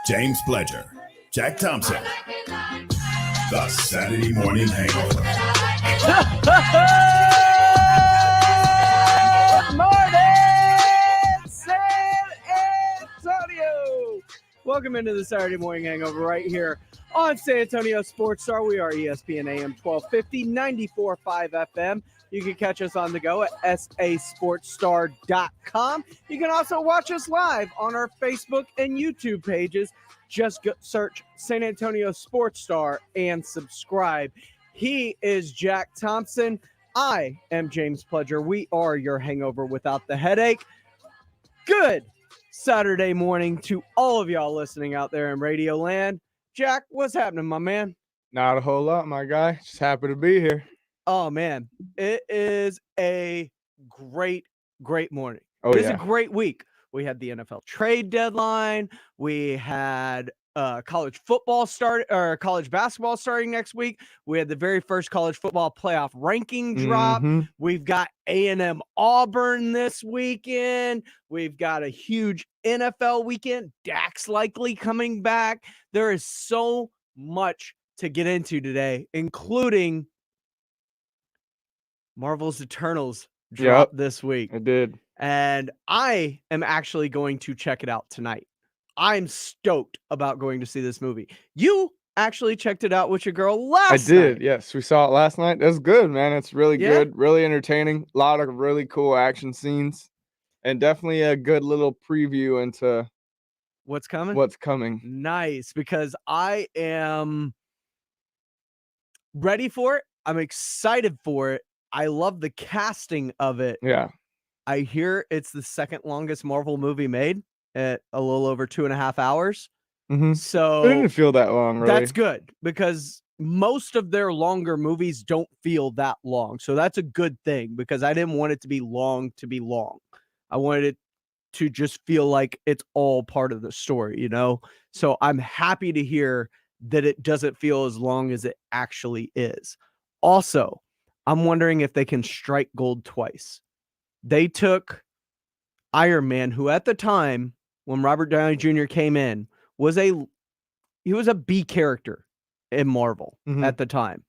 James Pledger, Jack Thompson, the Saturday Morning Hangover. Good morning, San Antonio. Welcome into the Saturday Morning Hangover right here on San Antonio Sports Star. We are ESPN AM 1250, 94.5 FM. You can catch us on the go at sasportsstar.com. You can also watch us live on our Facebook and YouTube pages. Just search San Antonio Sports Star and subscribe. He is Jack Thompson. I am James Pledger. We are your hangover without the headache. Good Saturday morning to all of y'all listening out there in Radio Land. Jack, what's happening, my man? Not a whole lot, my guy. Just happy to be here. Oh, man. It is a great morning. Oh, It's a great week. We had the NFL trade deadline. We had college basketball starting next week. We had the very first college football playoff ranking drop. Mhm. We've got A&M Auburn this weekend. We've got a huge NFL weekend. Dak's likely coming back. There is so much to get into today, including Marvel's Eternals dropped this week. It did. And I am actually going to check it out tonight. I'm stoked about going to see this movie. You actually checked it out with your girl last night. I did, yes. We saw it last night. That's good, man. It's really good, really entertaining. A lot of really cool action scenes. And definitely a good little preview into what's coming. Nice, because I am ready for it. I'm excited for it. I love the casting of it. Yeah. I hear it's the second longest Marvel movie made at a little over 2.5 hours. Mm-hmm. So it didn't feel that long, really. That's good because most of their longer movies don't feel that long. So that's a good thing because I didn't want it to be long to be long. I wanted it to just feel like it's all part of the story, you know? So I'm happy to hear that it doesn't feel as long as it actually is. Also, I'm wondering if they can strike gold twice. They took Iron Man, who at the time when Robert Downey Jr. came in was a B character in Marvel at the time.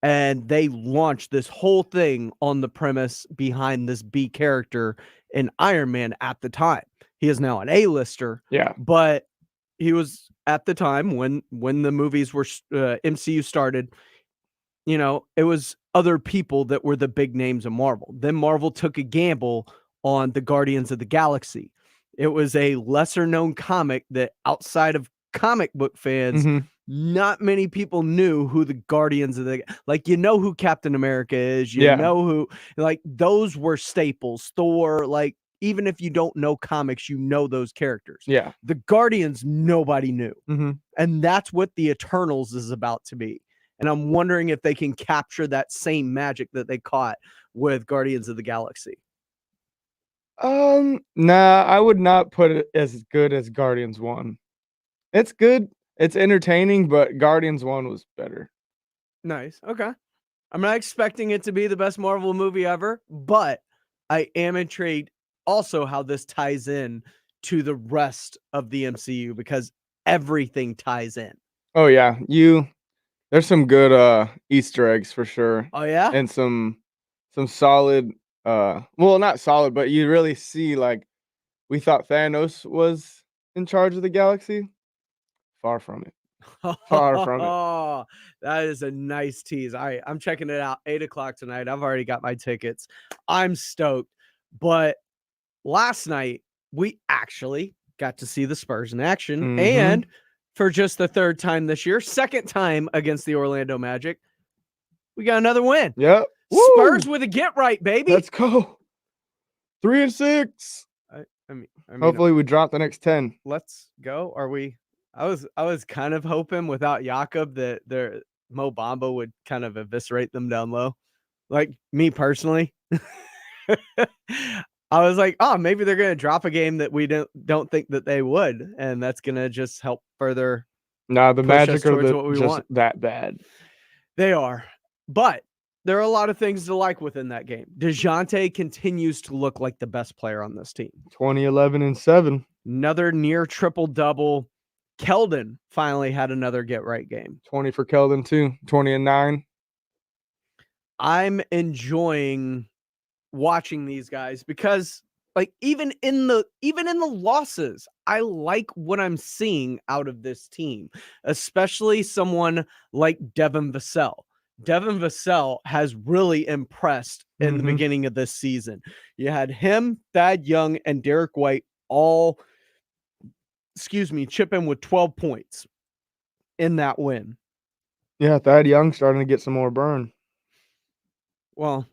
And they launched this whole thing on the premise behind this B character in Iron Man at the time. He is now an A-lister. Yeah. But he was at the time when the movies were MCU started, you know, it was other people that were the big names of Marvel. Then Marvel took a gamble on the Guardians of the Galaxy. It was a lesser known comic that outside of comic book fans, not many people knew who the Guardians of the, like, you know who Captain America is, you know who, like, those were staples. Thor, like, even if you don't know comics, you know those characters. Yeah. The Guardians, nobody knew. And that's what the Eternals is about to be. And I'm wondering if they can capture that same magic that they caught with Guardians of the Galaxy. Nah, I would not put it as good as Guardians 1. It's good. It's entertaining, but Guardians 1 was better. Nice. Okay. I'm not expecting it to be the best Marvel movie ever, but I am intrigued also how this ties in to the rest of the MCU because everything ties in. Oh, yeah. There's some good Easter eggs for sure. Oh, yeah? And some solid, well, not solid, but you really see, like, we thought Thanos was in charge of the galaxy. Far from it. Far from it. Oh, that is a nice tease. All right, I'm checking it out. 8 o'clock tonight. I've already got my tickets. I'm stoked. But last night, we actually got to see the Spurs in action. And for just the third time this year, second time against the Orlando Magic, we got another win. Yep. Spurs with a get right, baby. Let's go. 3-6. I mean, hopefully we drop the next 10. Let's go. Are we? I was kind of hoping without Jakob that Mo Bamba would kind of eviscerate them down low. Like me personally. I was like, oh, maybe they're going to drop a game that we don't think that they would, and that's going to just help further. No, the Magic are just want. That bad. They are, but there are a lot of things to like within that game. DeJounte continues to look like the best player on this team. 20-11-7. Another near triple-double. Keldon finally had another get-right game. 20 for Keldon, too. 20 and 9. I'm enjoying watching these guys because, like, even in the losses, I like what I'm seeing out of this team, especially someone like Devin Vassell. Devin Vassell has really impressed in the beginning of this season. You had him, Thad Young, and Derek White all, chip in with 12 points in that win. Yeah, Thad Young starting to get some more burn. Well,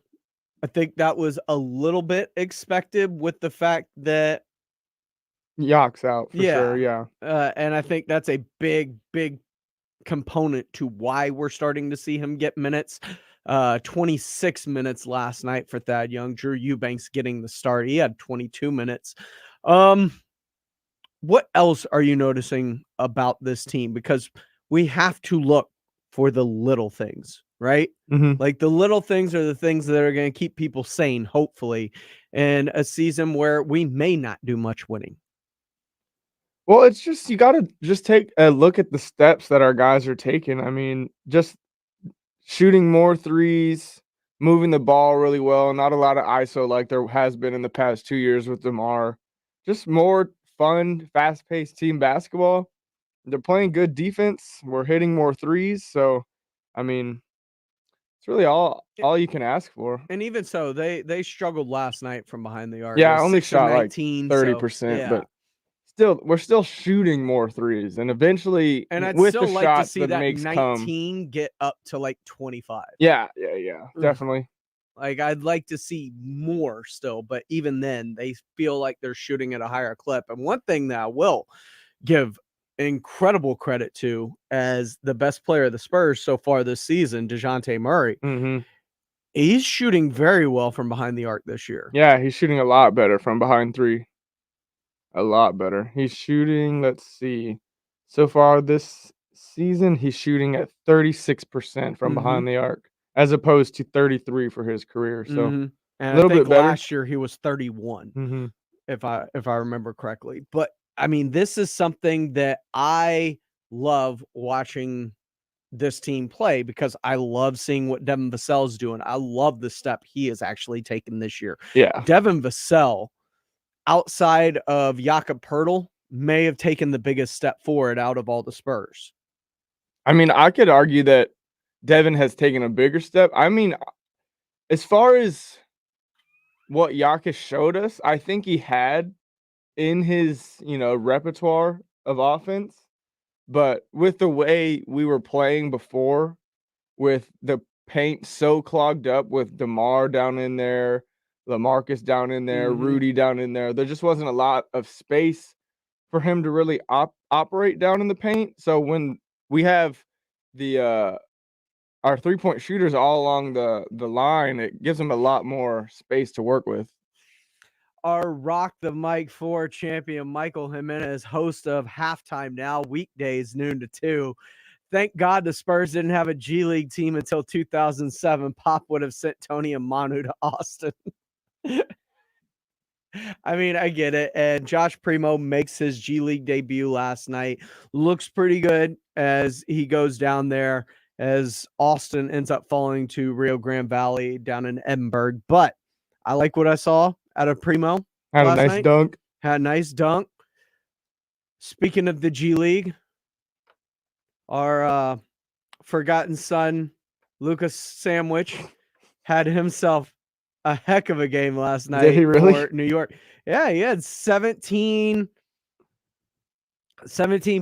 I think that was a little bit expected with the fact that Yak's out for sure, yeah. And I think that's a big component to why we're starting to see him get minutes. 26 minutes last night for Thad Young. Drew Eubanks getting the start. He had 22 minutes. What else are you noticing about this team? Because we have to look for the little things, right? Like the little things are the things that are going to keep people sane, hopefully, in a season where we may not do much winning. Well, it's just you got to just take a look at the steps that our guys are taking. I mean, just shooting more threes, moving the ball really well, not a lot of ISO like there has been in the past 2 years with DeMar. Just more fun, fast-paced team basketball. They're playing good defense. We're hitting more threes, so I mean, it's really all you can ask for. And even so, they struggled last night from behind the arc. Yeah, I only shot like 19, 30%, but still, we're still shooting more threes, and eventually, and I'd with still the like to shots see that that makes 19 get up to like 25. Yeah, definitely. Like I'd like to see more still, but even then, they feel like they're shooting at a higher clip. And one thing that I will give incredible credit to as the best player of the Spurs so far this season, DeJounte Murray. He's shooting very well from behind the arc this year. Yeah, he's shooting a lot better from behind three. A lot better. He's shooting, let's see. So far this season, he's shooting at 36% from behind the arc, as opposed to 33 for his career. So and a little I think bit better. last year he was 31, if I remember correctly. But I mean, this is something that I love watching this team play because I love seeing what Devin Vassell's doing. I love the step he has actually taken this year. Yeah. Devin Vassell, outside of Jakob Poeltl, may have taken the biggest step forward out of all the Spurs. I mean, I could argue that Devin has taken a bigger step. I mean, as far as what Jakob showed us, I think he had in his, repertoire of offense. But with the way we were playing before, with the paint so clogged up with DeMar down in there, LaMarcus down in there, Rudy down in there, there just wasn't a lot of space for him to really operate down in the paint. So when we have the our three-point shooters all along the line, it gives him a lot more space to work with. Our Rock the Mic 4 champion, Michael Jimenez, host of Halftime Now, weekdays, noon to 2. Thank God the Spurs didn't have a G League team until 2007. Pop would have sent Tony and Manu to Austin. I mean, I get it. And Josh Primo makes his G League debut last night. Looks pretty good as he goes down there, as Austin ends up falling to Rio Grande Valley down in Edinburgh. But I like what I saw out of Primo. Had a nice dunk. Had a nice dunk. Speaking of the G League, our forgotten son, Lucas Sandwich, had himself a heck of a game last night. Did he really? For New York. Yeah, he had 17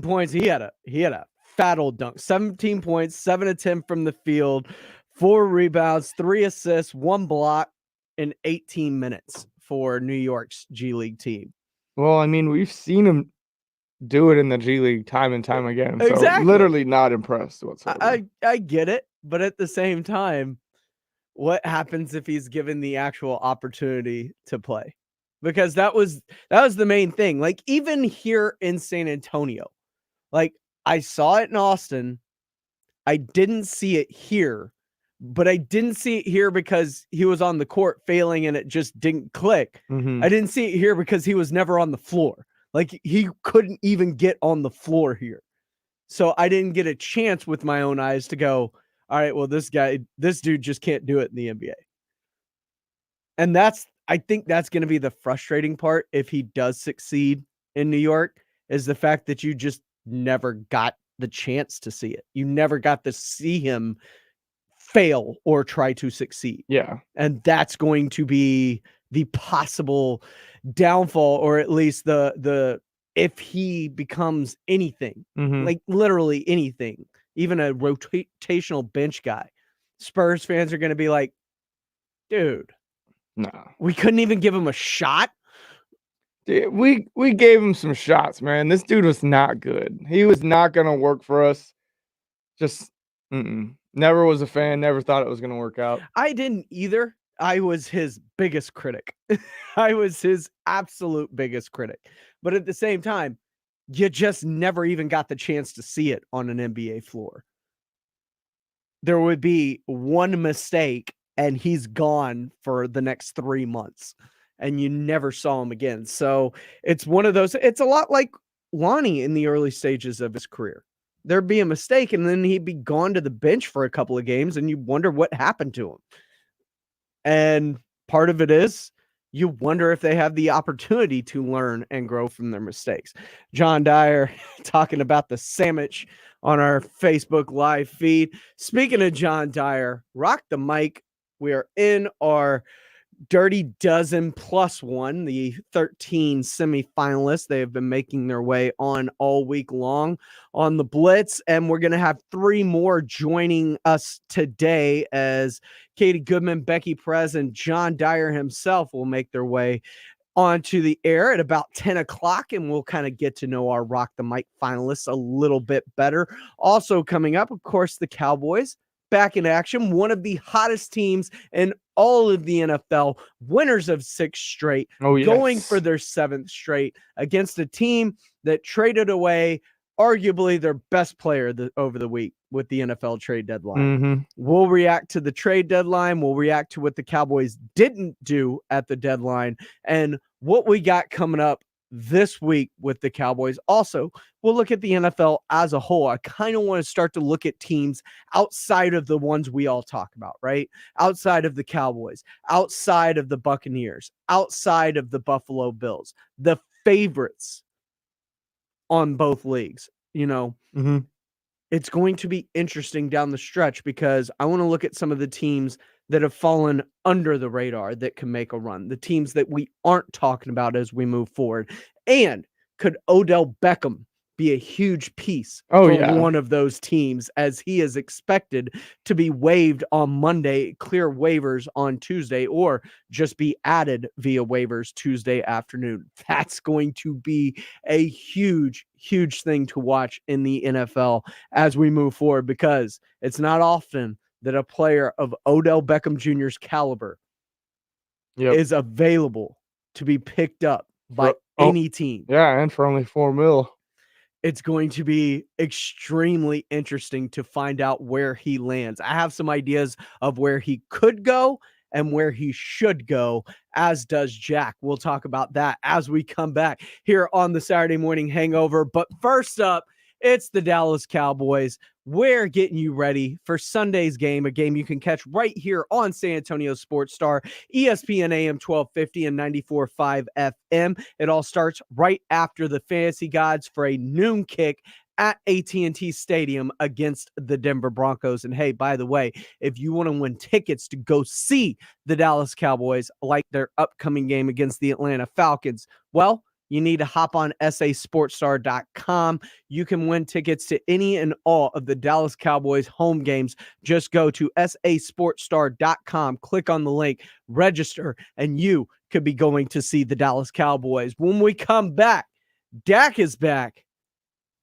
points. He had a fat old dunk. 17 points, 7 of 10 from the field, 4 rebounds, 3 assists, 1 block in 18 minutes for New York's G League team. Well, I mean, we've seen him do it in the G League time and time again. So Exactly. literally not impressed whatsoever. I get it, but at the same time, what happens if he's given the actual opportunity to play? Because that was the main thing. Like, even here in San Antonio, like, I saw it in Austin. I didn't see it here, but I didn't see it here because he was on the court failing and it just didn't click. I didn't see it here because he was never on the floor. Like he couldn't even get on the floor here. So I didn't get a chance with my own eyes to go, all right, well, this dude just can't do it in the NBA. And I think that's going to be the frustrating part if he does succeed in New York, is the fact that you just never got the chance to see it. You never got to see him fail or try to succeed. Yeah. And that's going to be the possible downfall, or at least the if he becomes anything, like literally anything, even a rotational bench guy, Spurs fans are going to be like, dude, nah, we couldn't even give him a shot. Dude, we gave him some shots, man. This dude was not good. He was not gonna work for us. Just never was a fan. Never thought it was gonna work out. I didn't either. I was his biggest critic. I was his absolute biggest critic. But at the same time, you just never even got the chance to see it on an NBA floor. There would be one mistake and he's gone for the next 3 months and you never saw him again. So it's one of those, it's a lot like Lonnie in the early stages of his career. There'd be a mistake and then he'd be gone to the bench for a couple of games and you wonder what happened to him. And part of it is you wonder if they have the opportunity to learn and grow from their mistakes. John Dyer talking about the sandwich on our Facebook live feed. Speaking of John Dyer, rock the mic. We are in our Dirty Dozen plus one, the 13 semifinalists. They have been making their way on all week long on the Blitz, and we're going to have 3 more joining us today as Katie Goodman, Becky Perez, and John Dyer himself will make their way onto the air at about 10 o'clock, and we'll kind of get to know our Rock the Mic finalists a little bit better. Also coming up, of course, the Cowboys back in action, one of the hottest teams in all of the NFL, winners of 6 straight, going for their 7th straight against a team that traded away arguably their best player over the week with the NFL trade deadline. We'll react to the trade deadline. We'll react to what the Cowboys didn't do at the deadline and what we got coming up this week with the Cowboys. Also, we'll look at the NFL as a whole. I kind of want to start to look at teams outside of the ones we all talk about, right? Outside of the Cowboys, outside of the Buccaneers, outside of the Buffalo Bills, the favorites on both leagues. You know, it's going to be interesting down the stretch because I want to look at some of the teams that have fallen under the radar that can make a run, the teams that we aren't talking about as we move forward. And could Odell Beckham be a huge piece for one of those teams, as he is expected to be waived on Monday, clear waivers on Tuesday, or just be added via waivers Tuesday afternoon? That's going to be a huge, huge thing to watch in the NFL as we move forward, because it's not often that a player of Odell Beckham Jr.'s caliber is available to be picked up by any team. Yeah, and for only $4 million. It's going to be extremely interesting to find out where he lands. I have some ideas of where he could go and where he should go, as does Jack. We'll talk about that as we come back here on the Saturday Morning Hangover. But first up, it's the Dallas Cowboys. We're getting you ready for Sunday's game, a game you can catch right here on San Antonio Sports Star, ESPN AM 1250 and 94.5 FM. It all starts right after the Fantasy Gods for a noon kick at AT&T Stadium against the Denver Broncos. And hey, by the way, if you want to win tickets to go see the Dallas Cowboys, like their upcoming game against the Atlanta Falcons, well, you need to hop on sasportstar.com. You can win tickets to any and all of the Dallas Cowboys home games. Just go to sasportstar.com, click on the link, register, and you could be going to see the Dallas Cowboys. When we come back, Dak is back.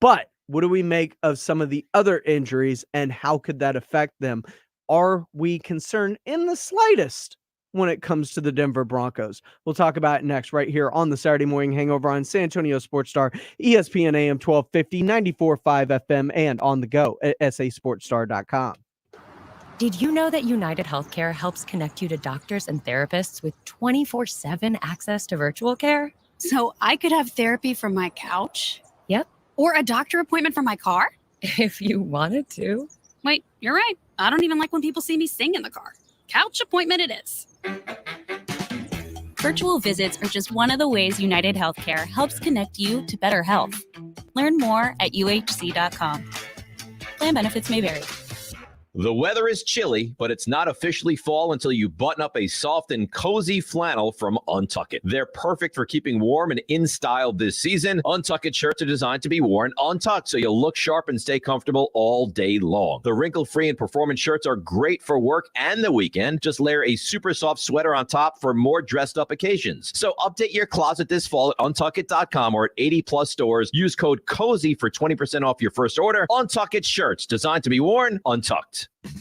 But what do we make of some of the other injuries and how could that affect them? Are we concerned in the slightest when it comes to the Denver Broncos? We'll talk about it next right here on the Saturday Morning Hangover on San Antonio Sports Star, ESPN AM 1250, 94.5 FM, and on the go at sasportstar.com. Did you know that United Healthcare helps connect you to doctors and therapists with 24/7 access to virtual care? So I could have therapy from my couch? Yep. Or a doctor appointment from my car? If you wanted to. Wait, you're right. I don't even like when people see me sing in the car. Couch appointment it is. Virtual visits are just one of the ways United Healthcare helps connect you to better health. Learn more at uhc.com. Plan benefits may vary. The weather is chilly, but it's not officially fall until you button up a soft and cozy flannel from Untuck It. They're perfect for keeping warm and in style this season. Untuck It shirts are designed to be worn untucked, so you'll look sharp and stay comfortable all day long. The wrinkle-free and performance shirts are great for work and the weekend. Just layer a super soft sweater on top for more dressed-up occasions. So update your closet this fall at untuckit.com or at 80-plus stores. Use code COZY for 20% off your first order. Untuck It shirts, designed to be worn untucked.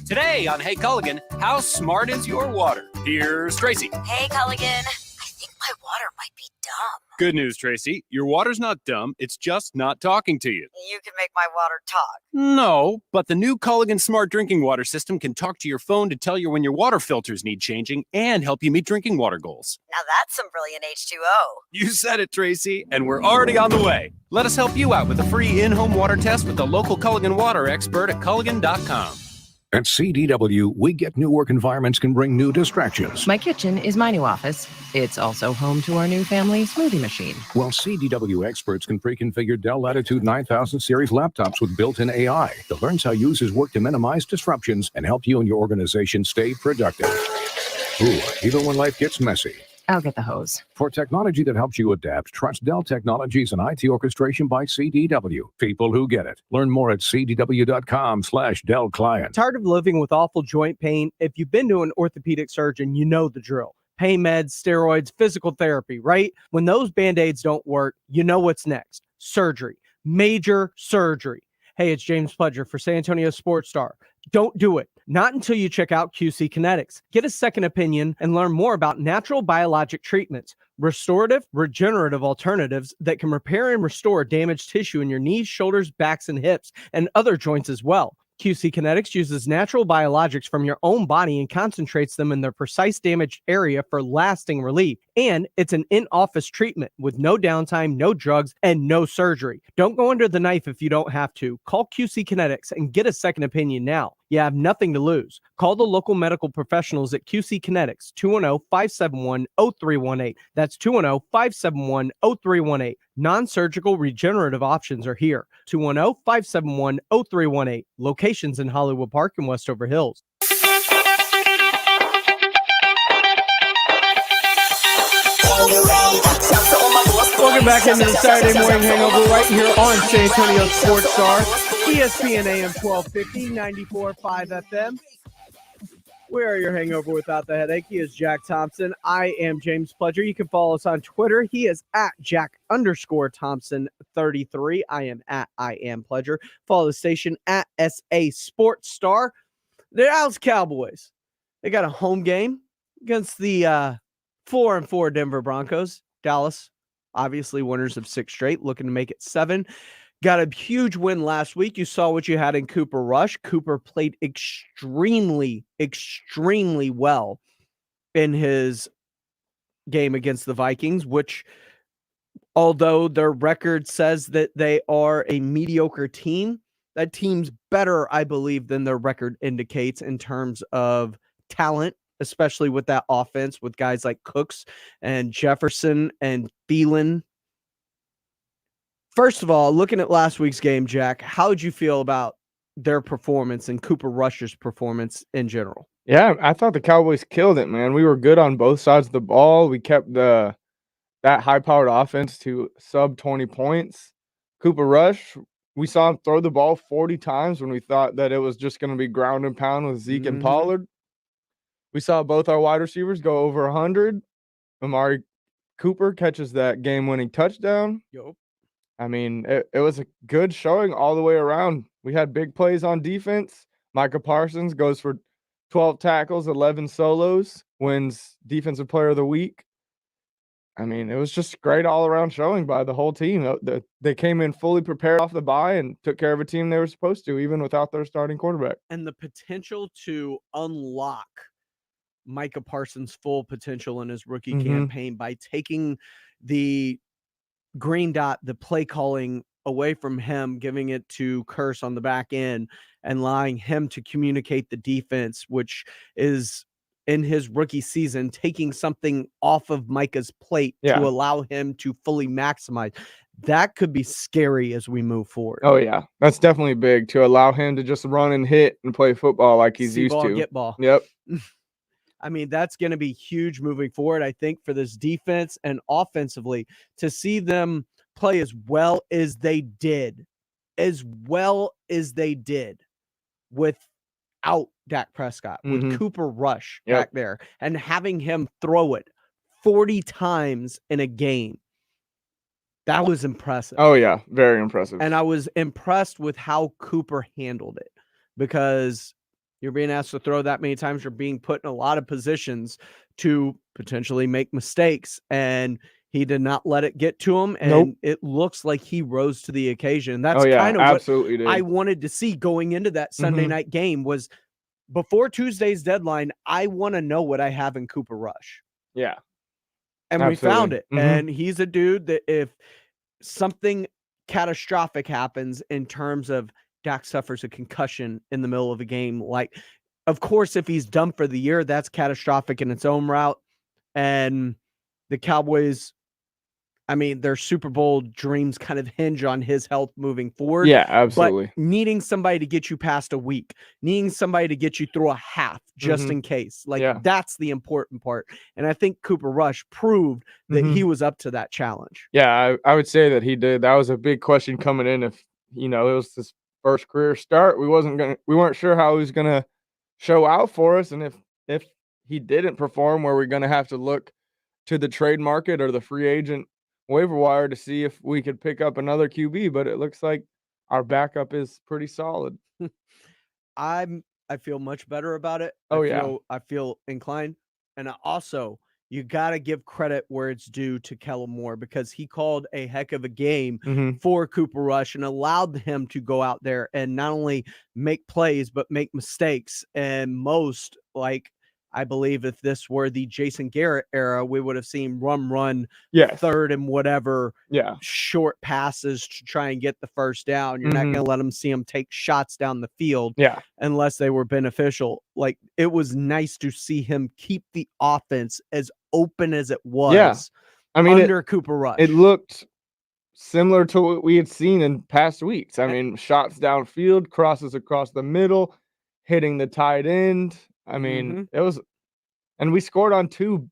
Today on Hey Culligan, how smart is your water? Here's Tracy. Hey Culligan, I think my water might be dumb. Good news, Tracy. Your water's not dumb. It's just not talking to you. You can make my water talk. No, but the new Culligan Smart Drinking Water System can talk to your phone to tell you when your water filters need changing and help you meet drinking water goals. Now that's some brilliant H2O. You said it, Tracy, and we're already on the way. Let us help you out with a free in-home water test with the local Culligan water expert at Culligan.com. At CDW, we get new work environments can bring new distractions. My kitchen is my new office. It's also home to our new family smoothie machine. Well, CDW experts can pre-configure Dell Latitude 9000 series laptops with built-in AI that learns how users work to minimize disruptions and help you and your organization stay productive. Ooh, even when life gets messy. I'll get the hose. For technology that helps you adapt, trust Dell Technologies and IT Orchestration by CDW. People who get it. Learn more at cdw.com/Dell Client. Tired of living with awful joint pain? If you've been to an orthopedic surgeon, you know the drill. Pain meds, steroids, physical therapy, right? When those Band-Aids don't work, you know what's next. Surgery. Major surgery. Hey, it's James Pledger for San Antonio Sports Star. Don't do it. Not until you check out QC Kinetics. Get a second opinion and learn more about natural biologic treatments, restorative, regenerative alternatives that can repair and restore damaged tissue in your knees, shoulders, backs, and hips, and other joints as well. QC Kinetics uses natural biologics from your own body and concentrates them in their precise damaged area for lasting relief. And it's an in-office treatment with no downtime, no drugs, and no surgery. Don't go under the knife if you don't have to. Call QC Kinetics and get a second opinion now. You have nothing to lose. Call the local medical professionals at QC Kinetics, 210-571-0318. That's 210-571-0318. Non-surgical regenerative options are here. 210-571-0318. Locations in Hollywood Park and Westover Hills. Welcome back into the Saturday Morning Hangover right here on San Antonio Sports Star, ESPN AM 1250, 94.5 FM. We are your hangover without the headache. He is Jack Thompson. I am James Pledger. You can follow us on Twitter. He is at Jack_Thompson33. I am at I am Pledger. Follow the station at SA Sports Star. The Dallas Cowboys. They got a home game against the 4-4 Denver Broncos. Dallas, obviously winners of 6 straight, looking to make it 7. Got a huge win last week. You saw what you had in Cooper Rush. Cooper played extremely well in his game against the Vikings, which, although their record says that they are a mediocre team, that team's better, I believe, than their record indicates in terms of talent, especially with that offense with guys like Cooks and Jefferson and Thielen. First of all, looking at last week's game, Jack, how did you feel about their performance and Cooper Rush's performance in general? Yeah, I thought the Cowboys killed it, man. We were good on both sides of the ball. We kept that high-powered offense to sub 20 points. Cooper Rush, we saw him throw the ball 40 times when we thought that it was just going to be ground and pound with Zeke and Pollard. We saw both our wide receivers go over 100. Amari Cooper catches that game-winning touchdown. Yep. I mean, it was a good showing all the way around. We had big plays on defense. Micah Parsons goes for 12 tackles, 11 solos, wins Defensive Player of the Week. I mean, it was just great all-around showing by the whole team. They came in fully prepared off the bye and took care of a team they were supposed to, even without their starting quarterback. And the potential to unlock Micah Parsons' full potential in his rookie campaign by taking the green dot the play calling away from him, giving it to Curse on the back end and allowing him to communicate the defense, which is in his rookie season, taking something off of Micah's plate Yeah. to allow him to fully maximize. That could be scary as we move forward. Oh, yeah. That's definitely big to allow him to just run and hit and play football like he's See used ball, to. get ball. Yep. I mean, that's going to be huge moving forward, I think, for this defense and offensively to see them play as well as they did without Dak Prescott, with Cooper Rush back there, and having him throw it 40 times in a game. That was impressive. Oh, yeah. Very impressive. And I was impressed with how Cooper handled it, because you're being asked to throw that many times. You're being put in a lot of positions to potentially make mistakes, and he did not let it get to him. And it looks like he rose to the occasion. That's kind of what I wanted to see going into that Sunday night game. Was before Tuesday's deadline, I want to know what I have in Cooper Rush. Yeah. And we found it. And he's a dude that if something catastrophic happens in terms of Dak suffers a concussion in the middle of a game, like, of course, if he's done for the year, that's catastrophic in its own route. And the Cowboys, I mean, their Super Bowl dreams kind of hinge on his health moving forward. Yeah, absolutely. But needing somebody to get you past a week, needing somebody to get you through a half just in case, like that's the important part. And I think Cooper Rush proved that he was up to that challenge. Yeah, I would say that he did. That was a big question coming in. If, it was this first career start, we weren't sure how he was going to show out for us. And if he didn't perform, were we going to have to look to the trade market or the free agent waiver wire to see if we could pick up another QB, but it looks like our backup is pretty solid. I feel much better about it. I feel inclined. And also, you got to give credit where it's due to Kellen Moore, because he called a heck of a game for Cooper Rush and allowed him to go out there and not only make plays, but make mistakes. And most, I believe if this were the Jason Garrett era, we would have seen run third and whatever short passes to try and get the first down. You're not going to let them see him take shots down the field unless they were beneficial. Like, it was nice to see him keep the offense as open as it was under Cooper Rush. It looked similar to what we had seen in past weeks. I mean, shots downfield, crosses across the middle, hitting the tight end. I mean, it was, and we scored on two.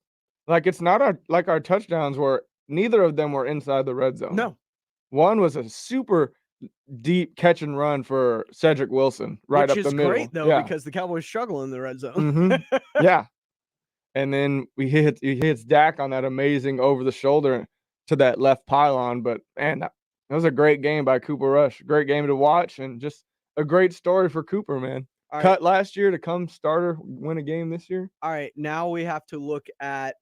Like, it's not our touchdowns were, neither of them were inside the red zone. No. One was a super deep catch and run for Cedric Wilson right up the middle. Which is great, though, because the Cowboys struggle in the red zone. Yeah. And then he hits Dak on that amazing over the shoulder to that left pylon. But, man, that was a great game by Cooper Rush. Great game to watch, and just a great story for Cooper, man. Cut last year to come starter, win a game this year. All right, now we have to look at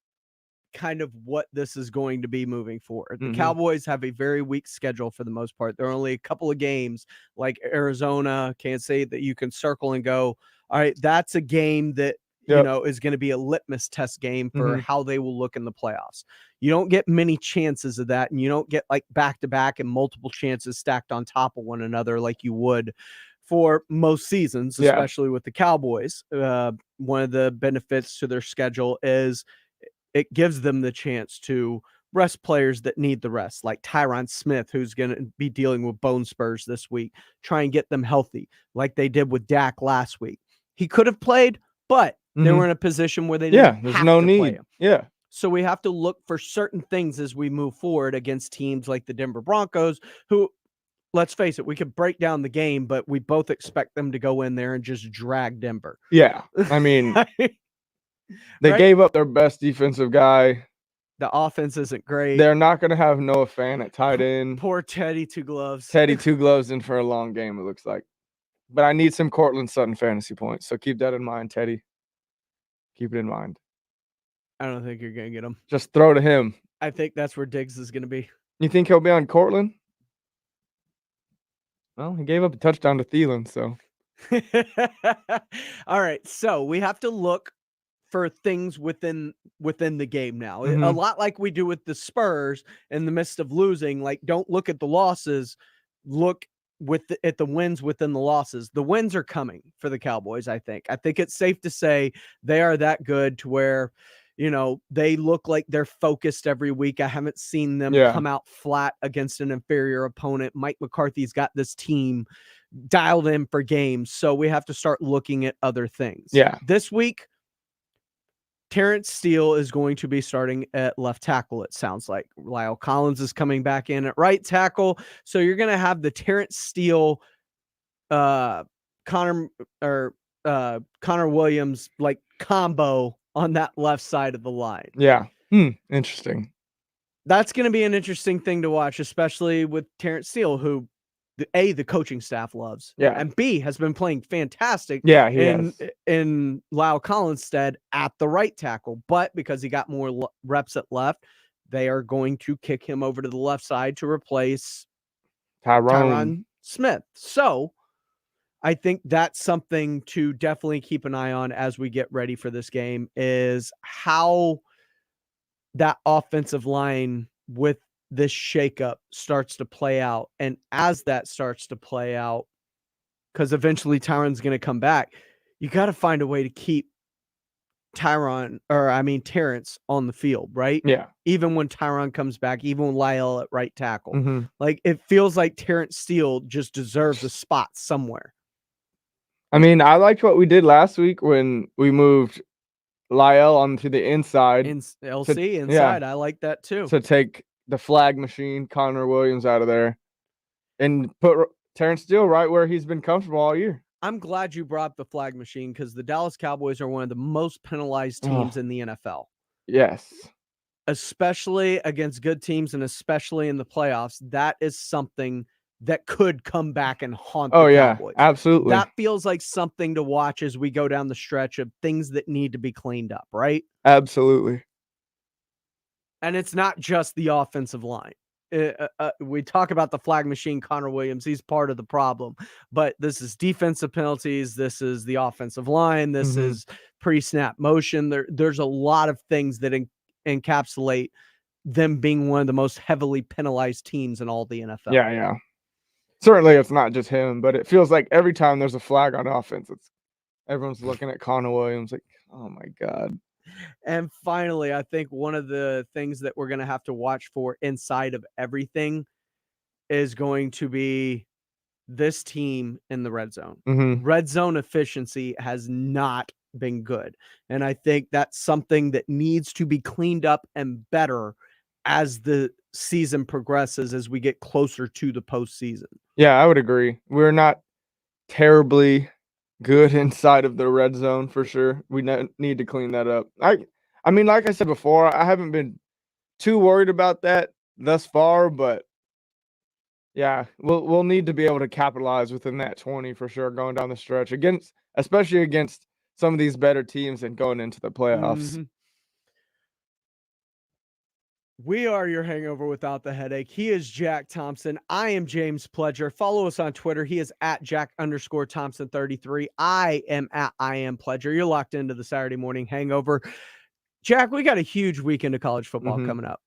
kind of what this is going to be moving forward. The Cowboys have a very weak schedule for the most part. There are only a couple of games like Arizona, Kansas City, that you can circle and go, all right, that's a game that is going to be a litmus test game for how they will look in the playoffs. You don't get many chances of that, and you don't get like back-to-back and multiple chances stacked on top of one another like you would for most seasons, especially with the Cowboys. One of the benefits to their schedule is it gives them the chance to rest players that need the rest, like Tyron Smith, who's going to be dealing with bone spurs this week, try and get them healthy like they did with Dak last week. He could have played, but they were in a position where they didn't there's have no to need. play him. Yeah. So we have to look for certain things as we move forward against teams like the Denver Broncos, who, let's face it, we could break down the game, but we both expect them to go in there and just drag Denver. Yeah. I mean, they gave up their best defensive guy. The offense isn't great. They're not going to have Noah Fant at tight end. Poor Teddy Two Gloves. Teddy Two Gloves in for a long game, it looks like. But I need some Cortland Sutton fantasy points, so keep that in mind, Teddy. Keep it in mind. I don't think you're going to get him. Just throw to him. I think that's where Diggs is going to be. You think he'll be on Cortland? Well, he gave up a touchdown to Thielen, so. All right, so we have to look for things within the game now. A Mhm. lot like we do with the Spurs in the midst of losing. Like, don't look at the losses, look at the wins within the losses. The wins are coming for the Cowboys, I think. I think it's safe to say they are that good to where, they look like they're focused every week. I haven't seen them come out flat against an inferior opponent. Mike McCarthy's got this team dialed in for games, so we have to start looking at other things. Yeah. This week, Terrence Steele is going to be starting at left tackle, it sounds like. Lyle Collins is coming back in at right tackle. So you're going to have the Terrence Steele, Connor Williams like combo on that left side of the line. Yeah. Interesting. That's going to be an interesting thing to watch, especially with Terrence Steele, who the coaching staff loves. Yeah. And B, has been playing fantastic. Yeah, he has. In Lyle Collins' stead at the right tackle. But because he got more reps at left, they are going to kick him over to the left side to replace Tyron Smith. So I think that's something to definitely keep an eye on as we get ready for this game, is how that offensive line with this shakeup starts to play out. And as that starts to play out, because eventually Tyron's going to come back, you got to find a way to keep Terrence on the field, right? Yeah. Even when Tyron comes back, even when Lyle at right tackle. Mhm. Like, it feels like Terrence Steele just deserves a spot somewhere. I mean, I liked what we did last week when we moved Lyle onto the inside. LC inside. I like that too. To take the flag machine, Connor Williams, out of there and put Terrence Steele right where he's been comfortable all year. I'm glad you brought up the flag machine, because the Dallas Cowboys are one of the most penalized teams in the NFL. Yes. Especially against good teams and especially in the playoffs. That is something that could come back and haunt the Cowboys. Absolutely. That feels like something to watch as we go down the stretch of things that need to be cleaned up, right? Absolutely. And it's not just the offensive line. We talk about the flag machine, Connor Williams. He's part of the problem. But this is defensive penalties. This is the offensive line. This is pre-snap motion. There's a lot of things that encapsulate them being one of the most heavily penalized teams in all the NFL. Yeah. Certainly it's not just him, but it feels like every time there's a flag on offense, everyone's looking at Connor Williams like, oh my God. And finally, I think one of the things that we're going to have to watch for inside of everything is going to be this team in the red zone. Red zone efficiency has not been good. And I think that's something that needs to be cleaned up and better as the season progresses, as we get closer to the postseason. Yeah, I would agree. We're not terribly good inside of the red zone for sure. We need to clean that up. I mean, like I said before, I haven't been too worried about that thus far, but yeah, we'll need to be able to capitalize within that 20 for sure going down the stretch, especially against some of these better teams and going into the playoffs. We are your hangover without the headache. He is Jack Thompson. I am James Pledger. Follow us on Twitter. He is at Jack_Thompson33. I am at I am Pledger. You're locked into the Saturday morning hangover. Jack, we got a huge weekend of college football coming up,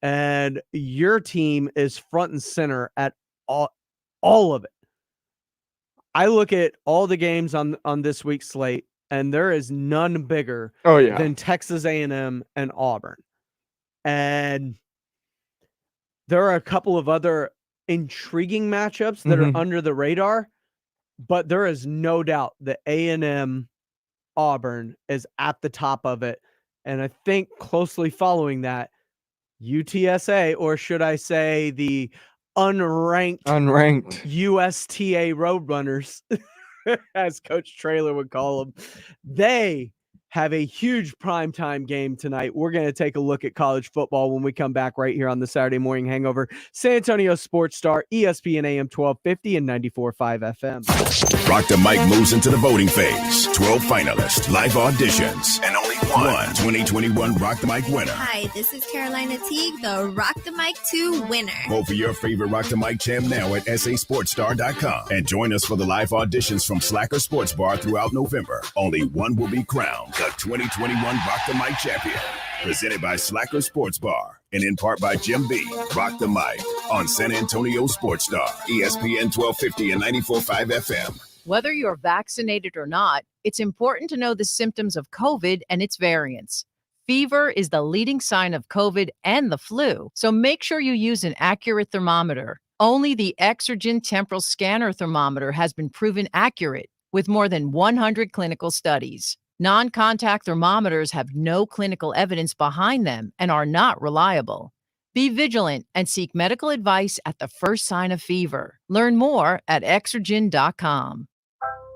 and your team is front and center at all of it. I look at all the games on this week's slate, and there is none bigger than Texas A&M and Auburn. And there are a couple of other intriguing matchups that are under the radar, but there is no doubt that A&M Auburn is at the top of it. And I think closely following that, UTSA, or should I say the unranked USTA Roadrunners, as Coach Traylor would call them, they have a huge primetime game tonight. We're going to take a look at college football when we come back right here on the Saturday Morning Hangover. San Antonio Sports Star, ESPN AM 1250 and 94.5 FM. Rock the Mic moves into the voting phase. 12 finalists, live auditions, and only one 2021 Rock the Mic winner. Hi, this is Carolina Teague, the Rock the Mic 2 winner. Vote for your favorite Rock the Mic champ now at sasportstar.com. And join us for the live auditions from Slacker Sports Bar throughout November. Only one will be crowned. the 2021 Rock the Mic champion. Presented by Slacker Sports Bar and in part by Jim B. Rock the Mic on San Antonio Sports Star, ESPN 1250 and 94.5 FM. Whether you're vaccinated or not, it's important to know the symptoms of COVID and its variants. Fever is the leading sign of COVID and the flu, so make sure you use an accurate thermometer. Only the Exergen Temporal Scanner Thermometer has been proven accurate with more than 100 clinical studies. Non-contact thermometers have no clinical evidence behind them and are not reliable. Be vigilant and seek medical advice at the first sign of fever. Learn more at Exergen.com.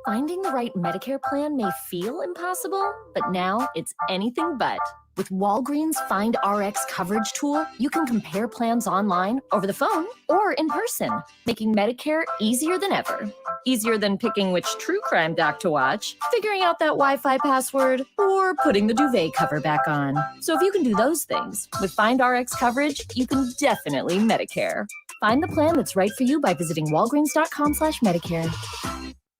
Finding the right Medicare plan may feel impossible, but now it's anything but. With Walgreens Find RX coverage tool, you can compare plans online, over the phone, or in person, making Medicare easier than ever. Easier than picking which true crime doc to watch, figuring out that Wi-Fi password, or putting the duvet cover back on. So if you can do those things, with Find RX coverage, you can definitely Medicare. Find the plan that's right for you by visiting walgreens.com/Medicare.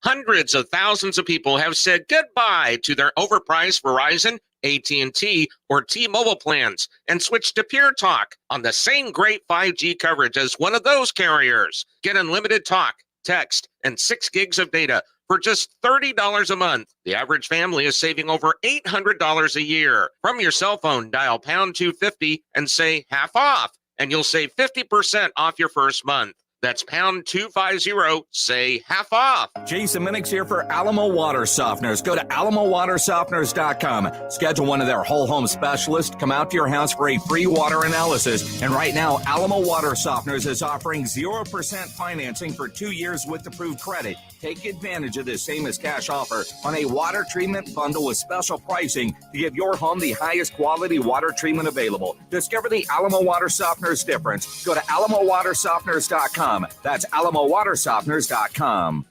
Hundreds of thousands of people have said goodbye to their overpriced Verizon, AT&T, or T-Mobile plans and switched to Pure Talk on the same great 5G coverage as one of those carriers. Get unlimited talk, text, and 6 gigs of data for just $30 a month. The average family is saving over $800 a year. From your cell phone, dial pound 250 and say half off, and you'll save 50% off your first month. That's pound 250, say half off. Jason Minix here for Alamo Water Softeners. Go to alamowatersofteners.com. Schedule one of their whole home specialists to come out to your house for a free water analysis. And right now, Alamo Water Softeners is offering 0% financing for 2 years with approved credit. Take advantage of this same as cash offer on a water treatment bundle with special pricing to give your home the highest quality water treatment available. Discover the Alamo Water Softeners difference. Go to alamowatersofteners.com. That's alamowatersofteners.com.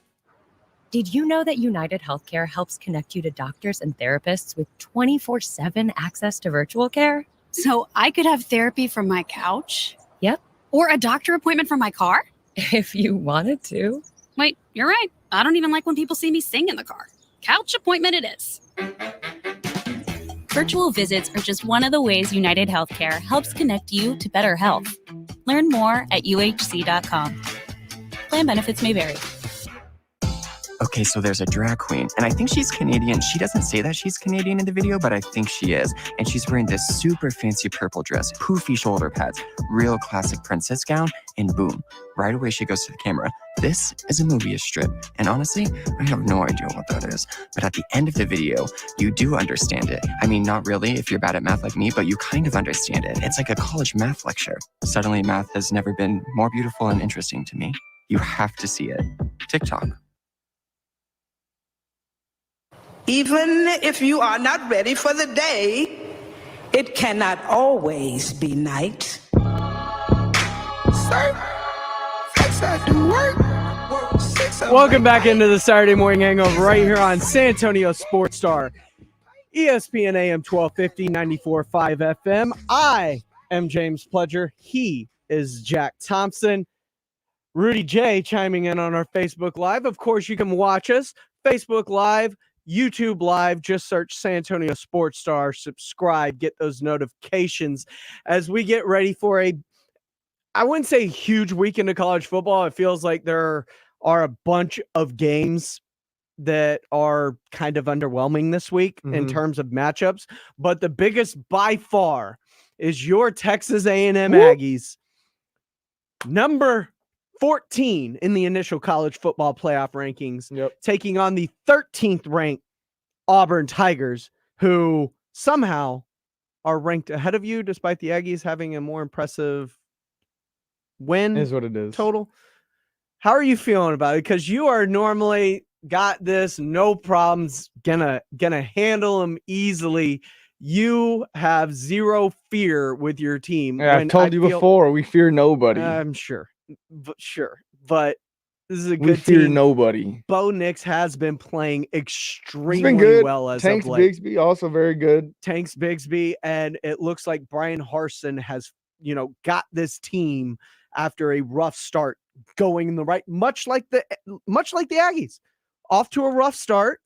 Did you know that United Healthcare helps connect you to doctors and therapists with 24/7 access to virtual care? So I could have therapy from my couch? Yep. Or a doctor appointment from my car? If you wanted to. Wait, you're right. I don't even like when people see me sing in the car. Couch appointment it is. Virtual visits are just one of the ways United Healthcare helps connect you to better health. Learn more at uhc.com. Plan benefits may vary. Okay, so there's a drag queen, and I think she's Canadian. She doesn't say that she's Canadian in the video, but I think she is. And she's wearing this super fancy purple dress, poofy shoulder pads, real classic princess gown, and boom, right away she goes to the camera. This is a movie strip, and honestly, I have no idea what that is. But at the end of the video, you do understand it. I mean, not really if you're bad at math like me, but you kind of understand it. It's like a college math lecture. Suddenly, math has never been more beautiful and interesting to me. You have to see it. TikTok. Even if you are not ready for the day, it cannot always be night. Welcome back into the Saturday Morning Hangover right here on San Antonio Sports Star, ESPN AM 1250, 94.5 FM. I am James Pledger. He is Jack Thompson. Rudy J chiming in on our Facebook Live. Of course, you can watch us Facebook Live, YouTube Live. Just search San Antonio Sports Star, subscribe, get those notifications as we get ready for I wouldn't say huge weekend of college football. It feels like there are a bunch of games that are kind of underwhelming this week in terms of matchups, but the biggest by far is your Texas A&M Aggies, number 14 in the initial college football playoff rankings, taking on the 13th ranked Auburn Tigers, who somehow are ranked ahead of you despite the Aggies having a more impressive win is what it is total. How are you feeling about it? Because you are normally got this, no problems, gonna handle them easily. You have zero fear with your team. Yeah, I've told you before, we fear nobody. I'm sure. But this is a good we fear team. Nobody. Bo Nix has been playing extremely been good. well as Tanks of late. Bigsby also very good. Tanks Bigsby, and it looks like Brian Harsin has, got this team after a rough start going in the right, much like the Aggies, off to a rough start,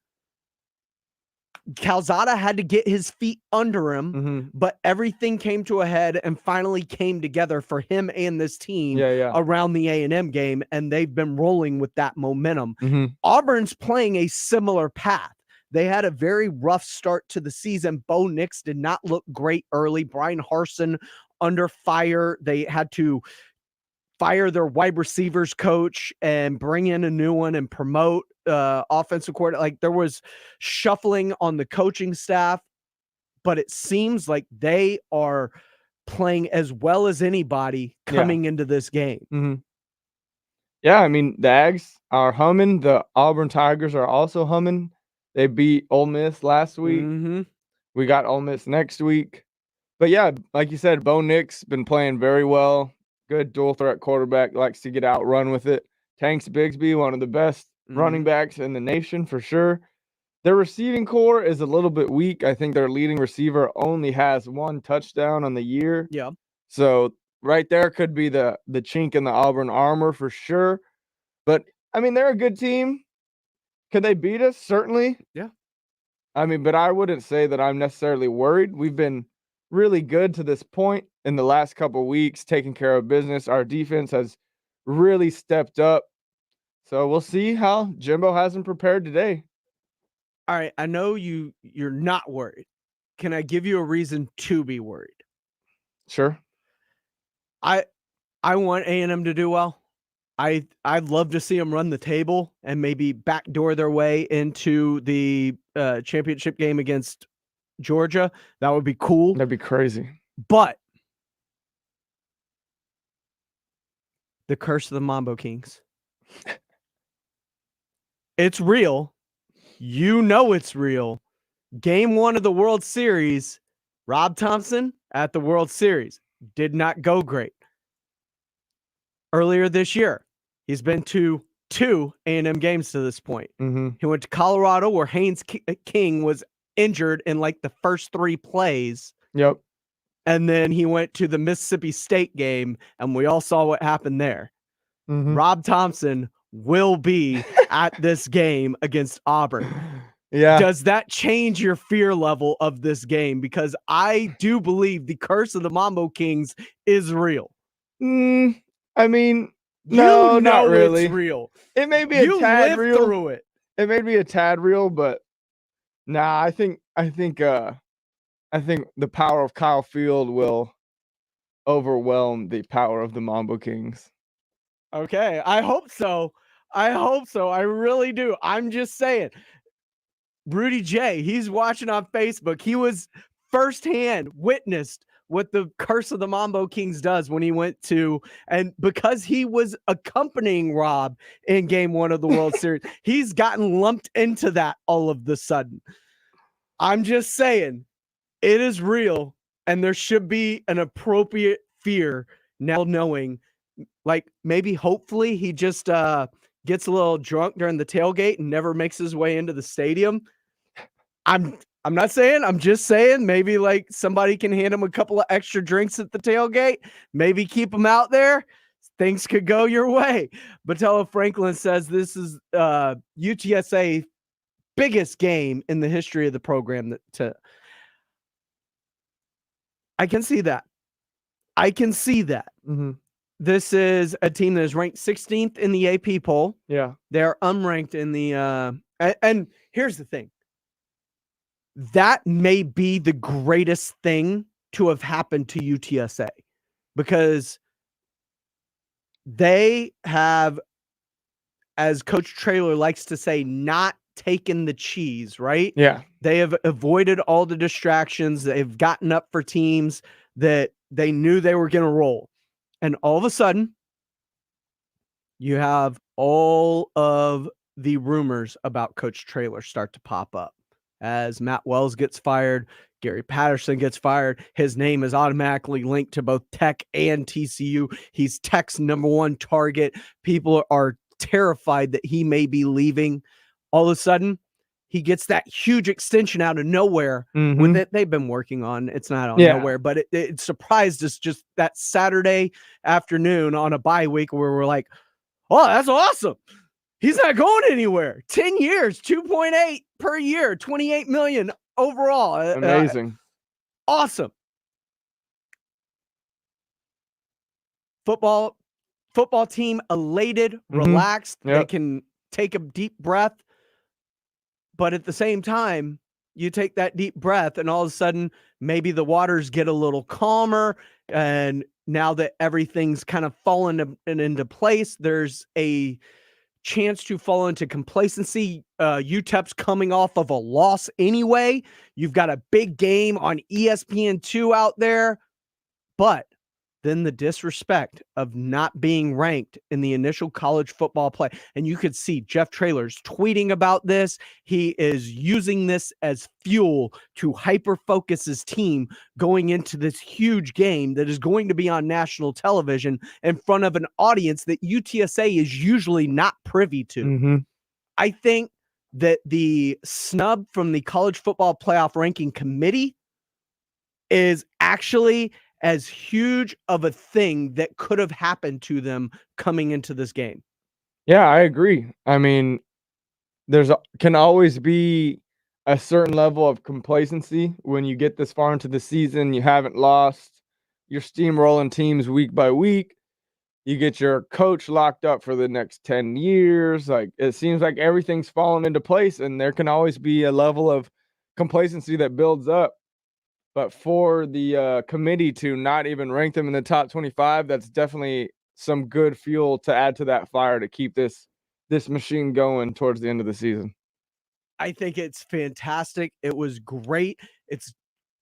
Calzada had to get his feet under him, but everything came to a head and finally came together for him and this team around the A&M game, and they've been rolling with that momentum. Auburn's playing a similar path. They had a very rough start to the season. Bo Nix did not look great early. Brian Harsin under fire. They had to fire their wide receivers coach and bring in a new one and promote offensive coordinator. Like, there was shuffling on the coaching staff, but it seems like they are playing as well as anybody coming into this game. Yeah, I mean, the Ags are humming. The Auburn Tigers are also humming. They beat Ole Miss last week. We got Ole Miss next week. But yeah, like you said, Bo Nix been playing very well. Good dual threat quarterback, likes to get out, run with it. Tanks Bigsby, one of the best running backs in the nation for sure. Their receiving core is a little bit weak. I think their leading receiver only has 1 touchdown on the year. Yeah. So right there could be the chink in the Auburn armor for sure. But I mean, they're a good team. Could they beat us? Certainly. Yeah. I mean, but I wouldn't say that I'm necessarily worried. We've been really good to this point in the last couple of weeks, taking care of business. Our defense has really stepped up. So we'll see how Jimbo has them prepared today. All right. I know you're not worried. Can I give you a reason to be worried? Sure. I want A&M to do well. I'd love to see them run the table and maybe backdoor their way into the championship game against Georgia. That would be cool. That'd be crazy. But the curse of the Mambo Kings. It's real. You know it's real. Game 1 of the World Series, Rob Thompson at the World Series did not go great. Earlier this year, he's been to 2 A&M games to this point. He went to Colorado where Haynes King was injured in like the first 3 plays. Yep. And then he went to the Mississippi State game, and we all saw what happened there. Rob Thompson will be at this game against Auburn. Yeah. Does that change your fear level of this game? Because I do believe the curse of the Mambo Kings is real. I mean, no, not really. It's real. It may be a tad real. Through it. It may be a tad real, but nah, I think the power of Kyle Field will overwhelm the power of the Mambo Kings. Okay, I hope so. I really do. I'm just saying. Rudy J, he's watching on Facebook. He was firsthand witnessed what the curse of the Mambo Kings does when he went to, and because he was accompanying Rob in game 1 of the World Series, he's gotten lumped into that all of the sudden. I'm just saying it is real, and there should be an appropriate fear now, knowing, like, maybe hopefully he just gets a little drunk during the tailgate and never makes his way into the stadium. I'm not saying, I'm just saying maybe like somebody can hand him a couple of extra drinks at the tailgate, maybe keep him out there. Things could go your way. Batella Franklin says this is UTSA biggest game in the history of the program. I can see that. This is a team that is ranked 16th in the AP poll. Yeah. They're unranked in the and here's the thing. That may be the greatest thing to have happened to UTSA, because they have, as Coach Traylor likes to say, not taken the cheese, right? Yeah. They have avoided all the distractions. They've gotten up for teams that they knew they were going to roll. And all of a sudden, you have all of the rumors about Coach Traylor start to pop up. As Matt Wells gets fired, Gary Patterson gets fired. His name is automatically linked to both Tech and TCU. He's Tech's #1 target. People are terrified that he may be leaving. All of a sudden, he gets that huge extension out of nowhere with it. They've been working on. It's not out of nowhere, but it surprised us just that Saturday afternoon on a bye week where we're like, oh, that's awesome. He's not going anywhere. 10 years, $2.8 per year, $28 million overall. Amazing. Awesome. Football team elated, relaxed. Yep. They can take a deep breath. But at the same time, you take that deep breath and all of a sudden maybe the waters get a little calmer. And now that everything's kind of fallen into place, there's a chance to fall into complacency. UTEP's coming off of a loss anyway. You've got a big game on ESPN2 out there. But then the disrespect of not being ranked in the initial college football play. And you could see Jeff Traylor's tweeting about this. He is using this as fuel to hyper-focus his team going into this huge game that is going to be on national television in front of an audience that UTSA is usually not privy to. I think that the snub from the College Football Playoff Ranking Committee is actually as huge of a thing that could have happened to them coming into this game. Yeah, I agree. I mean, can always be a certain level of complacency when you get this far into the season. You haven't lost. You're steamrolling teams week by week. You get your coach locked up for the next 10 years. Like, it seems like everything's fallen into place, and there can always be a level of complacency that builds up. But for the committee to not even rank them in the top 25, that's definitely some good fuel to add to that fire to keep this machine going towards the end of the season. I think it's fantastic. It was great. It's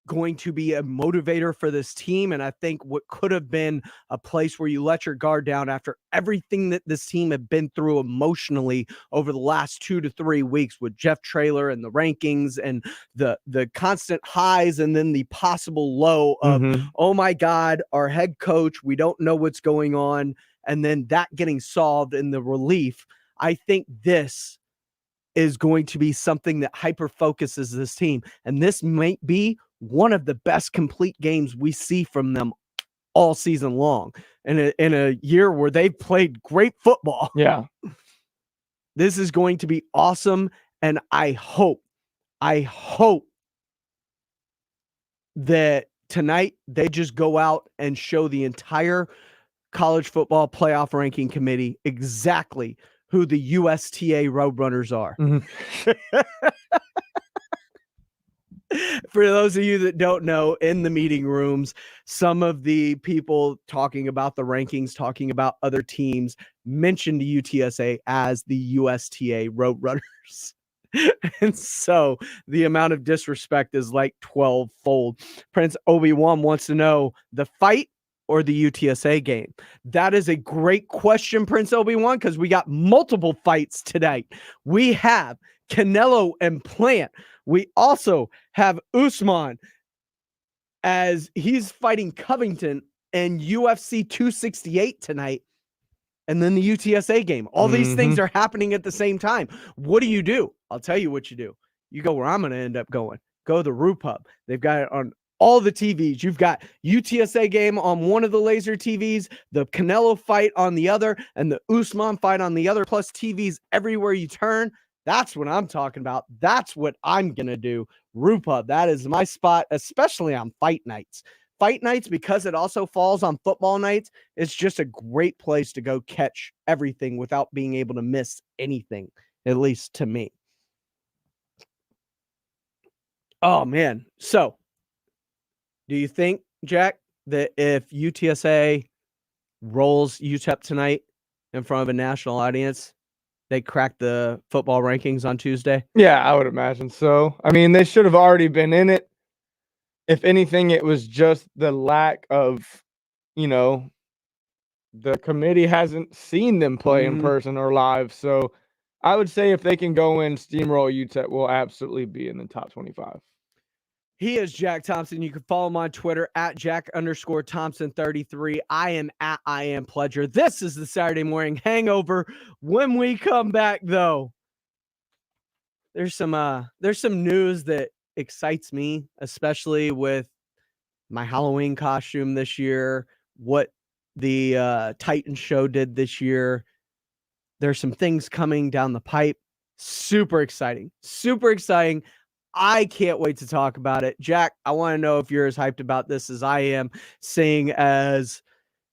going to be a motivator for this team. And I think what could have been a place where you let your guard down after everything that this team had been through emotionally over the last 2 to 3 weeks with Jeff Traylor and the rankings and the constant highs and then the possible low of, oh my God, our head coach, we don't know what's going on. And then that getting solved and the relief. I think this is going to be something that hyper focuses this team. And this might be one of the best complete games we see from them all season long. In a year where they've played great football. Yeah. This is going to be awesome. And I hope that tonight they just go out and show the entire College Football Playoff Ranking Committee exactly who the USTA Roadrunners are. For those of you that don't know, in the meeting rooms, some of the people talking about the rankings, talking about other teams, mentioned UTSA as the USTA Roadrunners. And so the amount of disrespect is like 12-fold. Prince Obi-Wan wants to know the fight or the UTSA game. That is a great question, Prince Obi-Wan, because we got multiple fights tonight. We have Canelo and Plant. We also have Usman as he's fighting Covington and UFC 268 tonight. And then the UTSA game. All these things are happening at the same time. What do? I'll tell you what you do. You go where I'm going to end up going. Go to the Roo Pub. They've got it on all the TVs. You've got UTSA game on one of the laser TVs, the Canelo fight on the other, and the Usman fight on the other, plus TVs everywhere you turn. That's what I'm talking about. That's what I'm going to do. Roo Pub, that is my spot, especially on fight nights. Fight nights, because it also falls on football nights, it's just a great place to go catch everything without being able to miss anything, at least to me. Oh, man. So, do you think, Jack, that if UTSA rolls UTEP tonight in front of a national audience, they crack the football rankings on Tuesday? Yeah, I would imagine so. I mean, they should have already been in it. If anything, it was just the lack of, the committee hasn't seen them play in person or live. So I would say if they can go in, steamroll UTEP, will absolutely be in the top 25. He is Jack Thompson. You can follow him on Twitter at Jack_Thompson33. I am at I Am Pledger. This is the Saturday Morning Hangover. When we come back, though, there's some news that excites me, especially with my Halloween costume this year, what the Titan show did this year. There's some things coming down the pipe Super exciting. Super exciting. I can't wait to talk about it. Jack, I want to know if you're as hyped about this as I am, seeing as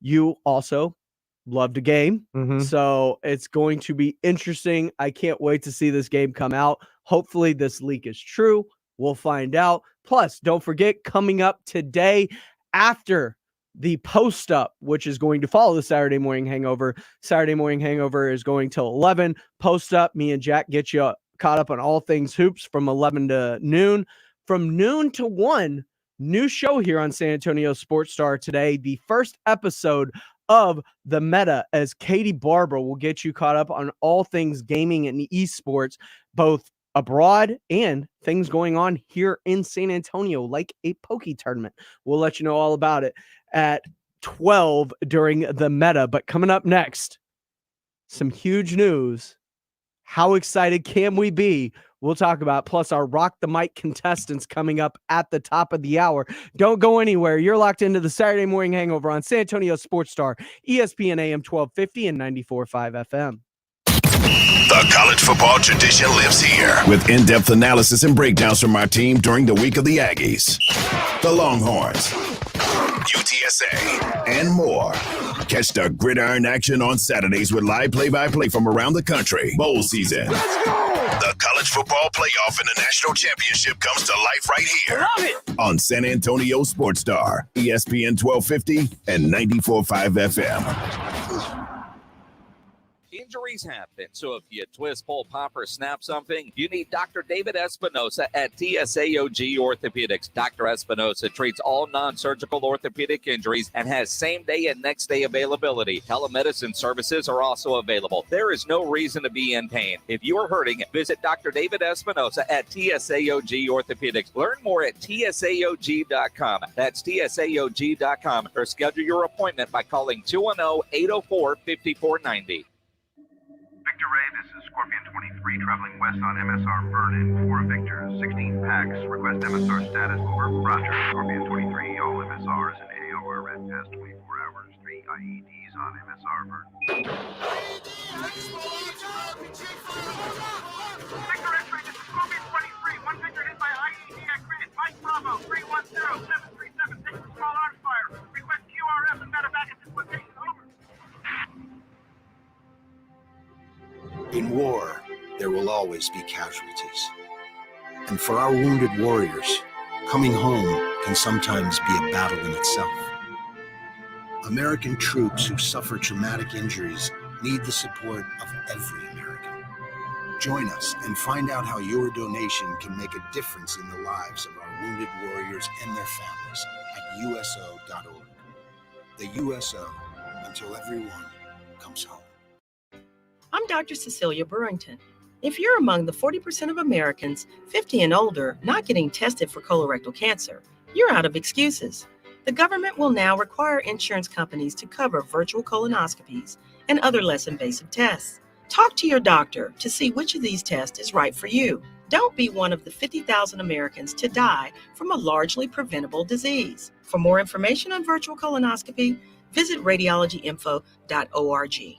you also loved a game. So it's going to be interesting. I can't wait to see this game come out. Hopefully this leak is true. We'll find out. Plus, don't forget, coming up today after the post up, which is going to follow the Saturday morning hangover. Saturday morning hangover is going till 11. Post up, me and Jack get you caught up on all things hoops from 11 to noon. From noon to 1, new show here on San Antonio Sports Star today. The first episode of The Meta, as Katie Barber will get you caught up on all things gaming and esports, both abroad and things going on here in San Antonio, like a Poke tournament. We'll let you know all about it at 12 during The Meta. But coming up next, some huge news. How excited can we be? We'll talk about, plus our Rock the Mic contestants coming up at the top of the hour. Don't go anywhere. You're locked into the Saturday morning hangover on San Antonio Sports Star, ESPN AM 1250 and 94.5 FM. The college football tradition lives here with in-depth analysis and breakdowns from our team during the week of the Aggies, the Longhorns, UTSA, and more. Catch the gridiron action on Saturdays with live play-by-play from around the country. Bowl season. The college football playoff and the national championship comes to life right here on San Antonio Sports Star, ESPN 1250 and 94.5 FM. Injuries happen, so if you twist, pull, pop, or snap something, you need Dr. David Espinosa at TSAOG Orthopedics. Dr. Espinosa treats all non-surgical orthopedic injuries and has same-day and next-day availability. Telemedicine services are also available. There is no reason to be in pain. If you are hurting, visit Dr. David Espinosa at TSAOG Orthopedics. Learn more at TSAOG.com. That's TSAOG.com, or schedule your appointment by calling 210-804-5490. Victor Ray, this is Scorpion 23 traveling west on MSR Vernon for Victor. 16 packs, request MSR status, over. Roger. Scorpion 23, all MSRs and AOR red past 24 hours. 3 IEDs on MSR Vernon. Victor X-ray, this is Scorpion 23. One Victor hit by IED at grid. Mike Bravo, 310-737. Take a small arms fire. Request QRF and medevac at this location. Over. In war, there will always be casualties. And for our wounded warriors, coming home can sometimes be a battle in itself. American troops who suffer traumatic injuries need the support of every American. Join us and find out how your donation can make a difference in the lives of our wounded warriors and their families at USO.org. The USO, until everyone comes home. I'm Dr. Cecilia Burrington. If you're among the 40% of Americans 50 and older not getting tested for colorectal cancer, you're out of excuses. The government will now require insurance companies to cover virtual colonoscopies and other less invasive tests. Talk to your doctor to see which of these tests is right for you. Don't be one of the 50,000 Americans to die from a largely preventable disease. For more information on virtual colonoscopy, visit radiologyinfo.org.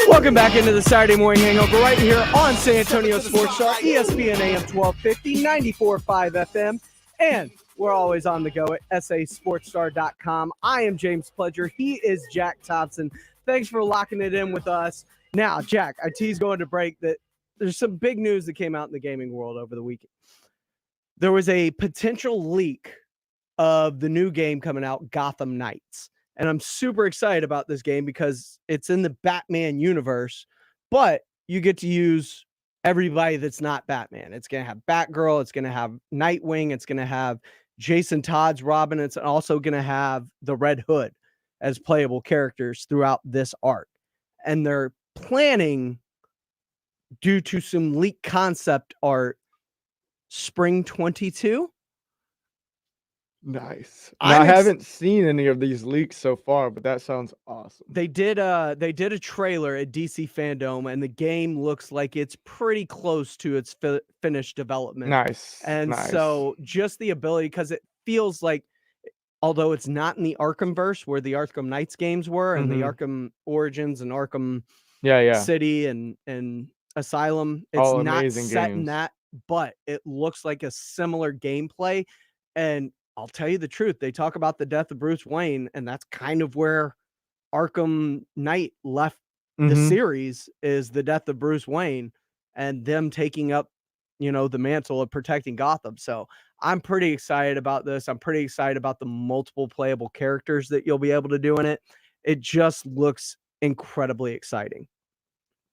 Welcome back into the Saturday morning hangover right here on San Antonio Sports Star, ESPN AM 1250, 94.5 FM, and we're always on the go at sasportstar.com. I am James Pledger. He is Jack Thompson. Thanks for locking it in with us. Now, Jack, I teased going to break that there's some big news that came out in the gaming world over the weekend. There was a potential leak of the new game coming out, Gotham Knights. And I'm super excited about this game because it's in the Batman universe, but you get to use everybody that's not Batman. It's going to have Batgirl. It's going to have Nightwing. It's going to have Jason Todd's Robin. It's also going to have the Red Hood as playable characters throughout this arc. And they're planning, due to some leaked concept art, spring 22. Nice. Now, I haven't seen any of these leaks so far, but that sounds awesome. They did a trailer at DC Fandom, and the game looks like it's pretty close to its finished development. Nice. And nice. so just the ability, because it feels like, although it's not in the Arkhamverse where the Arkham Knights games were, and the Arkham Origins and Arkham City and Asylum, it's All not amazing set in games. that, but it looks like a similar gameplay. And I'll tell you the truth, they talk about the death of Bruce Wayne, and that's kind of where Arkham Knight left the series, is the death of Bruce Wayne and them taking up, the mantle of protecting Gotham. So I'm pretty excited about this. I'm pretty excited about the multiple playable characters that you'll be able to do in it. It just looks incredibly exciting.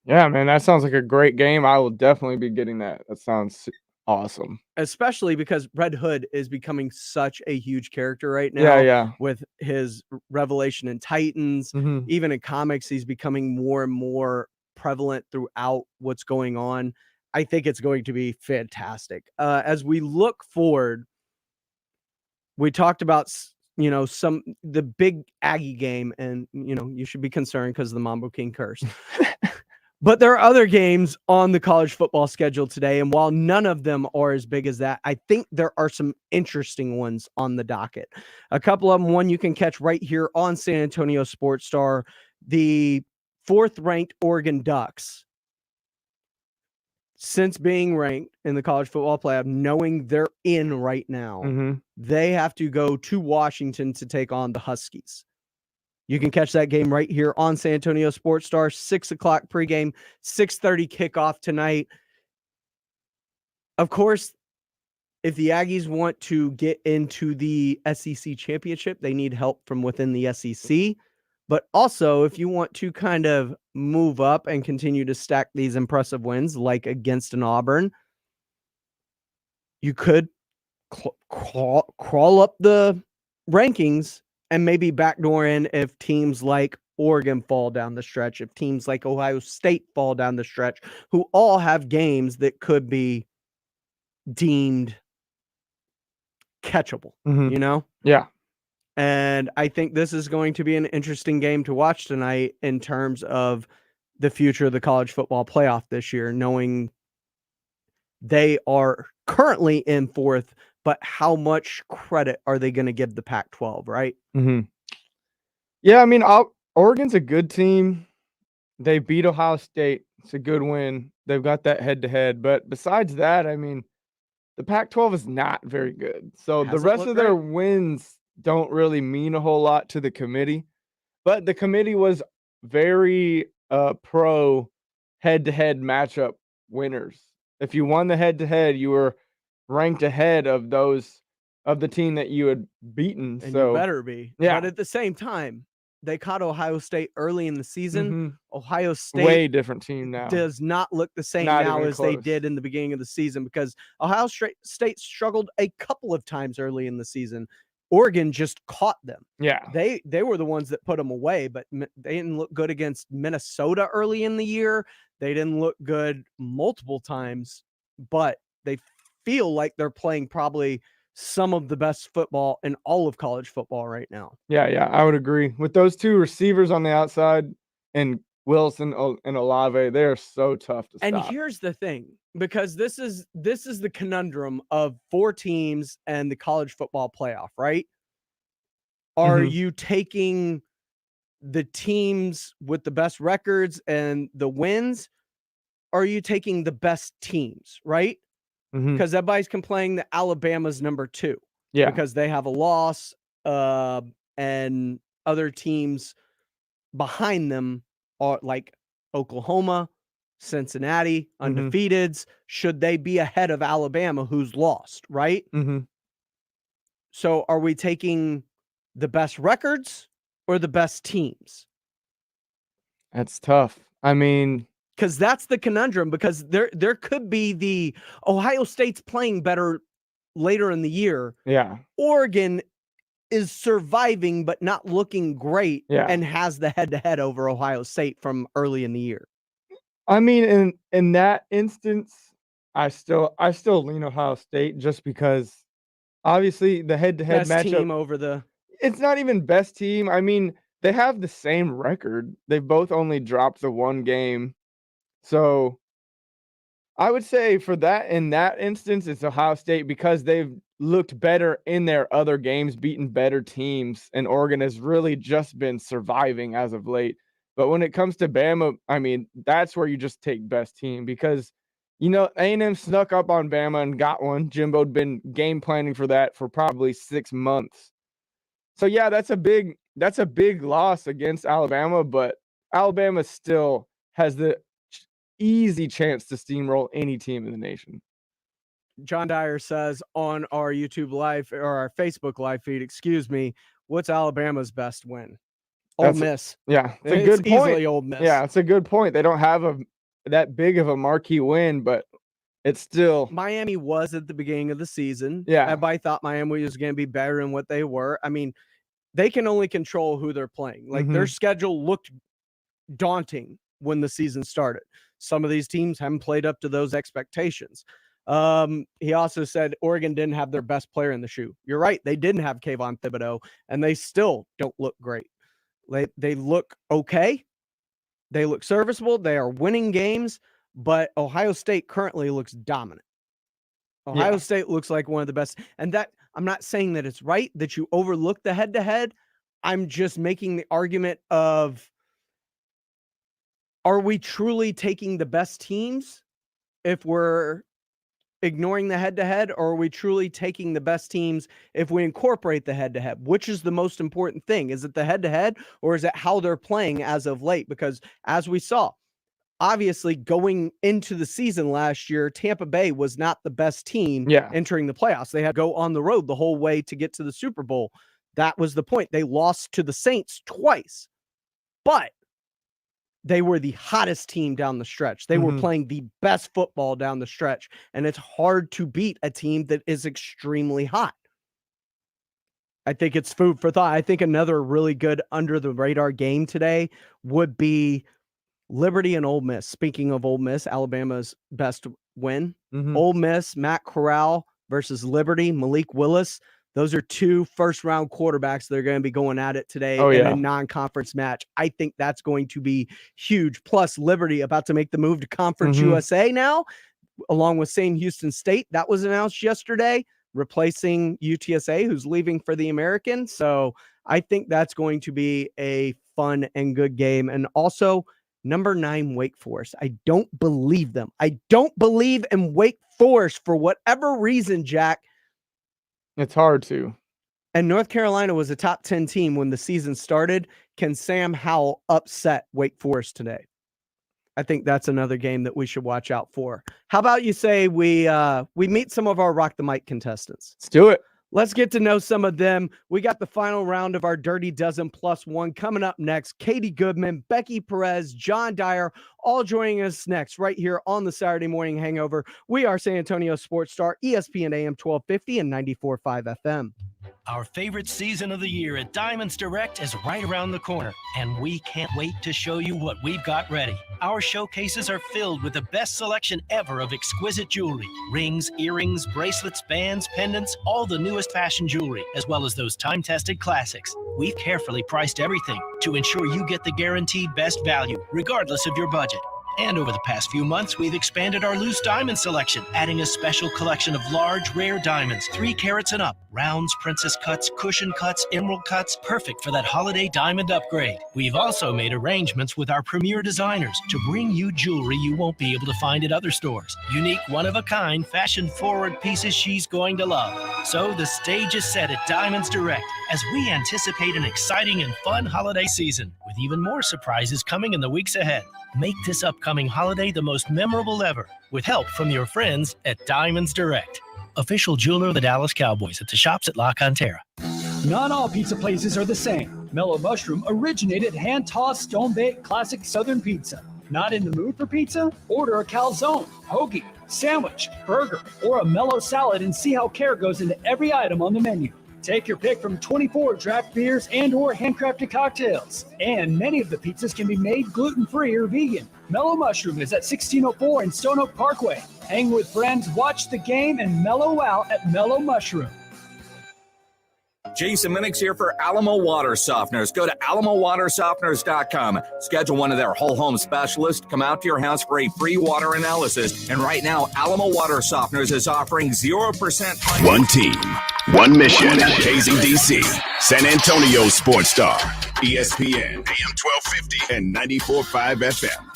Yeah, man, that sounds like a great game. I will definitely be getting that. That sounds awesome. Especially because Red Hood is becoming such a huge character right now. Yeah. With his revelation in Titans. Even in comics, he's becoming more and more prevalent throughout what's going on. I think it's going to be fantastic. As we look forward, we talked about the big Aggie game, and you should be concerned because of the Mambo King curse. But there are other games on the college football schedule today, and while none of them are as big as that, I think there are some interesting ones on the docket. A couple of them, one you can catch right here on San Antonio Sports Star. The 4th-ranked Oregon Ducks, since being ranked in the college football playoff, knowing they're in right now, they have to go to Washington to take on the Huskies. You can catch that game right here on San Antonio Sports Star, 6 o'clock pregame, 6:30 kickoff tonight. Of course, if the Aggies want to get into the SEC championship, they need help from within the SEC. But also, if you want to kind of move up and continue to stack these impressive wins, like against an Auburn, you could crawl up the rankings and maybe backdoor in if teams like Oregon fall down the stretch, if teams like Ohio State fall down the stretch, who all have games that could be deemed catchable, Yeah. And I think this is going to be an interesting game to watch tonight in terms of the future of the college football playoff this year, knowing they are currently in 4th, but how much credit are they going to give the Pac-12, right? Yeah, I mean, Oregon's a good team. They beat Ohio State. It's a good win. They've got that head-to-head. But besides that, I mean, the Pac-12 is not very good. So the rest of their wins don't really mean a whole lot to the committee. But the committee was very pro head-to-head matchup winners. If you won the head-to-head, you were ranked ahead of the team that you had beaten. And so you better be. Yeah. But at the same time, they caught Ohio State early in the season. Ohio State way different team now. does not look the same Not now even as they close. did in the beginning of the season, because Ohio State struggled a couple of times early in the season. Oregon just caught them. Yeah. They were the ones that put them away, but they didn't look good against Minnesota early in the year. They didn't look good multiple times, but they feel like they're playing probably some of the best football in all of college football right now. Yeah, I would agree. With those two receivers on the outside and Wilson and Olave, they're so tough to And stop. here's the thing, because this is the conundrum of 4 teams and the college football playoff, right? Are you taking the teams with the best records and the wins? Or are you taking the best teams, right? Because everybody's complaining that Alabama's number 2. Yeah. Because they have a loss, and other teams behind them are like Oklahoma, Cincinnati, undefeateds. Should they be ahead of Alabama, who's lost, right? So are we taking the best records or the best teams? That's tough. I mean, because that's the conundrum, because there could be the Ohio State's playing better later in the year. Yeah. Oregon is surviving but not looking great, and has the head-to-head over Ohio State from early in the year. I mean, in that instance, I still lean Ohio State just because Obviously, the head-to-head Best matchup. team over the. It's not even best team. I mean, they have the same record. They've both only dropped the one game. So I would say for that, in that instance, it's Ohio State because they've looked better in their other games, beaten better teams, and Oregon has really just been surviving as of late. But when it comes to Bama, I mean, that's where you just take best team because, A&M snuck up on Bama and got one. Jimbo'd been game planning for that for probably 6 months. So yeah, that's a big loss against Alabama, but Alabama still has the easy chance to steamroll any team in the nation. John Dyer says on our YouTube live or our Facebook live feed, excuse me, what's Alabama's best win? Ole Miss. Yeah, it's a good point. Easily Ole Miss. Yeah, it's a good point. They don't have that big of a marquee win, but it's still. Miami was at the beginning of the season. Yeah. Everybody thought Miami was going to be better than what they were. I mean, they can only control who they're playing. Like their schedule looked daunting when the season started. Some of these teams haven't played up to those expectations. He also said Oregon didn't have their best player in the shoe. You're right. They didn't have Kayvon Thibodeau, and they still don't look great. They look okay. They look serviceable. They are winning games, but Ohio State currently looks dominant. Ohio State looks like one of the best. And that I'm not saying that it's right that you overlook the head-to-head. I'm just making the argument of, are we truly taking the best teams if we're ignoring the head-to-head, or are we truly taking the best teams if we incorporate the head-to-head? Which is the most important thing? Is it the head-to-head, or is it how they're playing as of late? Because as we saw, obviously going into the season last year, Tampa Bay was not the best team entering the playoffs. They had to go on the road the whole way to get to the Super Bowl. That was the point. They lost to the Saints twice, but they were the hottest team down the stretch. They were playing the best football down the stretch, and it's hard to beat a team that is extremely hot. I think it's food for thought. I think another really good under-the-radar game today would be Liberty and Ole Miss. Speaking of Ole Miss, Alabama's best win. Ole Miss, Matt Corral versus Liberty, Malik Willis. Those are two first-round quarterbacks that are going to be going at it today in a non-conference match. I think that's going to be huge. Plus, Liberty about to make the move to Conference USA now, along with Sam Houston State. That was announced yesterday, replacing UTSA, who's leaving for the American. So I think that's going to be a fun and good game. And also, number 9, Wake Forest. I don't believe them. I don't believe in Wake Forest for whatever reason, Jack. It's hard to. And North Carolina was a top 10 team when the season started. Can Sam Howell upset Wake Forest today? I think that's another game that we should watch out for. How about you say we meet some of our Rock the Mic contestants? Let's do it. Let's get to know some of them. We got the final round of our Dirty Dozen +1 coming up next. Katie Goodman, Becky Perez, John Dyer, all joining us next right here on the Saturday Morning Hangover. We are San Antonio Sports Star, ESPN AM 1250 and 94.5 FM. Our favorite season of the year at Diamonds Direct is right around the corner, and we can't wait to show you what we've got ready. Our showcases are filled with the best selection ever of exquisite jewelry, rings, earrings, bracelets, bands, pendants, all the newest fashion jewelry, as well as those time-tested classics. We've carefully priced everything to ensure you get the guaranteed best value, regardless of your budget. And over the past few months, we've expanded our loose diamond selection, adding a special collection of large, rare diamonds, 3 carats and up, rounds, princess cuts, cushion cuts, emerald cuts, perfect for that holiday diamond upgrade. We've also made arrangements with our premier designers to bring you jewelry you won't be able to find at other stores. Unique, one-of-a-kind, fashion-forward pieces she's going to love. So the stage is set at Diamonds Direct as we anticipate an exciting and fun holiday season, with even more surprises coming in the weeks ahead. Make this upcoming holiday the most memorable ever with help from your friends at Diamonds Direct. Official jeweler of the Dallas Cowboys at the shops at La Cantera. Not all pizza places are the same. Mellow Mushroom originated hand-tossed, stone-baked classic Southern pizza. Not in the mood for pizza? Order a calzone, hoagie, sandwich, burger, or a mellow salad and see how care goes into every item on the menu. Take your pick from 24 draft beers and or handcrafted cocktails. And many of the pizzas can be made gluten-free or vegan. Mellow Mushroom is at 1604 in Stone Oak Parkway. Hang with friends, watch the game, and mellow out at Mellow Mushroom. Jason Minix here for Alamo Water Softeners. Go to alamowatersofteners.com. Schedule one of their whole home specialists to come out to your house for a free water analysis. And right now, Alamo Water Softeners is offering 0%. One team, one mission. KZDC, San Antonio Sports Star, ESPN, AM 1250 and 94.5 FM.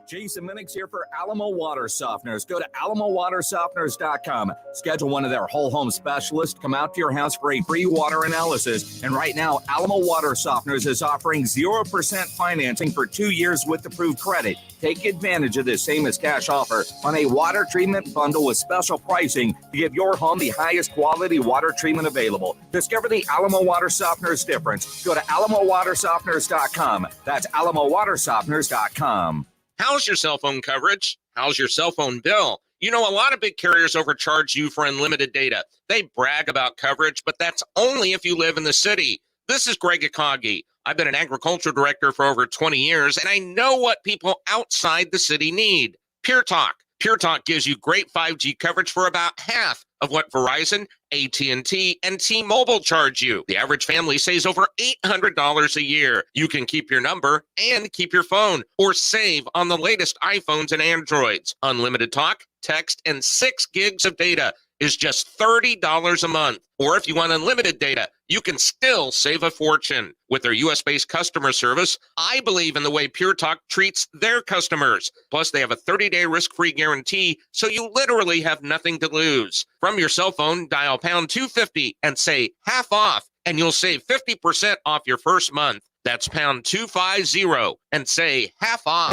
Jason Minix here for Alamo Water Softeners. Go to alamowatersofteners.com. Schedule one of their whole home specialists to come out to your house for a free water analysis. And right now, Alamo Water Softeners is offering 0% financing for 2 years with approved credit. Take advantage of this same as cash offer on a water treatment bundle with special pricing to give your home the highest quality water treatment available. Discover the Alamo Water Softeners difference. Go to alamowatersofteners.com. That's alamowatersofteners.com. How's your cell phone coverage? How's your cell phone bill? You know, a lot of big carriers overcharge you for unlimited data. They brag about coverage, but that's only if you live in the city. This is Greg Akagi. I've been an agriculture director for over 20 years, and I know what people outside the city need. Pure Talk. Pure Talk gives you great 5G coverage for about half of what Verizon, AT&T, and T-Mobile charge you. The average family saves over $800 a year. You can keep your number and keep your phone, or save on the latest iPhones and Androids. Unlimited talk, text, and 6 gigs of data is just $30 a month. Or if you want unlimited data, you can still save a fortune. With their US-based customer service, I believe in the way Pure Talk treats their customers. Plus, they have a 30-day risk-free guarantee, so you literally have nothing to lose. From your cell phone, dial pound 250 and say half off, and you'll save 50% off your first month. That's pound 250 and say half off.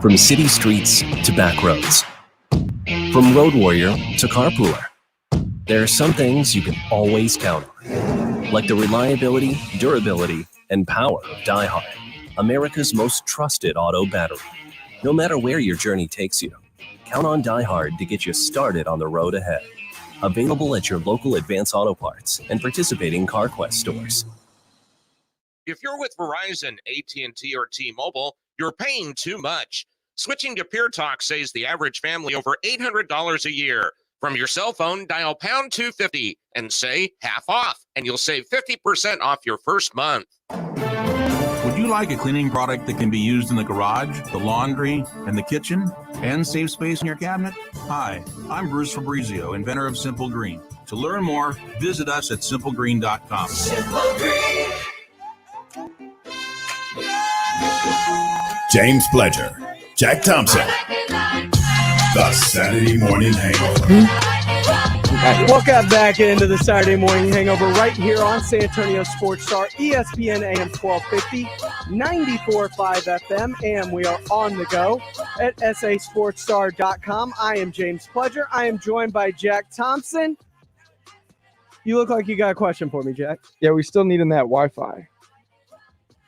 From city streets to back roads, from road warrior to carpooler, there are some things you can always count on, like the reliability, durability, and power of DieHard, America's most trusted auto battery. No matter where your journey takes you, count on DieHard to get you started on the road ahead. Available at your local Advance Auto Parts and participating CarQuest stores. If you're with Verizon, AT&T, or T-Mobile, you're paying too much. Switching to Pure Talk saves the average family over $800 a year. From your cell phone, dial pound 250 and say half off, and you'll save 50% off your first month. Would you like a cleaning product that can be used in the garage, the laundry, and the kitchen, and save space in your cabinet? Hi, I'm Bruce Fabrizio, inventor of Simple Green. To learn more, visit us at simplegreen.com. Simple Green. James Pledger, Jack Thompson, the Saturday Morning Hangover. Welcome back into the Saturday Morning Hangover right here on San Antonio Sports Star, ESPN AM 1250, 94.5 FM, and we are on the go at sasportsstar.com. I am James Pledger. I am joined by Jack Thompson. You look like you got a question for me, Jack. Yeah, we still needing that Wi-Fi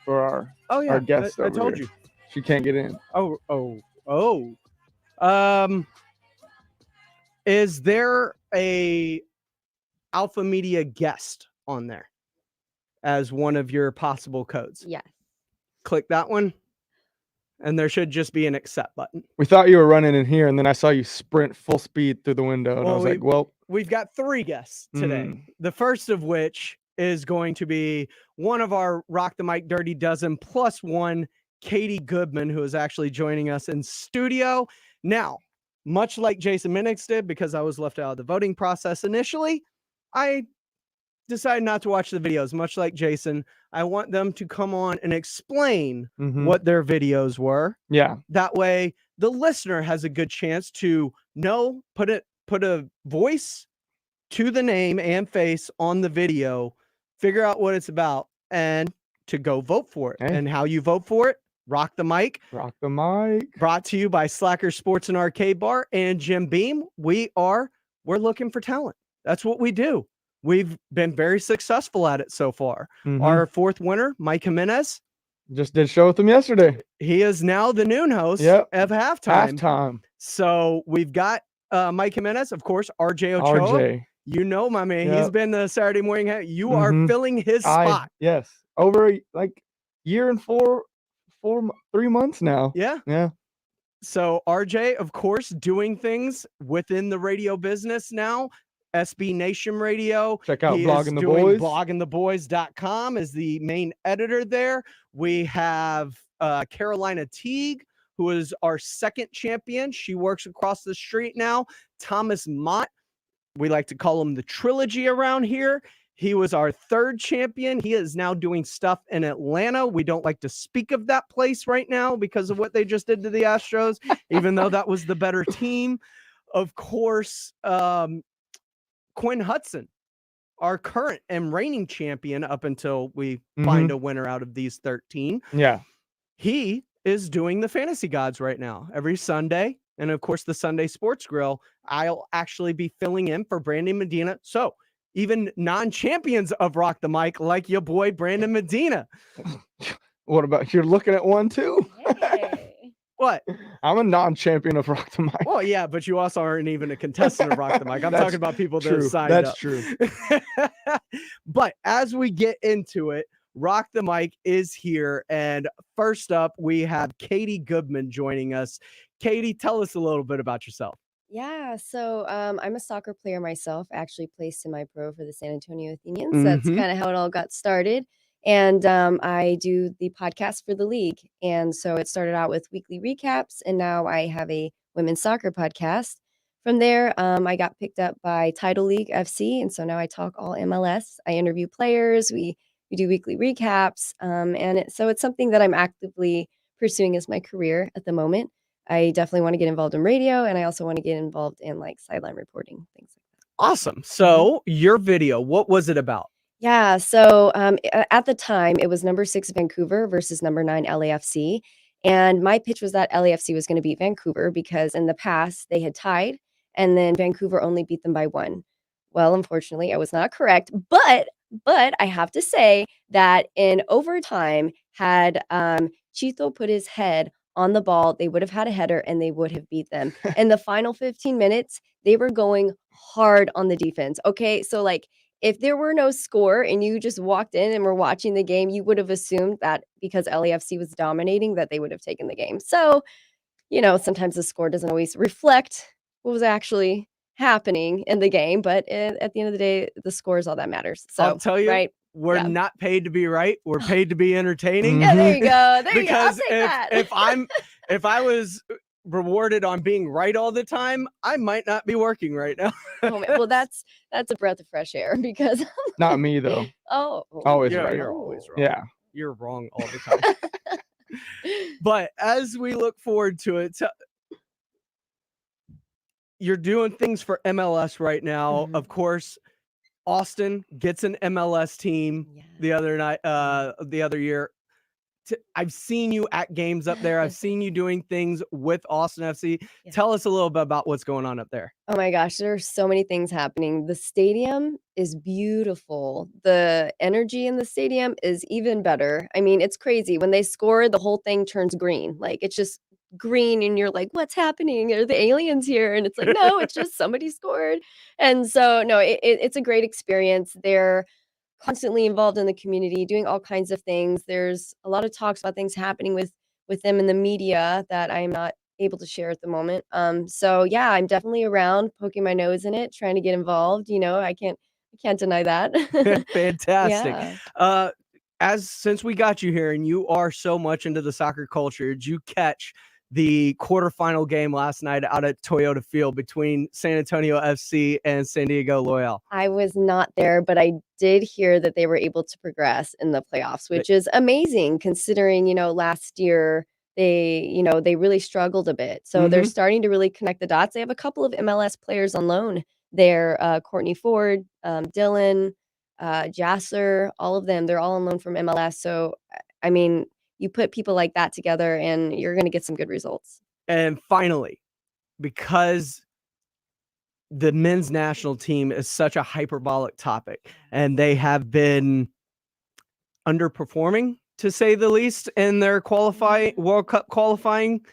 for our guest. I told you. She can't get in. Is there a Alpha Media guest on there as one of your possible codes? Yes. Click that one, and there should just be an accept button. We thought you were running in here, and then I saw you sprint full speed through the window, and I was like, well. We've got 3 guests today. The first of which is going to be one of our Rock the Mic Dirty Dozen plus one, Katie Goodman, who is actually joining us in studio. Now, much like Jason Minix did, because I was left out of the voting process initially, I decided not to watch the videos. Much like Jason, I want them to come on and explain what their videos were. Yeah. That way, the listener has a good chance to know, put a voice to the name and face on the video, figure out what it's about, and to go vote for it. And how you vote for it, Rock the Mic. Rock the Mic. Brought to you by Slacker Sports and Arcade Bar and Jim Beam. We're looking for talent. That's what we do. We've been very successful at it so far. Our 4th winner, Mike Jimenez. Just did a show with him yesterday. He is now the noon host of Halftime. So we've got Mike Jimenez, of course, RJ Ochoa. RJ. You know, my man, he's been the Saturday morning. You are filling his spot. Yes. Over like year and 3 months now. Yeah. Yeah. So RJ, of course, doing things within the radio business now. SB Nation Radio. Check out He Blogging is the doing Boys. bloggingtheboys.com is the main editor there. We have Carolina Teague, who is our second champion. She works across the street now. Thomas Mott, we like to call him the trilogy around here. He was our third champion. He is now doing stuff in Atlanta. We don't like to speak of that place right now because of what they just did to the Astros, even though that was the better team. Of course, Quinn Hudson, our current and reigning champion up until we find a winner out of these 13. Yeah. He is doing the Fantasy Gods right now every Sunday. And of course, the Sunday Sports Grill, I'll actually be filling in for Brandon Medina. So even non-champions of Rock the Mic, like your boy, Brandon Medina. What about, you're looking at one too? What? I'm a non-champion of Rock the Mic. Well, yeah, but you also aren't even a contestant of Rock the Mic. I'm That's talking about people that true. have signed That's up. true. But as we get into it, Rock the Mic is here. And first up, we have Katie Goodman joining us. Katie, tell us a little bit about yourself. Yeah, so I'm a soccer player myself. I actually play semi-pro for the San Antonio Athenians. That's kind of how it all got started. And I do the podcast for the league. And so it started out with weekly recaps, and now I have a women's soccer podcast. From there, I got picked up by Title League FC, and so now I talk all MLS. I interview players. We do weekly recaps, so it's something that I'm actively pursuing as my career at the moment. I definitely want to get involved in radio, and I also want to get involved in like sideline reporting, things like that. Awesome. So your video, what was it about? Yeah, so at the time, it was number 6 Vancouver versus number 9 LAFC. And my pitch was that LAFC was going to beat Vancouver because in the past they had tied, and then Vancouver only beat them by 1. Well, unfortunately, I was not correct, but I have to say that in overtime, had Chito put his head on the ball, they would have had a header and they would have beat them. In the final 15 minutes, they were going hard on the defense. Okay, so like if there were no score and you just walked in and were watching the game, you would have assumed that because LAFC was dominating that they would have taken the game. So, you know, sometimes the score doesn't always reflect what was actually happening in the game, but at the end of the day, the score is all that matters. So I'll tell you, right? we're not paid to be right. We're paid to be entertaining. Yeah, there you go. There you go. I'll Because take that. if I was rewarded on being right all the time, I might not be working right now. Oh, man. Well, that's a breath of fresh air because Not me though. oh, Always you're, right. you're always wrong. Yeah. You're wrong all the time. But as we look forward to it, you're doing things for MLS right now. Of course, Austin gets an MLS team the other year. I've seen you at games up there. I've seen you doing things with Austin FC. Tell us a little bit about what's going on up there. Oh my gosh, there are so many things happening. The stadium is beautiful. The energy in the stadium is even better. I mean, it's crazy. When they score, the whole thing turns green. Like it's just green and you're like, what's happening? Are the aliens here? And it's like, no, it's just somebody scored. And so no, it's a great experience. They're constantly involved in the community, doing all kinds of things. There's a lot of talks about things happening with them in the media that I'm not able to share at the moment. So yeah, I'm definitely around, poking my nose in it, trying to get involved. You know, I can't deny that. Fantastic. Yeah. Since we got you here and you are so much into the soccer culture, did you catch the quarterfinal game last night out at Toyota Field between San Antonio FC and San Diego Loyal? I was not there, but I did hear that they were able to progress in the playoffs, which is amazing considering, you know, last year they really struggled a bit. So they're starting to really connect the dots. They have a couple of MLS players on loan there, Courtney Ford, Dylan, Jasser, all of them. They're all on loan from MLS. So, I mean, you put people like that together and you're going to get some good results. And finally, because the men's national team is such a hyperbolic topic and they have been underperforming, to say the least, in their World Cup qualifying,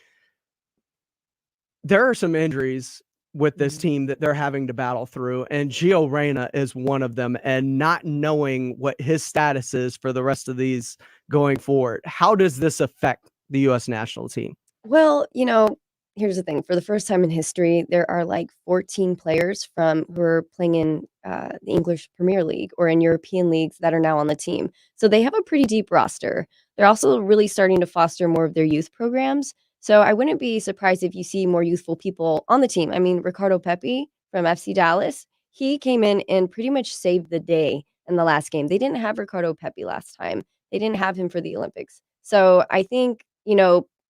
there are some injuries with this team that they're having to battle through, and Gio Reyna is one of them, and not knowing what his status is for the rest of these going forward. How does this affect the U.S. national team? Well, you know, here's the thing. For the first time in history, there are like 14 players who are playing in the English Premier League or in European leagues that are now on the team. So they have a pretty deep roster. They're also really starting to foster more of their youth programs. So I wouldn't be surprised if you see more youthful people on the team. I mean, Ricardo Pepi from FC Dallas, he came in and pretty much saved the day in the last game. They didn't have Ricardo Pepi last time. They didn't have him for the Olympics. So I think,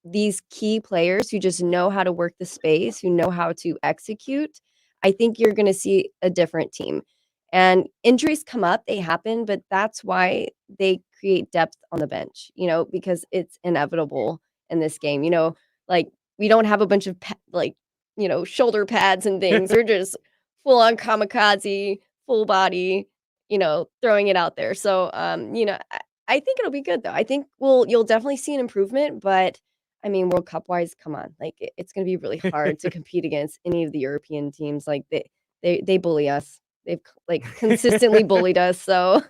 these key players who just know how to work the space, who know how to execute, I think you're going to see a different team. And injuries come up, they happen, but that's why they create depth on the bench, because it's inevitable in this game. Like we don't have a bunch of shoulder pads and things. We're just full on kamikaze, full body, throwing it out there. So, I think it'll be good though. I think you'll definitely see an improvement, but I mean, World Cup wise, come on, like it's going to be really hard to compete against any of the European teams. Like they bully us. They've like consistently bullied us. So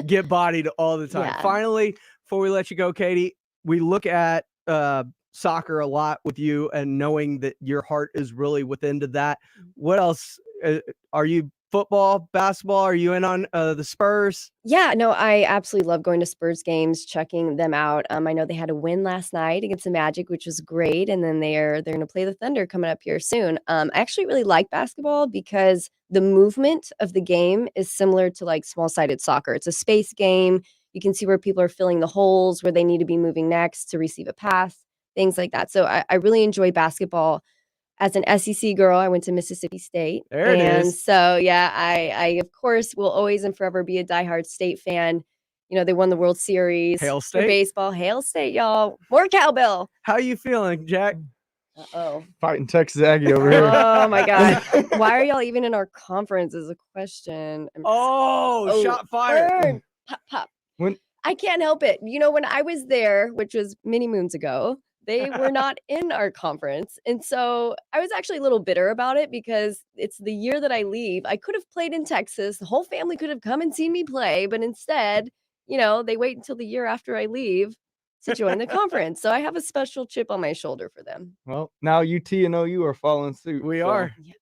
Get bodied all the time. Yeah. Finally, before we let you go, Katie, we look at soccer a lot with you, and knowing that your heart is really within to that. What else? Are you football, basketball? Are you in on the Spurs? Yeah, no, I absolutely love going to Spurs games, checking them out. I know they had a win last night against the Magic, which was great, and then they're going to play the Thunder coming up here soon. I actually really like basketball because the movement of the game is similar to like small-sided soccer. It's a space game. You can see where people are filling the holes, where they need to be moving next to receive a pass, things like that. So I really enjoy basketball. As an SEC girl, I went to Mississippi State. There it and is. so, yeah, I of course will always and forever be a diehard State fan. They won the World Series Hail for State. baseball. Hail State, y'all. More cowbell. How you feeling, Jack? Uh-oh. Fighting Texas Aggie over here. Oh, my God. Why are y'all even in our conference is a question. Shot fired. Burn. Pop, pop. I can't help it. When I was there, which was many moons ago, they were not in our conference. And so I was actually a little bitter about it because it's the year that I leave. I could have played in Texas. The whole family could have come and seen me play. But instead, they wait until the year after I leave to join the conference. So I have a special chip on my shoulder for them. Well, now UT and OU are following suit. We so- are. Yeah.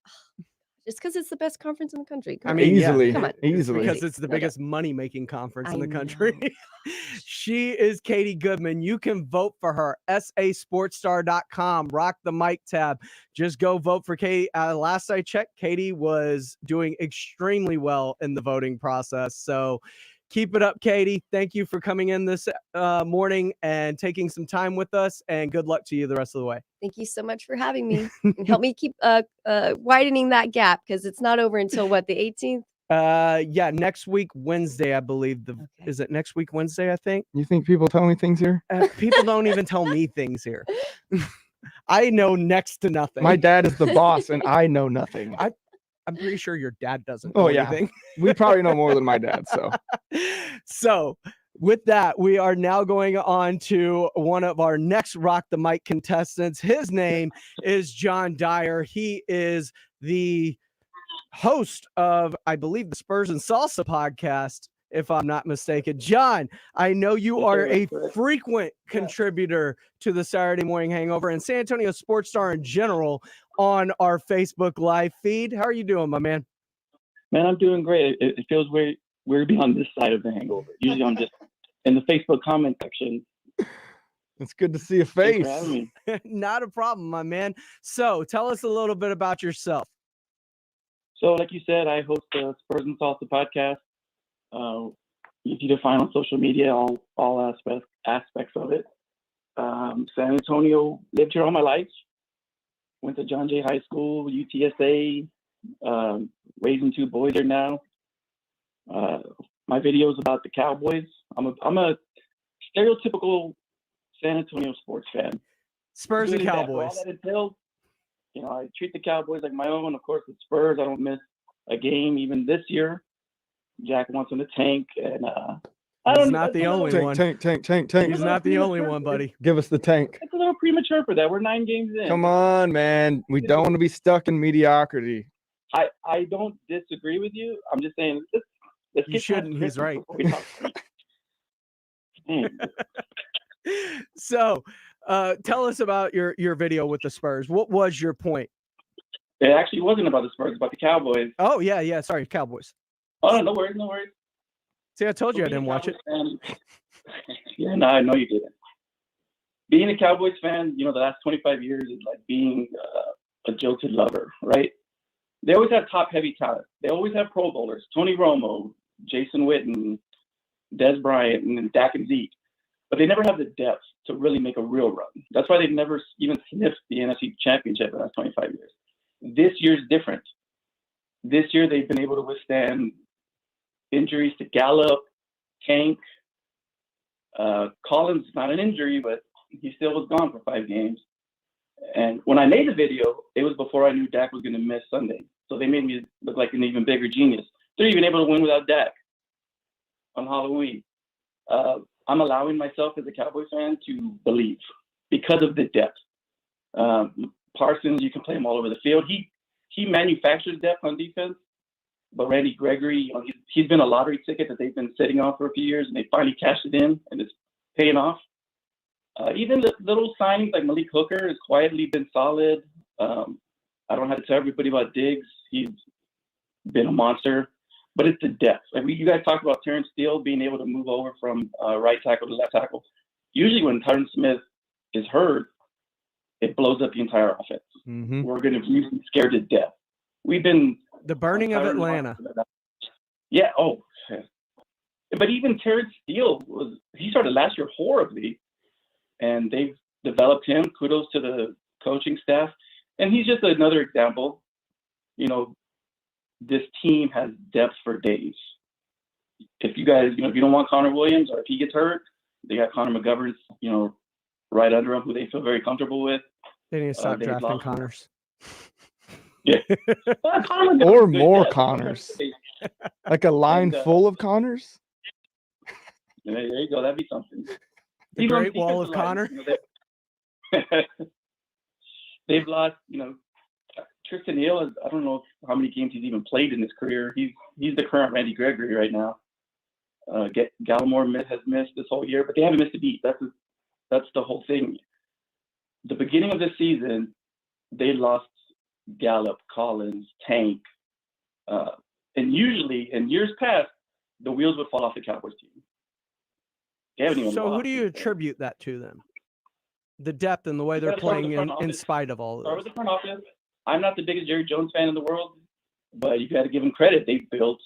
Just because it's the best conference in the country. I mean, Easily. Come on. Easily. Because it's the Okay. biggest money-making conference in I the know. country. She is Katie Goodman. You can vote for her. sasportstar.com. Rock the mic tab. Just go vote for Katie. Last I checked, Katie was doing extremely well in the voting process. So keep it up, Katie. Thank you for coming in this morning and taking some time with us. And good luck to you the rest of the way. Thank you so much for having me. And help me keep widening that gap because it's not over until what, the 18th? Yeah, next week, Wednesday, I believe. Is it next week, Wednesday, I think? You think people tell me things here? People don't even tell me things here. I know next to nothing. My dad is the boss and I know nothing. I'm pretty sure your dad doesn't know Oh, yeah. anything. We probably know more than my dad, so. So with that, we are now going on to one of our next Rock the Mic contestants. His name is John Dyer. He is the host of, I believe, the Spurs and Salsa podcast, if I'm not mistaken. John, I know you are a frequent contributor to the Saturday Morning Hangover and San Antonio Sports Star in general on our Facebook Live feed. How are you doing, my man? Man, I'm doing great. It feels weird to be on this side of the hangover. Usually I'm just in the Facebook comment section. It's good to see a Thanks face. for having me. Not a problem, my man. So tell us a little bit about yourself. So like you said, I host the Spurs and Salsa podcast. Easy to find on social media, all aspects of it. San Antonio, lived here all my life. Went to John Jay High School, UTSA, raising two boys here now. My videos about the Cowboys. I'm a stereotypical San Antonio sports fan. Spurs and Doing that, for Cowboys. all that entails, I treat the Cowboys like my own. Of course, the Spurs, I don't miss a game. Even this year, Jack wants them to tank, and He's not the only one. Tank. He's not the only one, buddy. Give us the tank. It's a little premature for that. We're 9 games in. Come on, man. We don't want to be stuck in mediocrity. I don't disagree with you. I'm just saying, let's You get shouldn't. past He's Christmas right. before we talk. Man. So Tell us about your video with the Spurs. What was your point? It actually wasn't about the Spurs, about the Cowboys. Oh, yeah. Sorry, Cowboys. Oh, no worries. See, I told you I didn't watch it. Yeah, no, I know you didn't. Being a Cowboys fan, the last 25 years is like being a jilted lover, right? They always have top-heavy talent. They always have Pro Bowlers. Tony Romo, Jason Witten, Des Bryant, and Dak and Zeke. But they never have the depth to really make a real run. That's why they've never even sniffed the NFC Championship in the last 25 years. This year's different. This year, they've been able to withstand injuries to Gallup, Tank. Collins is not an injury, but he still was gone for 5 games. And when I made the video, it was before I knew Dak was going to miss Sunday. So they made me look like an even bigger genius. They're even able to win without Dak on Halloween. I'm allowing myself as a Cowboys fan to believe because of the depth. Parsons, you can play him all over the field. He manufactures depth on defense, but Randy Gregory, he's been a lottery ticket that they've been sitting on for a few years, and they finally cashed it in, and it's paying off. Even the little signings like Malik Hooker has quietly been solid. I don't have to tell everybody about Diggs. He's been a monster, but it's the depth. Like you guys talked about Terrence Steele being able to move over from right tackle to left tackle. Usually when Tyron Smith is hurt, it blows up the entire offense. Mm-hmm. We're going to be scared to death. We've been the burning of Atlanta. Yeah. Oh, but even Terrence Steele he started last year horribly, and they've developed him. Kudos to the coaching staff, and he's just another example. This team has depth for days. If you guys, if you don't want Connor Williams or if he gets hurt, they got Connor McGovern, right under him, who they feel very comfortable with. They need to stop drafting Connors. Yeah. Or more Connors. Like a line full of Connors? Yeah, there you go. That'd be something. The Great Wall of Connor. They've lost, Tristan Hill, I don't know how many games he's even played in his career. He's the current Randy Gregory right now. Gallimore has missed this whole year, but they haven't missed a beat. That's the whole thing. The beginning of the season, they lost Gallup, Collins, Tank. And usually, in years past, the wheels would fall off the Cowboys team. They haven't even So lost. who do you attribute that to then? The depth and the way they're playing in spite of all of Start this. with the front office. I'm not the biggest Jerry Jones fan in the world, but you got to give him credit. They built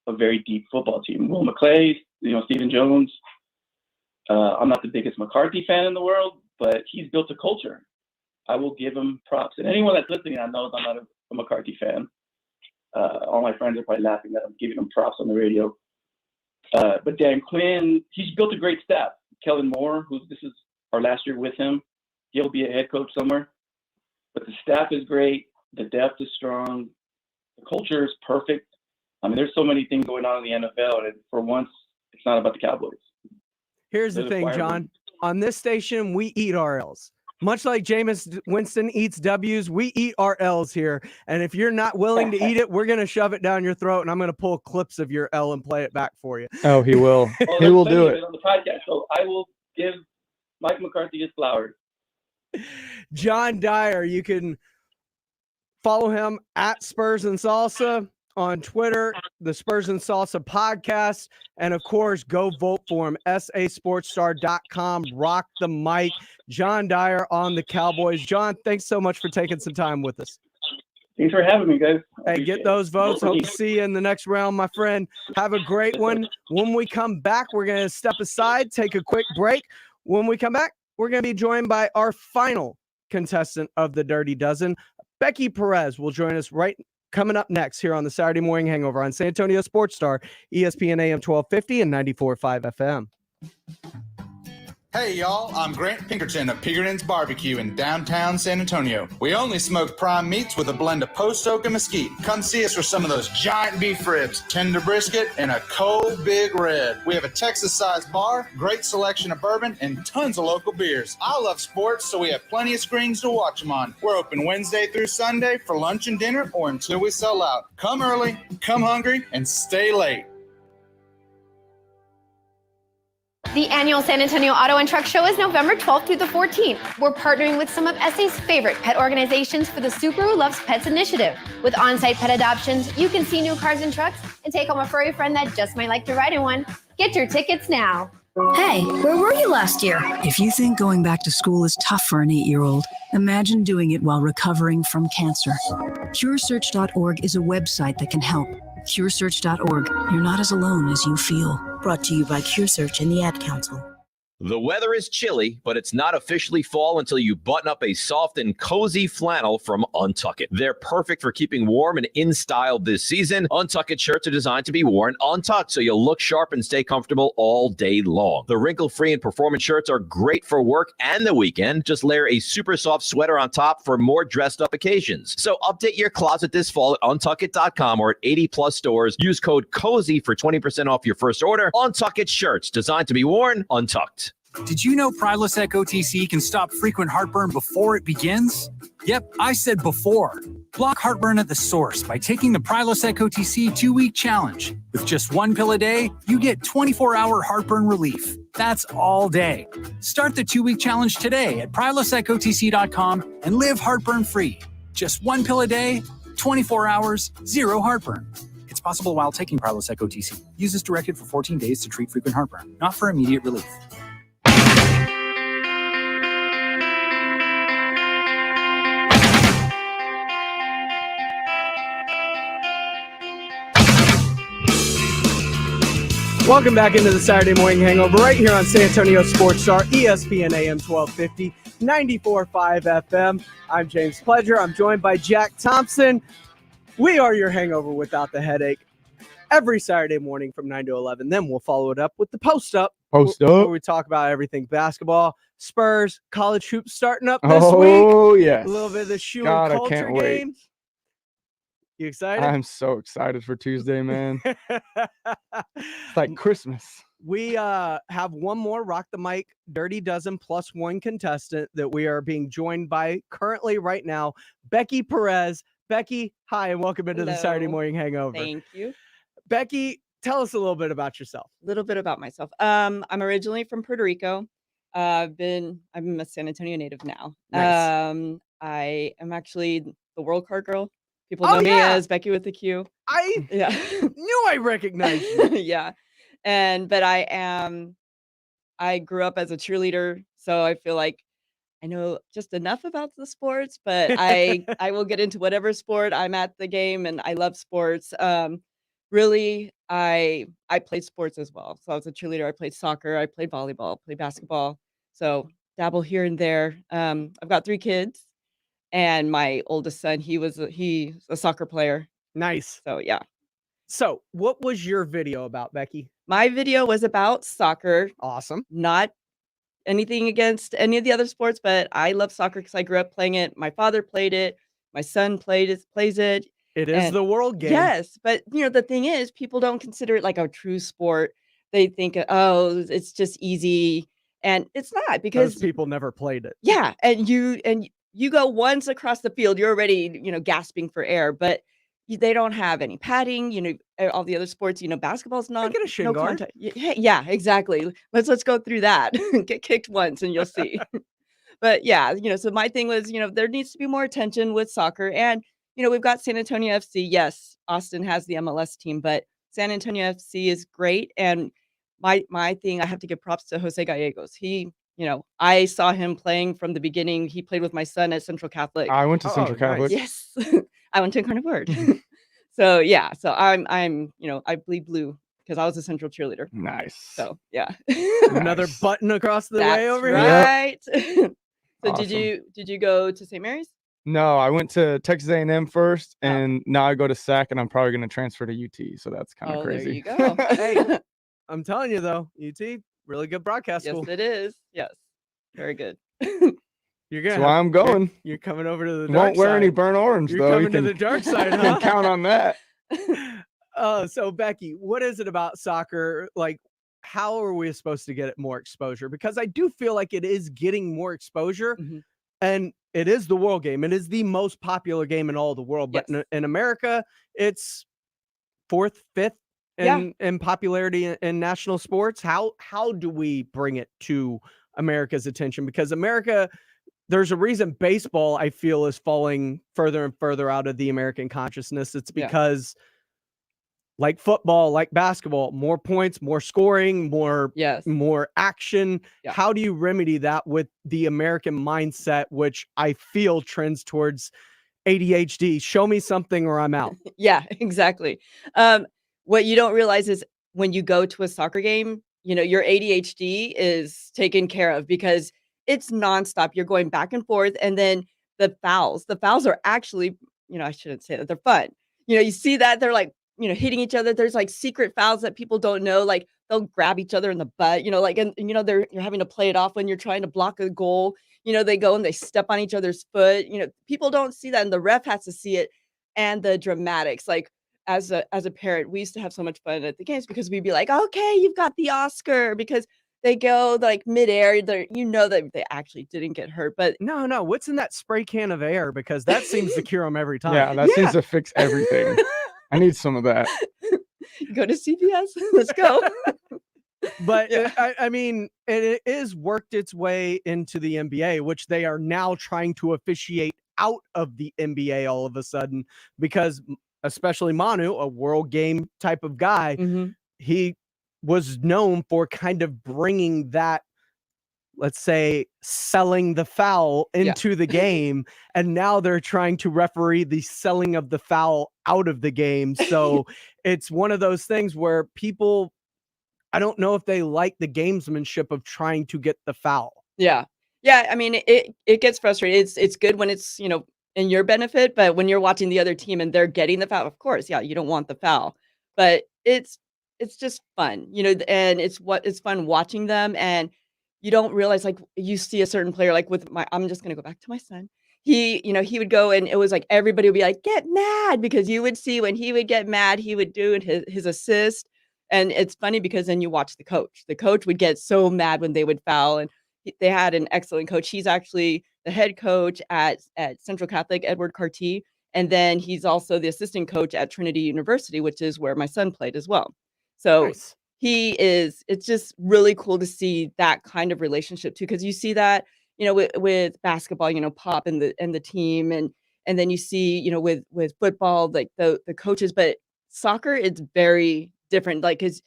a very deep football team. Will McClay, Stephen Jones. I'm not the biggest McCarthy fan in the world, but he's built a culture. I will give him props. And anyone that's listening, knows I'm not a McCarthy fan. All my friends are probably laughing that I'm giving him props on the radio. But Dan Quinn, he's built a great staff. Kellen Moore, this is our last year with him. He'll be a head coach somewhere. But the staff is great. The depth is strong. The culture is perfect. I mean, there's so many things going on in the NFL, and for once, it's not about the Cowboys. Here's the thing, John. On this station, we eat our L's. Much like Jameis Winston eats W's, we eat our L's here. And if you're not willing to eat it, we're going to shove it down your throat, and I'm going to pull clips of your L and play it back for you. Oh, he will. He will do it. On the podcast, so I will give Mike McCarthy his flowers. John Dyer, you can follow him at Spurs and Salsa on Twitter, the Spurs and Salsa podcast, and of course, go vote for him, sasportstar.com, rock the mic. John Dyer on the Cowboys. John, thanks so much for taking some time with us. Thanks for having me, guys. Hey, get those votes. Hope to see you in the next round, my friend. Have a great one. When we come back, we're going to step aside, take a quick break. When we come back, we're going to be joined by our final contestant of the Dirty Dozen. Becky Perez will join us coming up next here on the Saturday Morning Hangover on San Antonio Sports Star, ESPN AM 1250 and 94.5 FM. Hey y'all, I'm Grant Pinkerton of Pinkerton's Barbecue in downtown San Antonio. We only smoke prime meats with a blend of post oak and mesquite. Come see us for some of those giant beef ribs, tender brisket, and a cold big red. We have a Texas-sized bar, great selection of bourbon, and tons of local beers. I love sports, so we have plenty of screens to watch them on. We're open Wednesday through Sunday for lunch and dinner or until we sell out. Come early, come hungry, and stay late. The annual San Antonio Auto and Truck Show is November 12th through the 14th. We're partnering with some of SA's favorite pet organizations for the Subaru Loves Pets initiative. With on-site pet adoptions, you can see new cars and trucks and take home a furry friend that just might like to ride in one. Get your tickets now. Hey, where were you last year? If you think going back to school is tough for an 8-year-old, imagine doing it while recovering from cancer. CureSearch.org is a website that can help. CureSearch.org. You're not as alone as you feel. Brought to you by CureSearch and the Ad Council. The weather is chilly, but it's not officially fall until you button up a soft and cozy flannel from Untuck It. They're perfect for keeping warm and in style this season. Untuck It shirts are designed to be worn untucked, so you'll look sharp and stay comfortable all day long. The wrinkle-free and performance shirts are great for work and the weekend. Just layer a super soft sweater on top for more dressed-up occasions. So update your closet this fall at untuckit.com or at 80-plus stores. Use code COZY for 20% off your first order. Untuck It shirts, designed to be worn untucked. Did you know Prilosec OTC can stop frequent heartburn before it begins? Yep, I said before. Block heartburn at the source by taking the Prilosec OTC 2-week challenge. With just 1 pill a day, you get 24-hour heartburn relief. That's all day. Start the 2-week challenge today at prilosecotc.com and live heartburn-free. Just 1 pill a day, 24 hours, 0 heartburn. It's possible while taking Prilosec OTC. Use as directed for 14 days to treat frequent heartburn, not for immediate relief. Welcome back into the Saturday Morning Hangover right here on San Antonio Sports Star, ESPN AM 1250, 94.5 FM. I'm James Pledger. I'm joined by Jack Thompson. We are your hangover without the headache every Saturday morning from 9 to 11. Then we'll follow it up with the post-up. Where we talk about everything basketball, Spurs, college hoops starting up this week. Oh, yes. A little bit of the shoe God, and I can't culture wait. games. You excited? I'm so excited for Tuesday, man. It's like Christmas. We have one more Rock the Mic Dirty Dozen plus one contestant that we are being joined by currently right now, Becky Perez. Becky, hi, and welcome into the Saturday Morning Hangover. Thank you. Becky, tell us a little bit about yourself. A little bit about myself. I'm originally from Puerto Rico. I'm a San Antonio native now. Nice. I am actually the World Card Girl. People know me as Becky with the Q. I knew I recognized you. Yeah. But I grew up as a cheerleader, so I feel like I know just enough about the sports, but I will get into whatever sport I'm at the game, and I love sports. Really, I played sports as well. So I was a cheerleader. I played soccer. I played volleyball. Played basketball. So dabble here and there. I've got 3 kids, and my oldest son, he's a soccer player. Nice. So yeah. So what was your video about, Becky? My video was about soccer. Awesome. Not anything against any of the other sports, but I love soccer because I grew up playing it. My father played it. My son plays it. It is the world game. Yes, but the thing is, people don't consider it like a true sport. They think, oh, it's just easy, and it's not because people never played it. Yeah, and you go once across the field, you're already gasping for air, but they don't have any padding. All the other sports, basketball's not get a shin no guard. contact. Yeah, exactly. Let's go through that. Get kicked once, and you'll see. But yeah, so my thing was, there needs to be more attention with soccer, and we've got San Antonio FC. Yes, Austin has the MLS team, but San Antonio FC is great. And my thing, I have to give props to Jose Gallegos. He, I saw him playing from the beginning. He played with my son at Central Catholic. I went to Central Catholic. Yes, I went to Incarnate Word. So yeah, so I'm I bleed blue because I was a Central cheerleader. Nice. So yeah, Another button across the way That's over here. right. So Awesome. did you go to St. Mary's? No, I went to Texas A&M first, and now I go to SAC, and I'm probably going to transfer to UT. So that's kind of crazy. There you go. Hey, I'm telling you though, UT, really good broadcast Yes, school. it is. Yes, very good. You're That's gonna. why I'm going. You're coming over to the dark Won't wear side. any burnt orange, You're though. coming to the dark side, you huh? can count on that. So Becky, what is it about soccer? Like, how are we supposed to get it more exposure? Because I do feel like it is getting more exposure, and it is the world game. It is the most popular game in all the world. But in America, it's 4th, 5th in popularity in national sports. How do we bring it to America's attention? Because America, there's a reason baseball, I feel, is falling further and further out of the American consciousness. It's because like football, like basketball, more points, more scoring, more action. How do you remedy that with the American mindset, which I feel trends towards ADHD? Show me something or I'm out. Yeah, exactly. What you don't realize is when you go to a soccer game, your ADHD is taken care of because it's nonstop. You're going back and forth. And then the fouls are actually, I shouldn't say that, they're fun. You see that they're like, hitting each other. There's like secret fouls that people don't know. Like they'll grab each other in the butt, and you're having to play it off when you're trying to block a goal. They go and they step on each other's foot. People don't see that, and the ref has to see it. And the dramatics, like as a parent, we used to have so much fun at the games because we'd be like, okay, you've got the Oscar, because they go like midair. That they actually didn't get hurt, but no, what's in that spray can of air? Because that seems to cure them every time. Yeah, that seems to fix everything. I need some of that. Go to CVS. Let's go. But I mean, it is worked its way into the NBA, which they are now trying to officiate out of the NBA all of a sudden, because especially Manu, a world game type of guy, he was known for kind of bringing that, let's say, selling the foul into the game. And now they're trying to referee the selling of the foul out of the game. So it's one of those things where people, I don't know if they like the gamesmanship of trying to get the foul. Yeah. I mean, it gets frustrating. It's good when it's, in your benefit, but when you're watching the other team and they're getting the foul, of course, you don't want the foul, but it's just fun, and it's fun watching them. And you don't realize, like, you see a certain player, like I'm just going to go back to my son. He would go, and it was like, everybody would be like, get mad, because you would see when he would get mad, he would do his assist. And it's funny because then you watch the coach would get so mad when they would foul. And they had an excellent coach. He's actually the head coach at Central Catholic, Edward Carty. And then he's also the assistant coach at Trinity University, which is where my son played as well. So Nice. It's just really cool to see that kind of relationship too. Cause you see that, with basketball, Pop and the team. And then you see, with football, like the coaches, but soccer, it's very different. Like, cause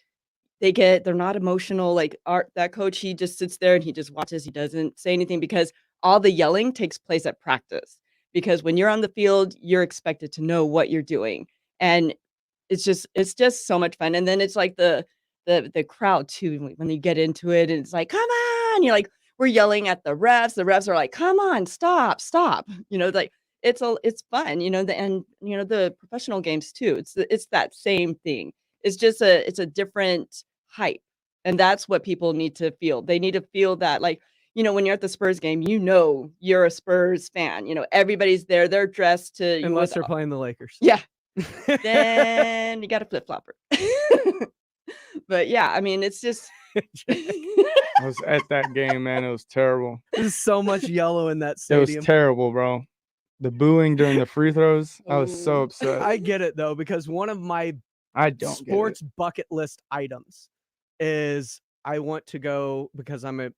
they're not emotional. Like that coach, he just sits there and he just watches. He doesn't say anything, because all the yelling takes place at practice. Because when you're on the field, you're expected to know what you're doing. And it's just so much fun. And then it's like the crowd too, when you get into it, and it's like, come on, you're like, we're yelling at the refs. The refs are like, come on, stop. Like it's fun, the professional games too. It's that same thing. It's just it's a different hype. And that's what people need to feel. They need to feel that, like, when you're at the Spurs game, you're a Spurs fan. Everybody's there. They're dressed to, unless they're playing the Lakers. Yeah. Then you got a flip flopper. But yeah, I mean, it's just. I was at that game, man. It was terrible. There's so much yellow in that It stadium. was terrible, bro. The booing during the free throws, I was so upset. I get it though, because one of my sports bucket list items is I want to go, because I'm a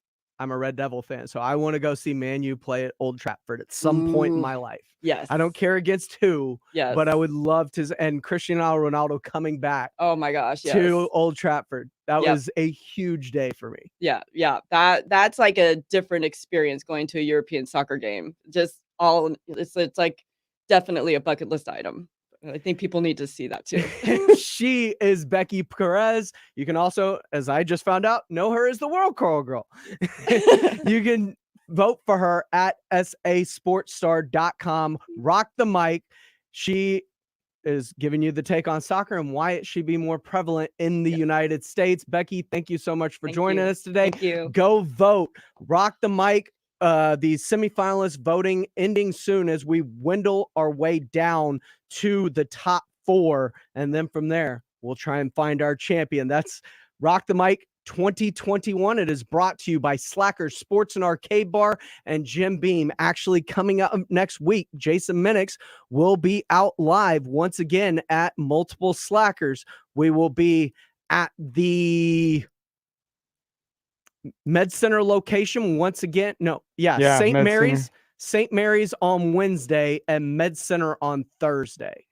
Red Devil fan, so I want to go see Man U play at Old Trafford at some point in my life. Yes. I don't care against who, Yes. but I would love to. And Cristiano Ronaldo coming back. Oh my gosh, yes. To Old Trafford. That was a huge day for me. Yeah. That's like a different experience, going to a European soccer game. It's like definitely a bucket list item. I think people need to see that too. She is Becky Perez. You can also, as I just found out, know her as the World Coral Girl. You can vote for her at sasportstar.com. Rock the mic. She is giving you the take on soccer and why it should be more prevalent in the United States. Becky, thank you so much for joining us today. Thank you. Go vote. Rock the mic. The semifinalist voting ending soon as we dwindle our way down to the top 4. And then from there, we'll try and find our champion. That's Rock the Mic 2021. It is brought to you by Slackers Sports and Arcade Bar and Jim Beam. Actually, coming up next week, Jason Minix will be out live once again at multiple Slackers. We will be at the Med Center location once again. St. Med Mary's. Center. St. Mary's on Wednesday and Med Center on Thursday.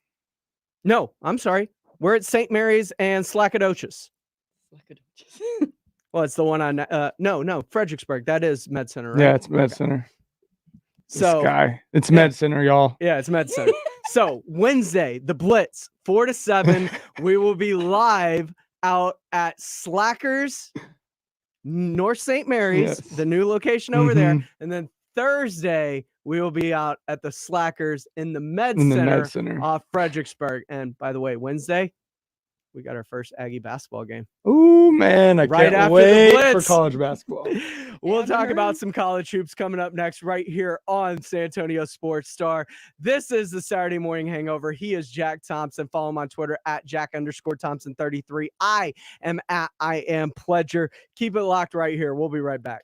No, I'm sorry. We're at St. Mary's and Slackadocious. Well, it's the one on no, Fredericksburg. That is Med Center, right? Yeah, it's Med Center. So It's Med Center, y'all. Yeah, it's Med Center. So Wednesday, the Blitz, 4 to 7. We will be live out at Slackers, North St. Mary's, the new location over there. And then Thursday, we will be out at the Slackers in the Med Center off Fredericksburg. And by the way, Wednesday, we got our first Aggie basketball game. Ooh, man, I can't wait for college basketball. We'll talk about some college hoops coming up next right here on San Antonio Sports Star. This is the Saturday Morning Hangover. He is Jack Thompson. Follow him on Twitter at Jack_Thompson33. I am at I Am Pledger. Keep it locked right here. We'll be right back.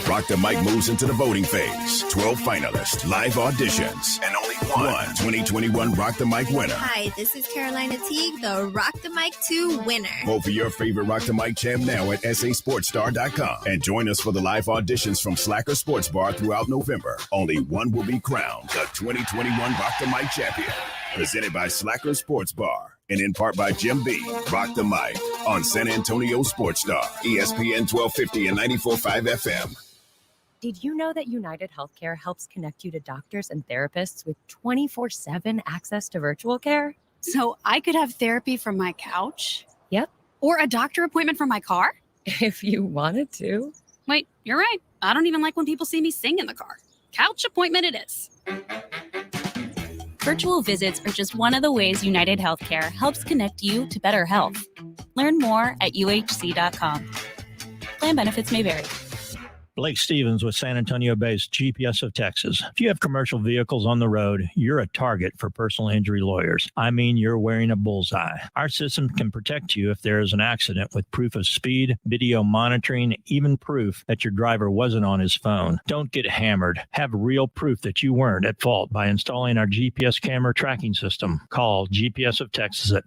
Rock the Mic moves into the voting phase. 12 finalists, live auditions, and only one 2021 Rock the Mic winner. Hi, this is Carolina Teague, the Rock the Mic 2 winner. Vote for your favorite Rock the Mic champ now at sasportstar.com and join us for the live auditions from Slacker Sports Bar throughout November. Only one will be crowned the 2021 Rock the Mic champion. Presented by Slacker Sports Bar and in part by Jim B. Rock the Mic on San Antonio Sports Star, ESPN 1250 and 94.5 FM. Did you know that United Healthcare helps connect you to doctors and therapists with 24/7 access to virtual care? So I could have therapy from my couch? Yep. Or a doctor appointment from my car? If you wanted to. Wait, you're right. I don't even like when people see me sing in the car. Couch appointment it is. Virtual visits are just one of the ways United Healthcare helps connect you to better health. Learn more at uhc.com. Plan benefits may vary. Blake Stevens with San Antonio-based GPS of Texas. If you have commercial vehicles on the road, you're a target for personal injury lawyers. I mean, you're wearing a bullseye. Our system can protect you if there is an accident with proof of speed, video monitoring, even proof that your driver wasn't on his phone. Don't get hammered. Have real proof that you weren't at fault by installing our GPS camera tracking system. Call GPS of Texas at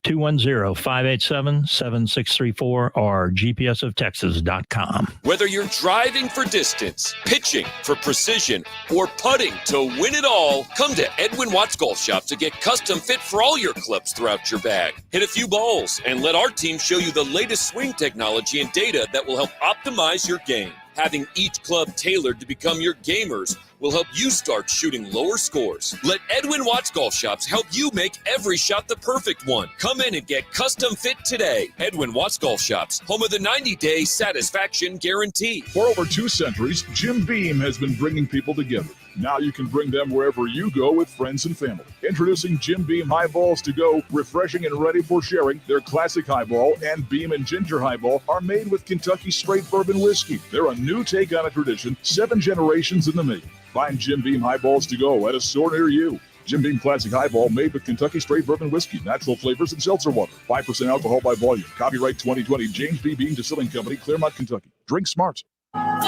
210-587-7634 or gpsoftexas.com. Whether you're driving for distance, pitching for precision, or putting to win it all, come to Edwin Watts Golf Shop to get custom fit for all your clubs throughout your bag. Hit a few balls and let our team show you the latest swing technology and data that will help optimize your game. Having each club tailored to become your gamers will help you start shooting lower scores. Let Edwin Watts Golf Shops help you make every shot the perfect one. Come in and get custom fit today. Edwin Watts Golf Shops, home of the 90-day satisfaction guarantee. For over 2 centuries, Jim Beam has been bringing people together. Now you can bring them wherever you go with friends and family. Introducing Jim Beam Highballs to go, refreshing and ready for sharing. Their classic highball and Beam and Ginger Highball are made with Kentucky straight bourbon whiskey. They're a new take on a tradition, 7 generations in the making. Find Jim Beam Highballs to go at a store near you. Jim Beam Classic Highball made with Kentucky straight bourbon whiskey, natural flavors, and seltzer water. 5% alcohol by volume. Copyright 2020, James B. Beam Distilling Company, Claremont, Kentucky. Drink smart. Sometimes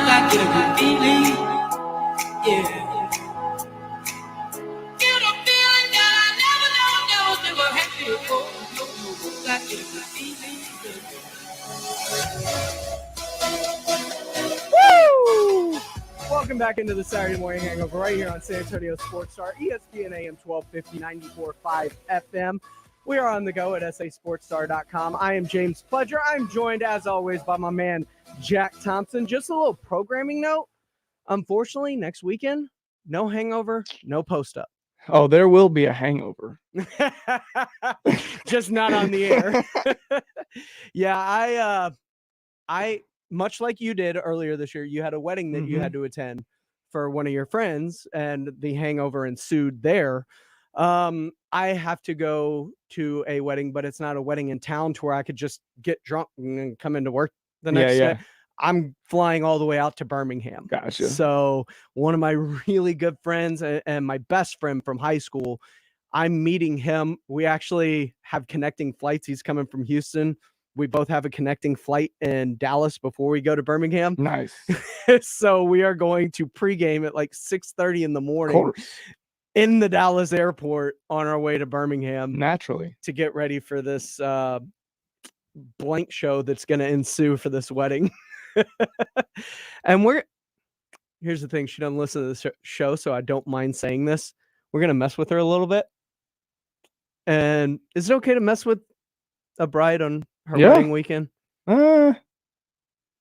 I get a good feeling, yeah. Get a feeling that I never had before. I get a good feeling. Woo! Welcome back into the Saturday Morning Hangover right here on San Antonio Sports Star, ESPN AM 1250, 94.5 FM. We are on the go at sasportstar.com. I am James Pledger. I'm joined, as always, by my man, Jack Thompson. Just a little programming note. Unfortunately, next weekend, no hangover, no post-up. Oh, there will be a hangover. Just not on the air. Yeah, I much like you did earlier this year, you had a wedding that you had to attend for one of your friends, and the hangover ensued there. I have to go to a wedding, but it's not a wedding in town to where I could just get drunk and come into work the next day. I'm flying all the way out to Birmingham. Gotcha. So one of my really good friends and my best friend from high school, I'm meeting him. We actually have connecting flights. He's coming from Houston. We both have a connecting flight in Dallas before we go to Birmingham. Nice. So we are going to pregame at like 6:30 in the Of morning course. in the Dallas airport on our way to Birmingham Naturally. to get ready for this blank show that's going to ensue for this wedding. And here's the thing. She doesn't listen to the show, so I don't mind saying this. We're going to mess with her a little bit. And is it okay to mess with a bride on her wedding weekend? Yeah.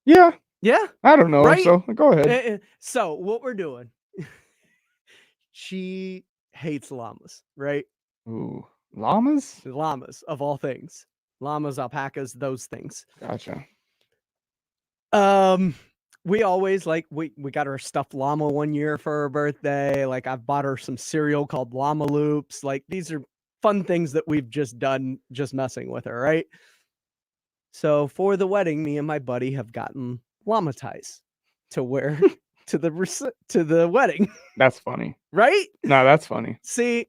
Yeah. I don't know. Right? So go ahead. So what we're doing, she hates llamas, right? Ooh, llamas? Llamas of all things. Llamas, alpacas, those things. Gotcha. We always we got her a stuffed llama one year for her birthday. Like I've bought her some cereal called Llama Loops. Like these are fun things that we've just done, just messing with her, right? So for the wedding, me and my buddy have gotten llama ties to wear to the wedding. That's funny. Right? No, that's funny. See,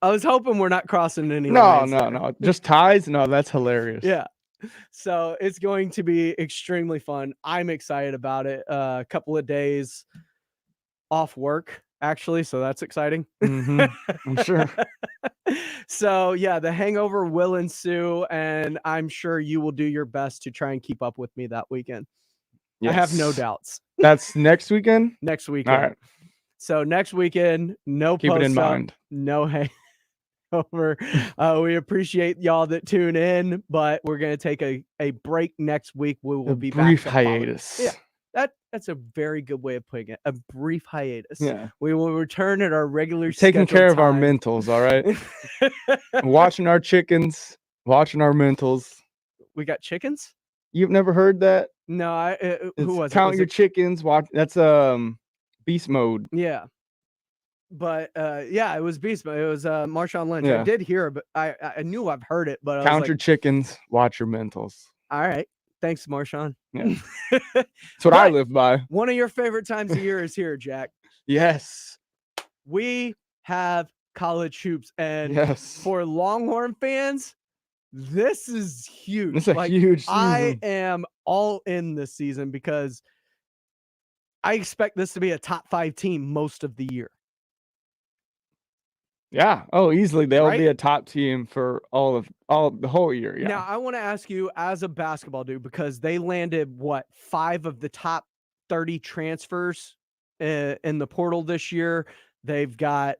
I was hoping we're not crossing any No, lines no, there. no. Just ties? No, that's hilarious. Yeah. So it's going to be extremely fun. I'm excited about it. A couple of days off work, actually, so that's exciting. I'm sure. So yeah, the hangover will ensue, and I'm sure you will do your best to try and keep up with me that weekend. I have no Yes. doupts. That's next weekend? Next weekend. All right. So next weekend, no Keep it in post-up, mind. no hangover. We appreciate y'all that tune in, but we're going to take a break next week. We will be brief back. to follow. hiatus. Yeah, that's a very good way of putting it. A brief hiatus. Yeah. We will return at our regular Taking care of our time. mentals, all right? Watching our chickens, watching our mentals. We got chickens? You've never heard that? No, who was Count it? your chickens. Watch. That's beast mode. Yeah. But yeah, it was Beast Mode. It was Marshawn Lynch. I Yeah. did hear it, but I knew I've heard it, but I Count was your like, chickens. Watch your mentals. all right. Thanks, Marshawn. Yeah. That's what I But live by. one of your favorite times of year is here, Jack. Yes. We have college hoops, and Yes. for Longhorn fans, this is huge. It's a huge I season. am all in this season because I expect this to be a top 5 team most of the year. Yeah. Oh, easily. They'll Right? be a top team for all the whole year. Yeah. Now, I want to ask you as a basketball dude, because they landed 5 of the top 30 transfers in the portal this year. They've got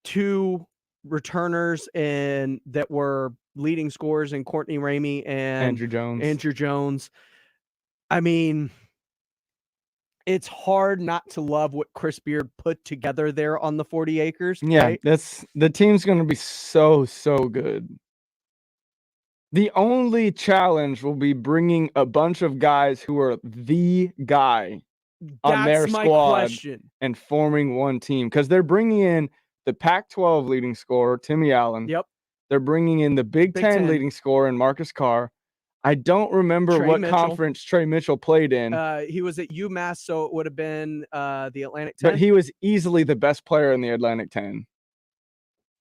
2 returners that were leading scorers in Courtney Ramey and Andrew Jones. I mean, it's hard not to love what Chris Beard put together there on the 40 acres. Yeah, right? the team's going to be so good. The only challenge will be bringing a bunch of guys who are the guy on their That's my squad question. and forming one team, because they're bringing in the Pac-12 leading scorer, Timmy Allen. Yep. They're bringing in the Big Ten leading scorer, and Marcus Carr. I don't remember Trey what Mitchell. conference Trey Mitchell played in, He was at UMass, so it would have been the Atlantic 10. but he was easily the best player in the Atlantic 10.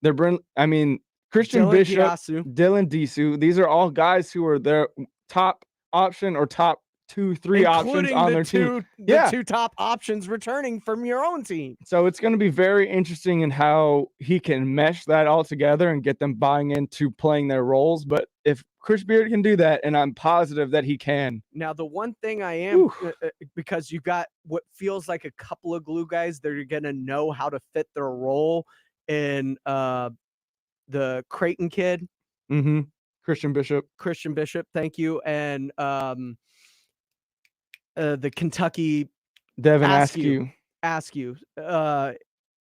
Christian Dylan Bishop, Diasu. Dylan Disu. These are all guys who are their top option or top 2-3 options Including on the their two, team. the 2 top options returning from your own team. So it's going to be very interesting in how he can mesh that all together and get them buying into playing their roles. But if Chris Beard can do that, and I'm positive that he can. Now, the one thing I am, because you got what feels like a couple of glue guys that are going to know how to fit their role in the Creighton kid. Mm-hmm. Christian Bishop. Thank you. And the Kentucky Devin Askew.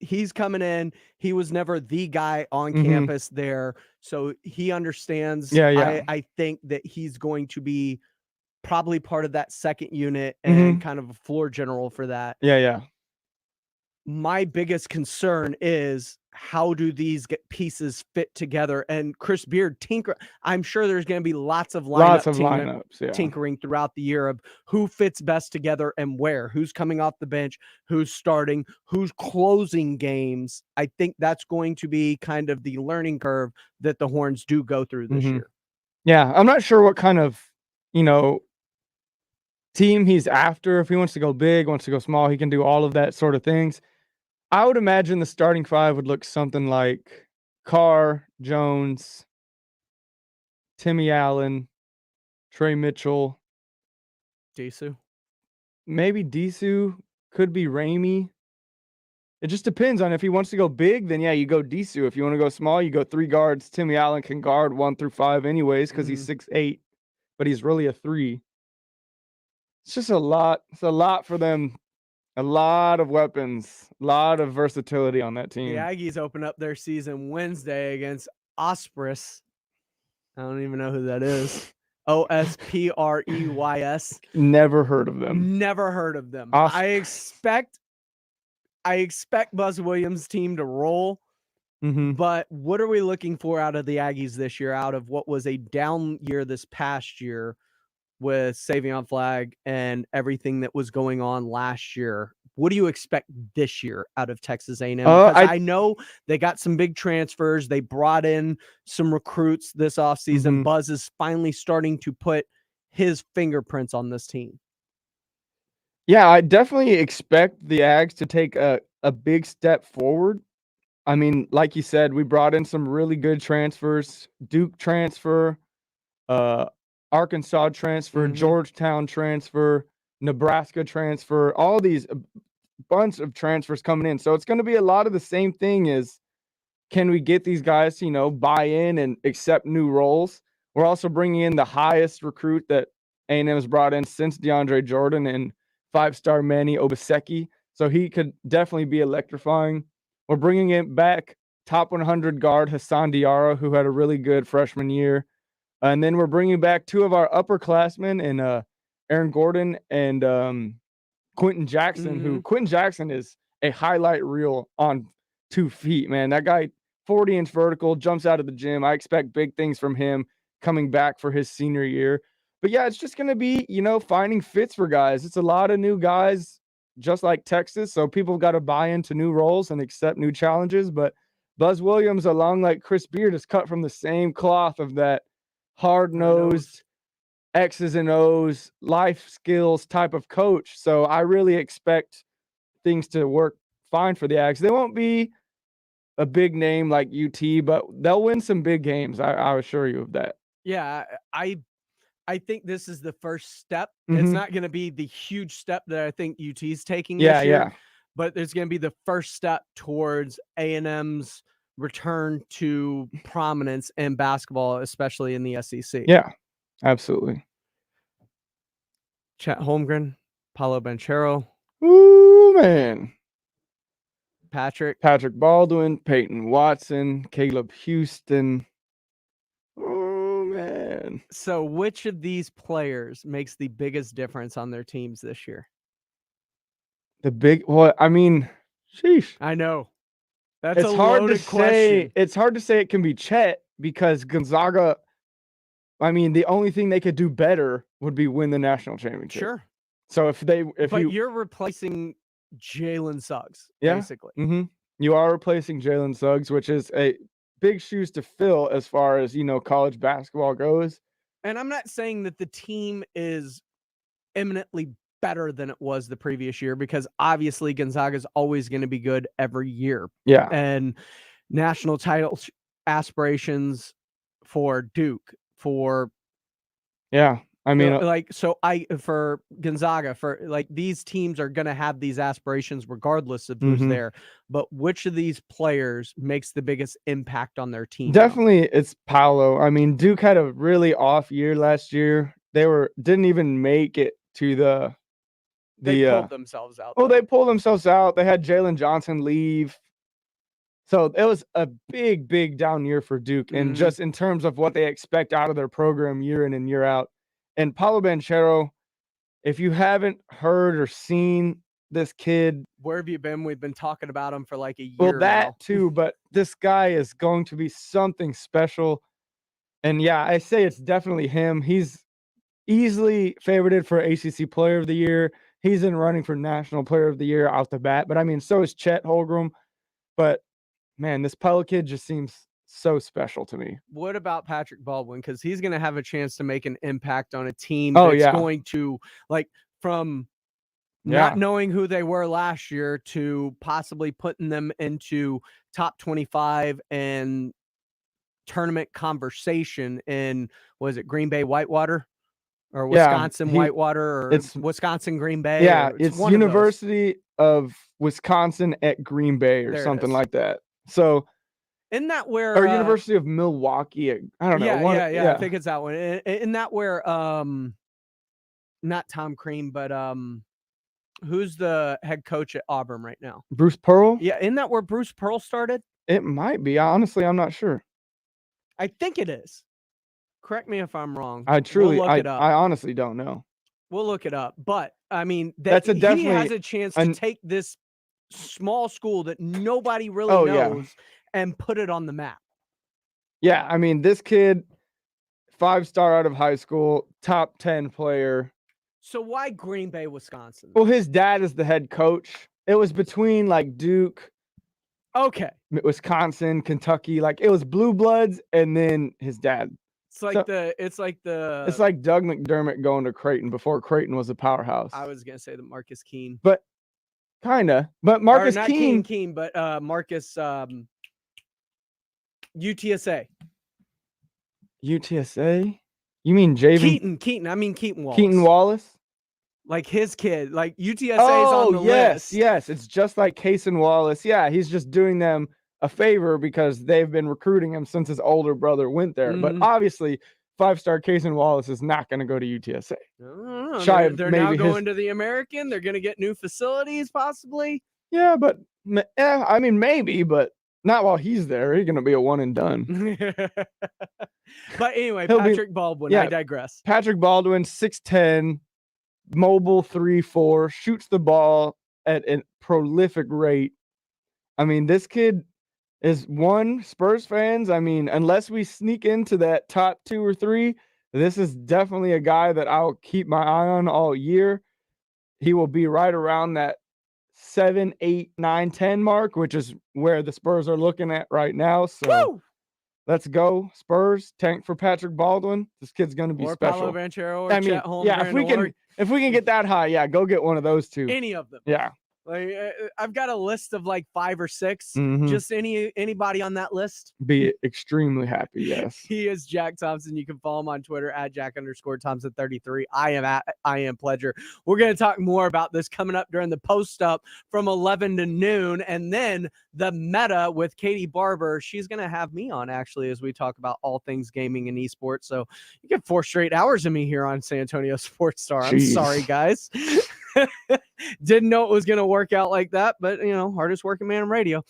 He's coming in. He was never the guy on Mhm. campus there, so he understands. Yeah. I think that he's going to be probably part of that second unit and kind of a floor general for that. Yeah. my biggest concern is how do these pieces fit together? And Chris Beard I'm sure there's going to be lots of lineups, yeah. tinkering throughout the year of who fits best together and where, who's coming off the bench, who's starting, who's closing games. I think that's going to be kind of the learning curve that the Horns do go through this year. Yeah, I'm not sure what kind of, team he's after. If he wants to go big, wants to go small, he can do all of that sort of things. I would imagine the starting five would look something like Carr, Jones, Timmy Allen, Trey Mitchell, Disu. Maybe Disu, could be Ramey. It just depends on if he wants to go big, then yeah, you go Disu. If you want to go small, you go 3 guards. Timmy Allen can guard 1 through 5 anyways because he's 6'8", but he's really a 3. It's just a lot. It's a lot for them. A lot of weapons, a lot of versatility on that team. The Aggies open up their season Wednesday against Ospreys. I don't even know who that is. Ospreys. Never heard of them. Never heard of them. I expect Buzz Williams' team to roll. But what are we looking for out of the Aggies this year, out of what was a down year this past year with Savion Flagg and everything that was going on last year? What do you expect this year out of Texas A&M? Because I know they got some big transfers. They brought in some recruits this offseason. Buzz is finally starting to put his fingerprints on this team. Yeah, I definitely expect the Ags to take a big step forward. I mean, like you said, we brought in some really good transfers. Duke transfer, Arkansas transfer, Georgetown transfer, Nebraska transfer, all these bunch of transfers coming in. So it's going to be a lot of the same thing is, can we get these guys to, buy in and accept new roles? We're also bringing in the highest recruit that A&M has brought in since DeAndre Jordan and 5-star Manny Obaseki. So he could definitely be electrifying. We're bringing it back top 100 guard Hassan Diarra, who had a really good freshman year. And then we're bringing back 2 of our upperclassmen in Aaron Gordon and Quentin Jackson, who Quentin Jackson is a highlight reel on 2 feet, man. That guy, 40-inch vertical, jumps out of the gym. I expect big things from him coming back for his senior year. But yeah, it's just going to be, finding fits for guys. It's a lot of new guys, just like Texas. So people got to buy into new roles and accept new challenges. But Buzz Williams, along like Chris Beard, is cut from the same cloth of that hard-nosed X's and O's, life skills type of coach. So I really expect things to work fine for the Ags. They won't be a big name like UT, but they'll win some big games. I assure you of that. Yeah, I think this is the first step. It's not going to be the huge step that I think UT's taking this year, but it's going to be the first step towards A&M's return to prominence in basketball, especially in the SEC. Yeah, absolutely. Chet Holmgren, Paolo Banchero. Ooh, man. Patrick Baldwin, Peyton Watson, Caleb Houston. Oh, man. So which of these players makes the biggest difference on their teams this year? Sheesh. I know. That's a loaded question. It's hard to say it can be Chet because Gonzaga, the only thing they could do better would be win the national championship. Sure. So you're replacing Jalen Suggs, yeah, basically. You are replacing Jalen Suggs, which is a big shoes to fill as far as, college basketball goes. And I'm not saying that the team is eminently better than it was the previous year, because obviously Gonzaga is always going to be good every year. Yeah. And national title aspirations for Duke, for for Gonzaga, for these teams are going to have these aspirations regardless of who's there. But which of these players makes the biggest impact on their team? Definitely it's Paolo. Duke had a really off year last year. They didn't even make it to they pulled themselves out. Well, they pulled themselves out. They had Jalen Johnson leave. So it was a big, big down year for Duke. And just in terms of what they expect out of their program year in and year out. And Paolo Banchero, if you haven't heard or seen this kid. Where have you been? We've been talking about him for like a year. Well, that now. too, but this guy is going to be something special. And yeah, I say it's definitely him. He's easily favorited for ACC Player of the Year. He's in running for National Player of the Year out the bat. But I mean, so is Chet Holmgren. But man, this Pella kid just seems so special to me. What about Patrick Baldwin? Because he's going to have a chance to make an impact on a team Oh, that's yeah. going to, like, from not knowing who they were last year to possibly putting them into top 25 and tournament conversation in, was it Green Bay Whitewater or Wisconsin Whitewater, or it's Wisconsin Green Bay? Yeah, or it's one of those. University of Wisconsin at Green Bay or There it something is. like that. So, Isn't that where or University of Milwaukee? I don't know. Yeah. I think it's that one. Isn't that where not Tom Crean, but who's the head coach at Auburn right now? Bruce Pearl? Yeah, isn't that where Bruce Pearl started? It might be. Honestly, I'm not sure. I think it is. Correct me if I'm wrong. I truly, we'll look it up. I honestly don't know. We'll look it up. But I mean, That's he has a chance to take this small school that nobody really knows and put it on the map. Yeah, I mean, this kid, 5-star out of high school, top 10 player. So why Green Bay, Wisconsin? Well, his dad is the head coach. It was between like Duke, Wisconsin, Kentucky. Like it was blue bloods, and then his dad. It's like it's like Doug McDermott going to Creighton before Creighton was a powerhouse. I was gonna say the Marcus Keene, but kinda. But Marcus not Keene, but Marcus UTSA. UTSA. You mean Javen Keaton? I mean Keaton Wallace. Keaton Wallace. Like his kid, like UTSA is on the list. Yes, it's just like Cason Wallace. Yeah, he's just doing them a favor because they've been recruiting him since his older brother went there. But obviously, 5-star Cason Wallace is not going to go to UTSA. They're now going to the American. They're going to get new facilities, possibly. Yeah, but I mean, maybe, but not while he's there. He's going to be a one and done. But anyway, Patrick Baldwin. I digress. Patrick Baldwin, 6'10", mobile 3-4, shoots the ball at a prolific rate. I mean, this kid is Spurs fans. I mean, unless we sneak into that top 2 or 3, this is definitely a guy that I'll keep my eye on all year. He will be right around that 7, 8, 9, 10 mark, which is where the Spurs are looking at right now. So let's go Spurs. Tank for Patrick Baldwin. This kid's going to be special. Paolo Banchero or Chet Holmgren, if we can get that high, go get one of those two. Any of them. Yeah. Like I've got a list of like 5 or 6. Mhm. Just anybody on that list. Be extremely happy. Yes. He is Jack Thompson. You can follow him on Twitter at Jack_Thompson33. I am Pledger. We're going to talk more about this coming up during the post up from 11 to noon, and then the meta with Katie Barber. She's going to have me on actually as we talk about all things gaming and esports. So you get 4 straight hours of me here on San Antonio Sports Star. I'm sorry, guys. Didn't know it was going to work out like that, but hardest working man in radio.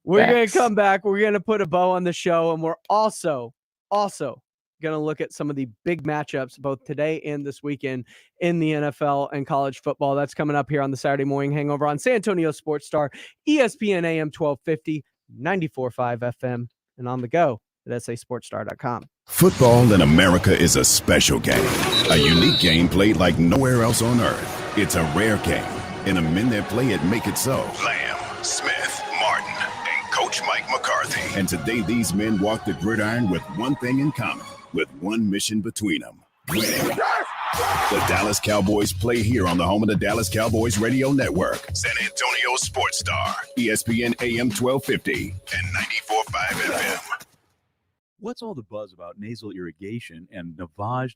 We're going to come back. We're going to put a bow on the show, and we're also going to look at some of the big matchups both today and this weekend in the NFL and college football. That's coming up here on the Saturday Morning Hangover on San Antonio Sports Star, ESPN AM 1250, 94.5 FM, and on the go at sasportstar.com. Football in America is a special game, a unique game played like nowhere else on earth. It's a rare game, and the men that play it make it so. Lamb, Smith, Martin, and Coach Mike McCarthy. And today these men walk the gridiron with one thing in common, with one mission between them: winning. The Dallas Cowboys play here on the home of the Dallas Cowboys Radio Network, San Antonio Sports Star, ESPN AM 1250 and 94.5 FM. What's all the buzz about nasal irrigation and navage?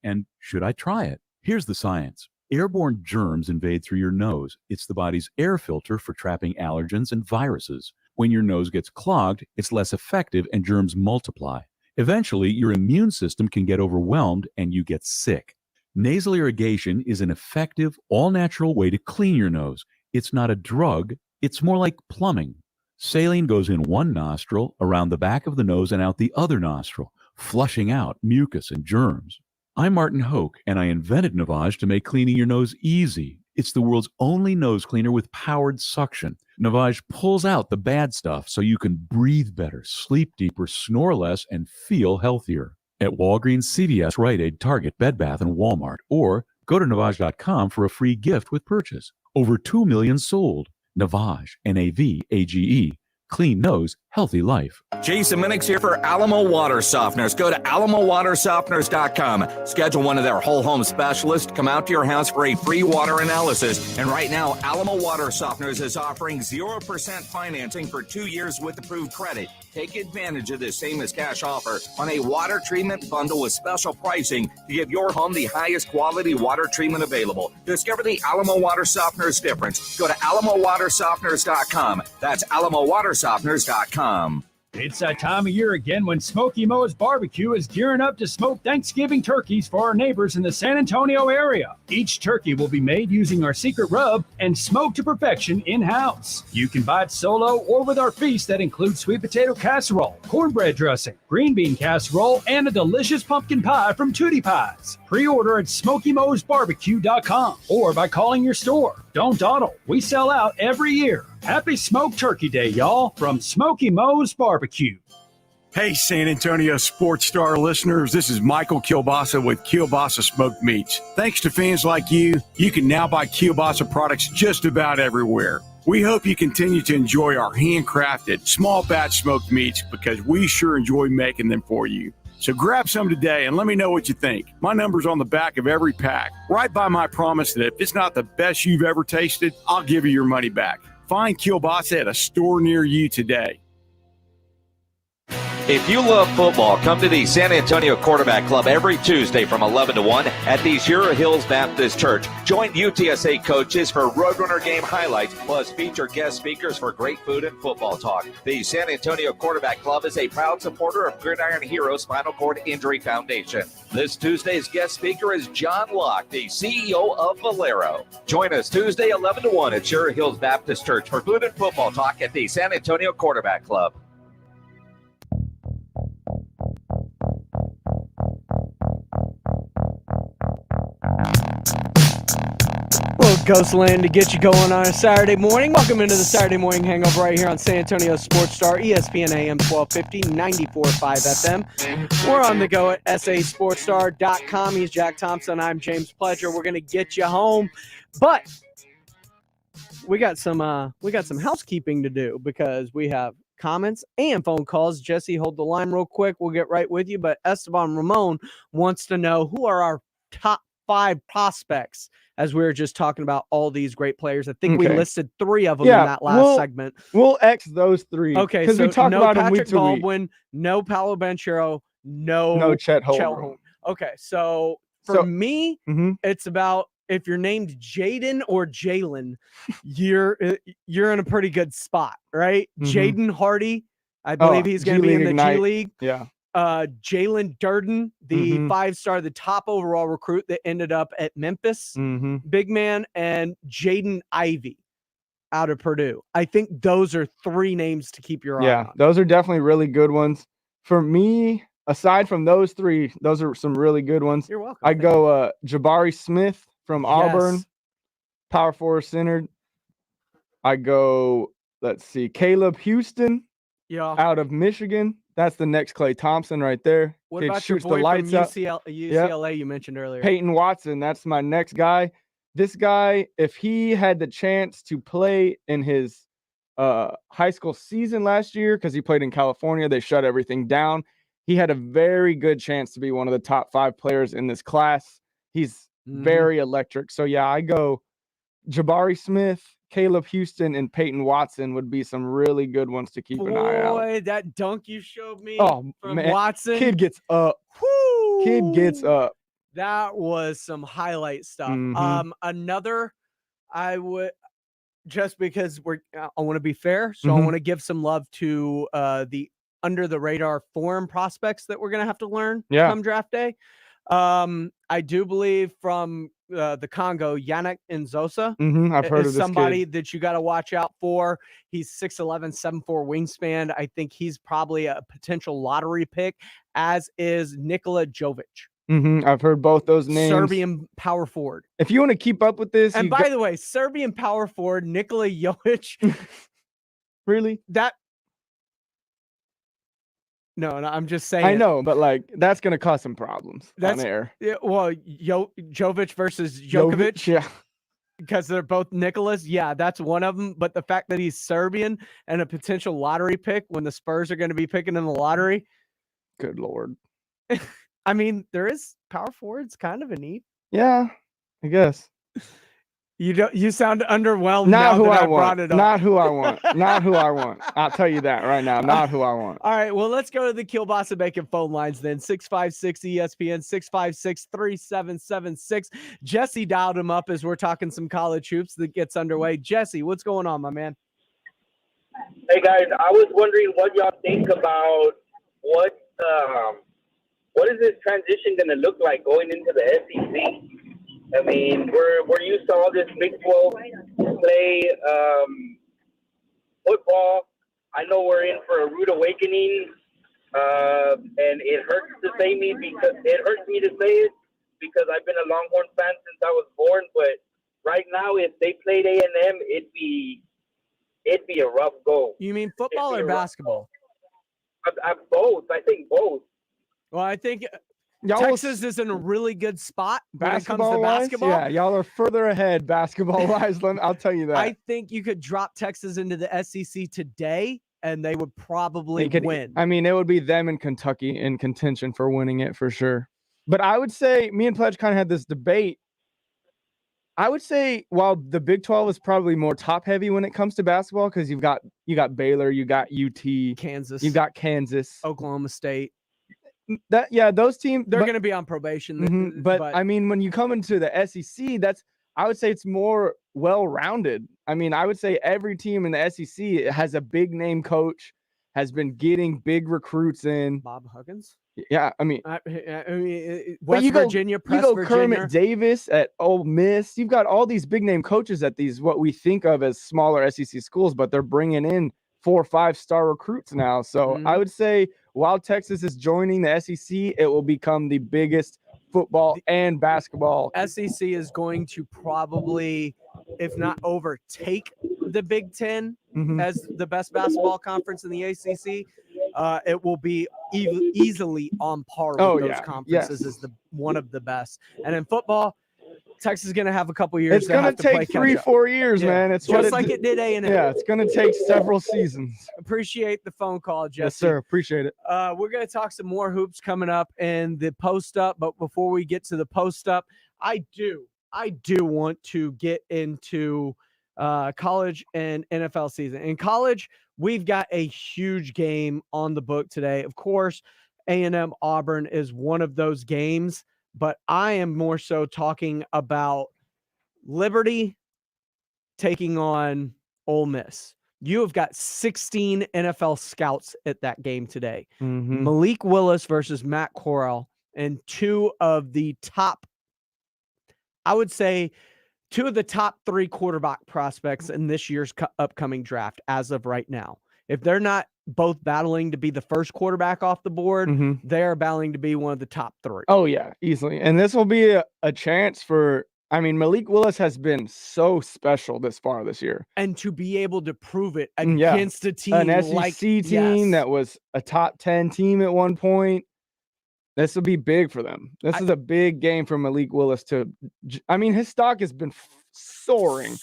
And should I try it? Here's the science. Airborne germs invade through your nose. It's the body's air filter for trapping allergens and viruses. When your nose gets clogged, it's less effective and germs multiply. Eventually, your immune system can get overwhelmed and you get sick. Nasal irrigation is an effective, all-natural way to clean your nose. It's not a drug. It's more like plumbing. Saline goes in one nostril, around the back of the nose, and out the other nostril, flushing out mucus and germs. I'm Martin Hoke, and I invented Navage to make cleaning your nose easy. It's the world's only nose cleaner with powered suction. Navage pulls out the bad stuff so you can breathe better, sleep deeper, snore less, and feel healthier. At Walgreens, CVS, Rite Aid, Target, Bed Bath, and Walmart. Or go to Navage.com for a free gift with purchase. Over 2 million sold. Navage, Navage. Clean nose, healthy life. Jason Minix here for Alamo Water Softeners. Go to alamowatersofteners.com. Schedule one of their whole home specialists to come out to your house for a free water analysis. And right now, Alamo Water Softeners is offering 0% financing for 2 years with approved credit. Take advantage of this same as cash offer on a water treatment bundle with special pricing to give your home the highest quality water treatment available. Discover the Alamo Water Softeners difference. Go to alamowatersofteners.com. That's alamowatersofteners.com. It's that time of year again when Smoky Mo's Barbecue is gearing up to smoke Thanksgiving turkeys for our neighbors in the San Antonio area. Each turkey will be made using our secret rub and smoked to perfection in-house. You can buy it solo or with our feast that includes sweet potato casserole, cornbread dressing, green bean casserole, and a delicious pumpkin pie from Tootie Pies. Pre-order at SmokyMo'sBarbecue.com or by calling your store. Don't dawdle. We sell out every year. Happy Smoke Turkey Day, y'all, from Smoky Mo's Barbecue. Hey, San Antonio Sports Star listeners, this is Michael Kielbasa with Kielbasa Smoked Meats. Thanks to fans like you, you can now buy Kielbasa products just about everywhere. We hope you continue to enjoy our handcrafted, small batch smoked meats because we sure enjoy making them for you. So grab some today and let me know what you think. My number's on the back of every pack. Right by my promise that if it's not the best you've ever tasted, I'll give you your money back. Find Kielbasa at a store near you today. If you love football, come to the San Antonio Quarterback Club every Tuesday from 11 to 1 at the Sierra Hills Baptist Church. Join UTSA coaches for Roadrunner game highlights, plus feature guest speakers for great food and football talk. The San Antonio Quarterback Club is a proud supporter of Gridiron Heroes Spinal Cord Injury Foundation. This Tuesday's guest speaker is John Locke, the CEO of Valero. Join us Tuesday 11 to 1 at Sierra Hills Baptist Church for food and football talk at the San Antonio Quarterback Club. Well, Ghostland to get you going on a Saturday morning. Welcome into the Saturday morning hangover right here on San Antonio Sports Star, ESPN AM 1250, 94.5 FM. We're on the go at sasportstar.com. He's Jack Thompson. I'm James Pledger. We're going to get you home, but we got some housekeeping to do because we have comments and phone calls. Jesse, hold the line real quick. We'll get right with you. But Esteban Ramon wants to know who are our top 5 prospects, as we were just talking about all these great players. I think we listed 3 of them in that last segment. We'll X those 3. Okay, because so we talked no about Patrick them week to week. Baldwin, no Paolo Banchero, No Chet Holmgren. Okay, so for me, it's about if you're named Jaden or Jalen, you're in a pretty good spot, right? Jaden Hardy, I believe he's going to be in the G League. Yeah. Jalen Durden, the 5-star, the top overall recruit that ended up at Memphis, big man, and Jaden Ivey out of Purdue. I think those are 3 names to keep your eye on. Yeah, those are definitely really good ones. For me, aside from those 3, those are some really good ones. You're welcome. I go Jabari Smith from Auburn, power forward center. I go, let's see, Caleb Houston out of Michigan. That's the next Klay Thompson right there. What Kid about your shoots boy the lights from out. UCLA you mentioned earlier? Peyton Watson, that's my next guy. This guy, if he had the chance to play in his high school season last year, because he played in California, they shut everything down. He had a very good chance to be one of the top 5 players in this class. He's very electric. So, yeah, I go Jabari Smith, Caleb Houston, and Peyton Watson would be some really good ones to keep an eye out. Boy, that dunk you showed me from Watson. Kid gets up. Woo! Kid gets up. That was some highlight stuff. Another, I would, just because I want to be fair, so I want to give some love to the under the radar foreign prospects that we're going to have to learn come draft day. I do believe from the Congo, Yannick Nzosa I've heard of this somebody kid. that you got to watch out for. He's 6'11", 7'4" wingspan. I think he's probably a potential lottery pick, as is Nikola Jovic I've heard both those names. Serbian power forward. If you want to keep up with this, And by the way, Serbian power forward Nikola Jovic. Really? No, I'm just saying. I know, but like that's gonna cause some problems on air. Yeah, well, Jovic versus Djokovic. Yeah. Because they're both Nicholas. Yeah, that's one of them. But the fact that he's Serbian and a potential lottery pick when the Spurs are going to be picking in the lottery. Good Lord. I mean, there is power forwards kind of a need. Yeah, I guess. You sound underwhelmed. Not now who that I brought want. it up. Not who I want. Not who I want. I'll tell you that right now. Not who I want. All right, well, let's go to the Kielbasa Bacon phone lines then. 656 ESPN 656-3776. Jesse dialed him up as we're talking some college hoops that gets underway. Jesse, what's going on, my man? Hey guys, I was wondering what y'all think about what is this transition going to look like going into the SEC? I mean, we're used to all this Big 12 play football. I know we're in for a rude awakening, and it hurts to say me because it hurts me to say it because I've been a Longhorn fan since I was born. But right now, if they played A&M, it'd be a rough go. You mean football or basketball? Both. I think both. Well, I think Texas is in a really good spot when it comes to basketball. Yeah, y'all are further ahead basketball-wise. I'll tell you that. I think you could drop Texas into the SEC today, and they would probably win. I mean, it would be them and Kentucky in contention for winning it for sure. But I would say, me and Pledge kind of had this debate. I would say while the Big 12 is probably more top-heavy when it comes to basketball because you got Baylor, you got UT, Kansas, you got Kansas, Oklahoma State. Those teams they're going to be on probation. But I mean, when you come into the SEC, I would say it's more well-rounded. I mean, I would say every team in the SEC has a big name coach, has been getting big recruits in. Bob Huggins. Yeah, I mean, West Virginia, you go Kermit Davis at Ole Miss. You've got all these big name coaches at these what we think of as smaller SEC schools, but they're bringing in 4 or 5-star recruits now. So I would say while Texas is joining the SEC, it will become the biggest football and basketball. SEC is going to probably, if not overtake the Big Ten as the best basketball conference in the ACC. It will be easily on par with those conferences as one of the best. And in football, Texas is going to have a couple years. It's going to take 3-4 years, man. It's just like it did A&M. Yeah, it's going to take several seasons. Appreciate the phone call, Jesse. Yes, sir. Appreciate it. We're going to talk some more hoops coming up in the post-up. But before we get to the post-up, I do want to get into college and NFL season. In college, we've got a huge game on the book today. Of course, A&M Auburn is one of those games. But I am more so talking about Liberty taking on Ole Miss. You have got 16 NFL scouts at that game today. Malik Willis versus Matt Corral, and two of the top 3 quarterback prospects in this year's upcoming draft as of right now. If they're not both battling to be the first quarterback off the board, they're battling to be one of the top 3. Oh, yeah, easily. And this will be a chance for, I mean, Malik Willis has been so special this far this year. And to be able to prove it against a team an SEC team that was a top 10 team at one point. This will be big for them. This is a big game for Malik Willis I mean, his stock has been soaring.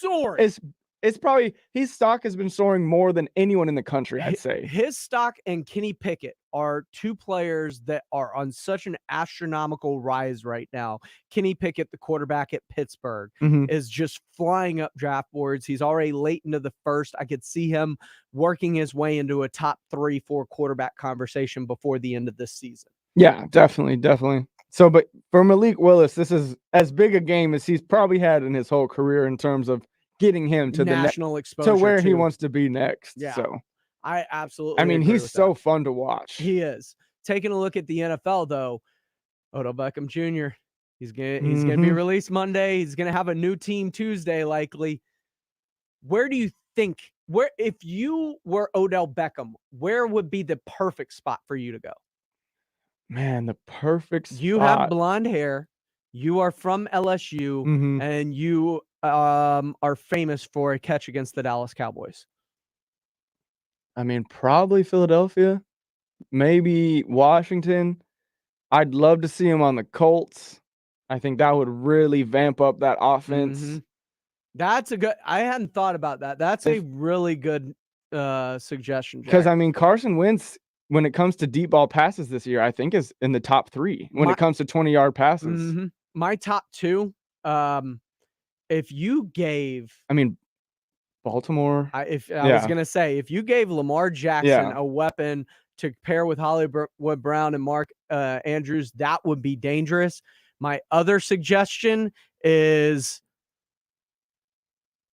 It's probably his stock has been soaring more than anyone in the country, I'd say. His stock and Kenny Pickett are two players that are on such an astronomical rise right now. Kenny Pickett, the quarterback at Pittsburgh, is just flying up draft boards. He's already late into the first. I could see him working his way into a top 3-4 quarterback conversation before the end of this season. Yeah, definitely. So, but for Malik Willis, this is as big a game as he's probably had in his whole career in terms of getting him to national exposure to where he wants to be next. Yeah. So I absolutely. I mean, agree he's with so that. fun to watch. He is. Taking a look at the NFL though, Odell Beckham Jr. He's gonna be released Monday. He's gonna have a new team Tuesday, likely. Where do you think? If you were Odell Beckham, where would be the perfect spot for you to go? Man, the perfect spot. You have blonde hair. You are from LSU, and you are famous for a catch against the Dallas Cowboys. I mean, probably Philadelphia, maybe Washington. I'd love to see him on the Colts. I think that would really vamp up that offense. That's a good. I hadn't thought about that. That's a really good suggestion. Because I mean, Carson Wentz, when it comes to deep ball passes this year, I think is in the top 3 when it comes to 20-yard passes. My top 2. If you gave, I mean, Baltimore. I was gonna say, if you gave Lamar Jackson a weapon to pair with Hollywood Brown and Mark Andrews, that would be dangerous. My other suggestion is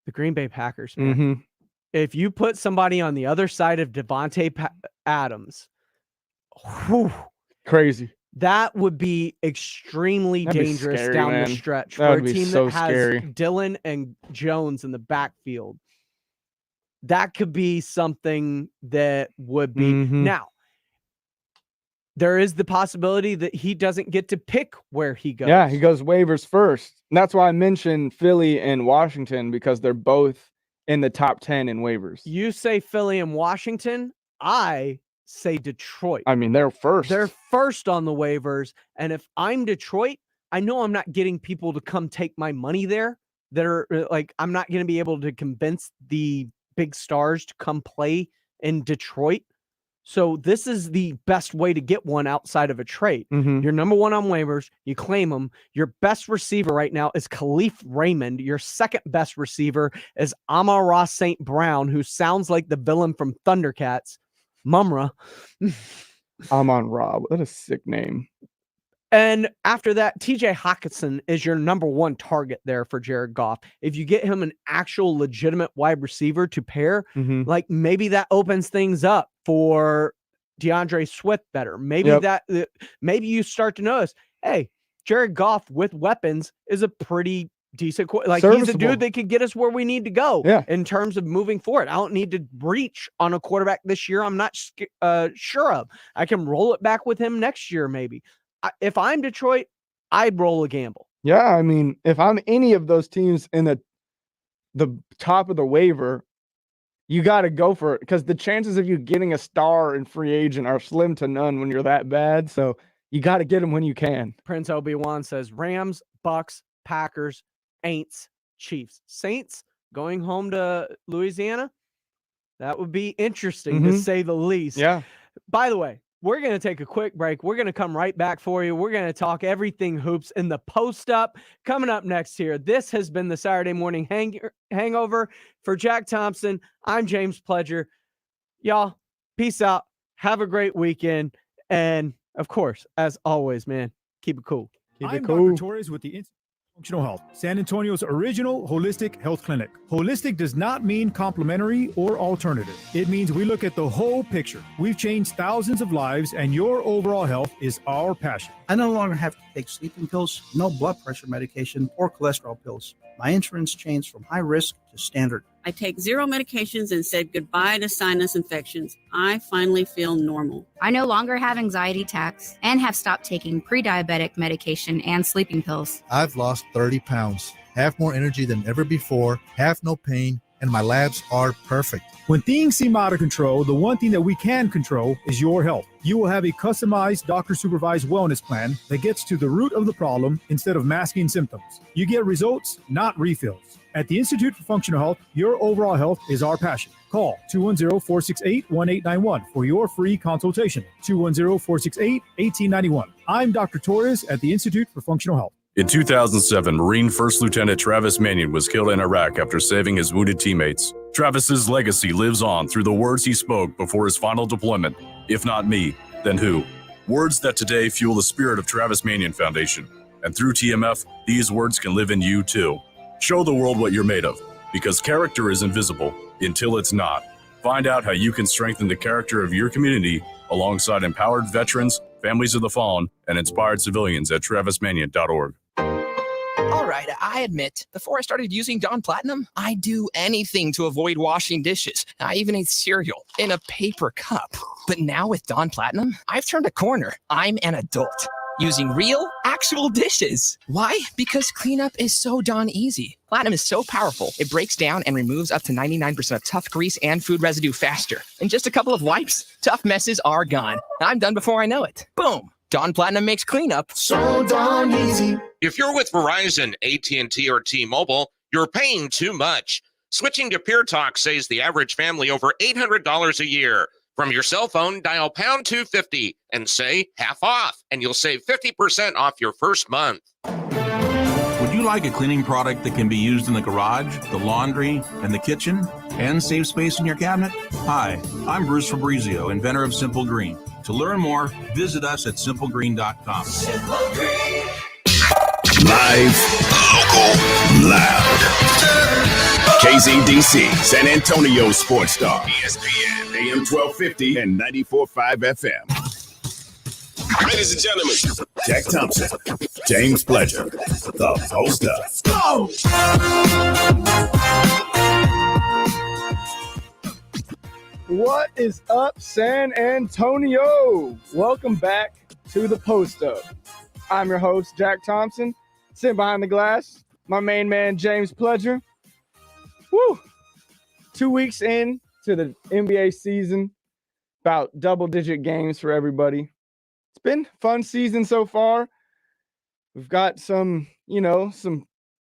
the Green Bay Packers. Man. If you put somebody on the other side of Devontae Adams, crazy. That would be extremely dangerous scary, down man. the stretch That for would a be team so that has scary. Dillon and Jones in the backfield. That could be something that would be now. There is the possibility that he doesn't get to pick where he goes. Yeah, he goes waivers first. And that's why I mentioned Philly and Washington, because they're both in the top 10 in waivers. You say Philly and Washington. I say Detroit. I mean, they're first. They're first on the waivers. And if I'm Detroit, I know I'm not getting people to come take my money there. That are like, I'm not going to be able to convince the big stars to come play in Detroit. So this is the best way to get one outside of a trade. You're number 1 on waivers. You claim them. Your best receiver right now is Khalif Raymond. Your second best receiver is Amon-Ra St. Brown, who sounds like the villain from Thundercats. Mumra. Amon-Ra. What a sick name. And after that, TJ Hawkinson is your number 1 target there for Jared Goff. If you get him an actual legitimate wide receiver to pair, like maybe that opens things up for DeAndre Swift better. Maybe maybe you start to notice, hey, Jared Goff with weapons is a pretty decent, he's a dude that could get us where we need to go in terms of moving forward. I don't need to reach on a quarterback this year. I'm not sure of. I can roll it back with him next year, maybe. If I'm Detroit, I'd roll a gamble. Yeah, I mean, if I'm any of those teams in the top of the waiver, you got to go for it, because the chances of you getting a star in free agent are slim to none when you're that bad. So you got to get them when you can. Prince Obi-Wan says Rams, Bucks, Packers, Aints, Chiefs. Saints going home to Louisiana. That would be interesting to say the least. Yeah. By the way, we're going to take a quick break. We're going to come right back for you. We're going to talk everything hoops in the post-up. Coming up next here, this has been the Saturday Morning Hangover. For Jack Thompson, I'm James Pledger. Y'all, peace out. Have a great weekend. And, of course, as always, man, keep it cool. I'm Dr. Torres with the Institute of Functional Health, San Antonio's original holistic health clinic. Holistic does not mean complementary or alternative. It means we look at the whole picture. We've changed thousands of lives, and your overall health is our passion. I no longer have to take sleeping pills, no blood pressure medication, or cholesterol pills. My insurance changed from high risk to standard. I take 0 medications and said goodbye to sinus infections. I finally feel normal. I no longer have anxiety attacks and have stopped taking pre-diabetic medication and sleeping pills. I've lost 30 pounds, have more energy than ever before, have no pain, and my labs are perfect. When things seem out of control, the one thing that we can control is your health. You will have a customized doctor-supervised wellness plan that gets to the root of the problem instead of masking symptoms. You get results, not refills. At the Institute for Functional Health, your overall health is our passion. Call 210-468-1891 for your free consultation. 210-468-1891. I'm Dr. Torres at the Institute for Functional Health. In 2007, Marine First Lieutenant Travis Manion was killed in Iraq after saving his wounded teammates. Travis's legacy lives on through the words he spoke before his final deployment. If not me, then who? Words that today fuel the spirit of Travis Manion Foundation. And through TMF, these words can live in you too. Show the world what you're made of, because character is invisible until it's not. Find out how you can strengthen the character of your community alongside empowered veterans, families of the fallen, and inspired civilians at travismanion.org. All right, right, I admit, before I started using Dawn Platinum, I'd do anything to avoid washing dishes. I even ate cereal in a paper cup. But now with Dawn Platinum, I've turned a corner. I'm an adult, using real, actual dishes. Why? Because cleanup is so darn easy. Platinum is so powerful, it breaks down and removes up to 99% of tough grease and food residue faster. In just a couple of wipes, tough messes are gone. I'm done before I know it. Boom. Dawn Platinum makes cleanup so darn easy. If you're with Verizon, AT&T, or T-Mobile, you're paying too much. Switching to Pure Talk saves the average family over $800 a year. From your cell phone, dial pound 250 and say half off, and you'll save 50% off your first month. Would you like a cleaning product that can be used in the garage, the laundry, and the kitchen, and save space in your cabinet? Hi, I'm Bruce Fabrizio, inventor of Simple Green. To learn more, visit us at simplegreen.com. Simple Green. Live, local, loud. KZDC, San Antonio Sports Star. ESPN, AM 1250 and 94.5 FM. Ladies and gentlemen, Jack Thompson, James Pledger, the poster. Go! What is up, San Antonio? Welcome back to the Post Up. I'm your host, Jack Thompson. Sitting behind the glass, my main man, James Pledger. Woo! 2 weeks in to the NBA season, about double-digit games for everybody. It's been a fun season so far. We've got some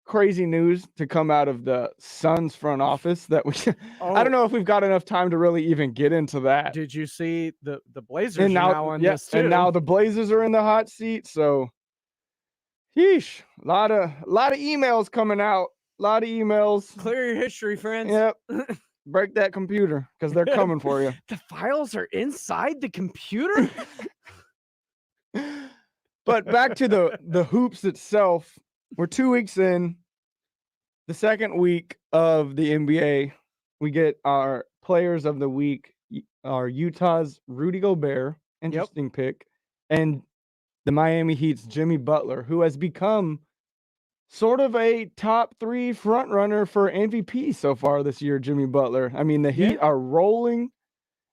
crazy news to come out of the Suns front office that we I don't know if we've got enough time to really even get into that. Did you see the Blazers are now on this too? And now the Blazers are in the hot seat, so yeesh, a lot of emails coming out. A lot of emails. Clear your history, friends. Yep. Break that computer because they're coming for you. The files are inside the computer? But back to the hoops itself. We're 2 weeks in. The second week of the NBA, we get our players of the week, our Utah's Rudy Gobert, interesting pick, and the Miami Heat's Jimmy Butler, who has become sort of a top 3 front runner for MVP so far this year, Jimmy Butler. I mean, the Heat are rolling.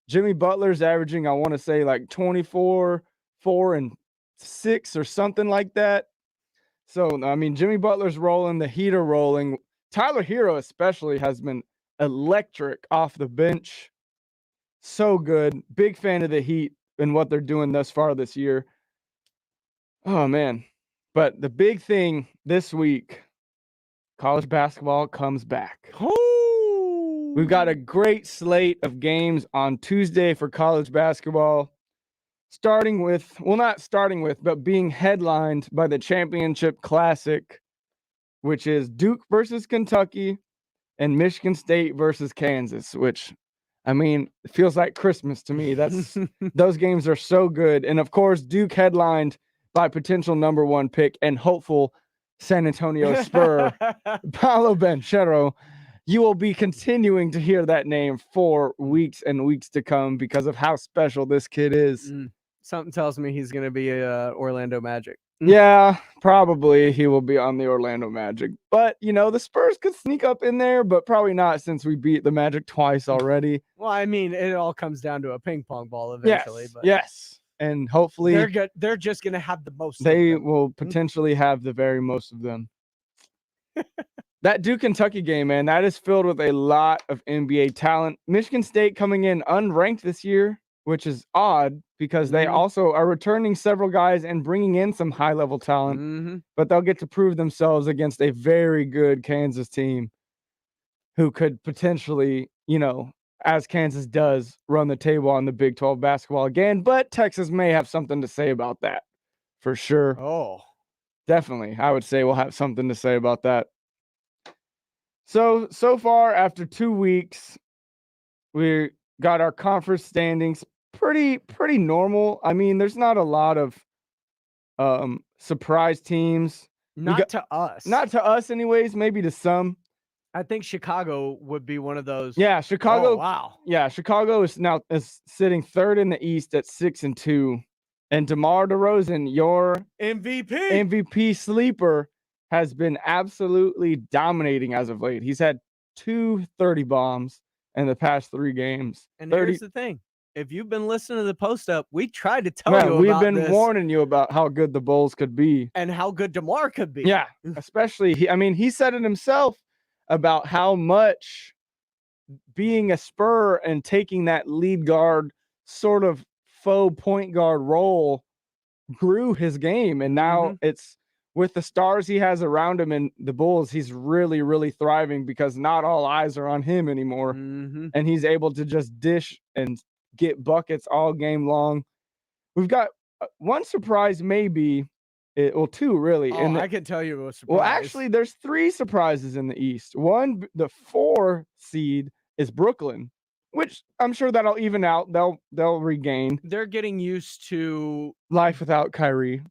Jimmy Butler's averaging, I want to say, like 24, 4, and 6 or something like that. So, I mean, Jimmy Butler's rolling. The Heat are rolling. Tyler Hero especially has been electric off the bench. So good. Big fan of the Heat and what they're doing thus far this year. Oh, man. But the big thing this week, college basketball comes back. We've got a great slate of games on Tuesday for college basketball. But being headlined by the Championship Classic, which is Duke versus Kentucky and Michigan State versus Kansas, which, I mean, it feels like Christmas to me. Those games are so good. And of course, Duke headlined by potential number 1 pick and hopeful San Antonio Spur, Paolo Banchero. You will be continuing to hear that name for weeks and weeks to come because of how special this kid is. Something tells me he's going to be a Orlando Magic. Yeah, probably he will be on the Orlando Magic. But, the Spurs could sneak up in there, but probably not since we beat the Magic twice already. Well, I mean, it all comes down to a ping pong ball eventually. Yes. And hopefully they're just going to have the most. They will potentially have the very most of them. That Duke Kentucky game, man, that is filled with a lot of NBA talent. Michigan State coming in unranked this year, which is odd because they also are returning several guys and bringing in some high-level talent. But they'll get to prove themselves against a very good Kansas team who could potentially, as Kansas does, run the table on the Big 12 basketball again. But Texas may have something to say about that for sure. Oh, definitely. I would say we'll have something to say about that. So far, after 2 weeks, we got our conference standings pretty normal. I mean, there's not a lot of surprise teams. Not to us. Not to us anyways, maybe to some. I think Chicago would be one of those. Yeah, Chicago. Oh, wow. Yeah, Chicago is sitting 3rd in the East at 6-2. And DeMar DeRozan, your MVP sleeper, has been absolutely dominating as of late. He's had 2 30 bombs in the past 3 games. And 30, here's the thing. If you've been listening to the post up, we tried to tell man, you we've about been this warning you about how good the Bulls could be. and how good DeMar could be. Yeah, especially he said it himself about how much being a Spur and taking that lead guard sort of faux point guard role grew his game, and now it's with the stars he has around him and the Bulls, he's really, really thriving because not all eyes are on him anymore, and he's able to just dish and get buckets all game long. We've got one surprise, maybe, well, 2 really. Oh, I can tell you a surprise. Well, actually, there's 3 surprises in the East. One, the 4 seed is Brooklyn, which I'm sure that'll even out. They'll regain. They're getting used to life without Kyrie.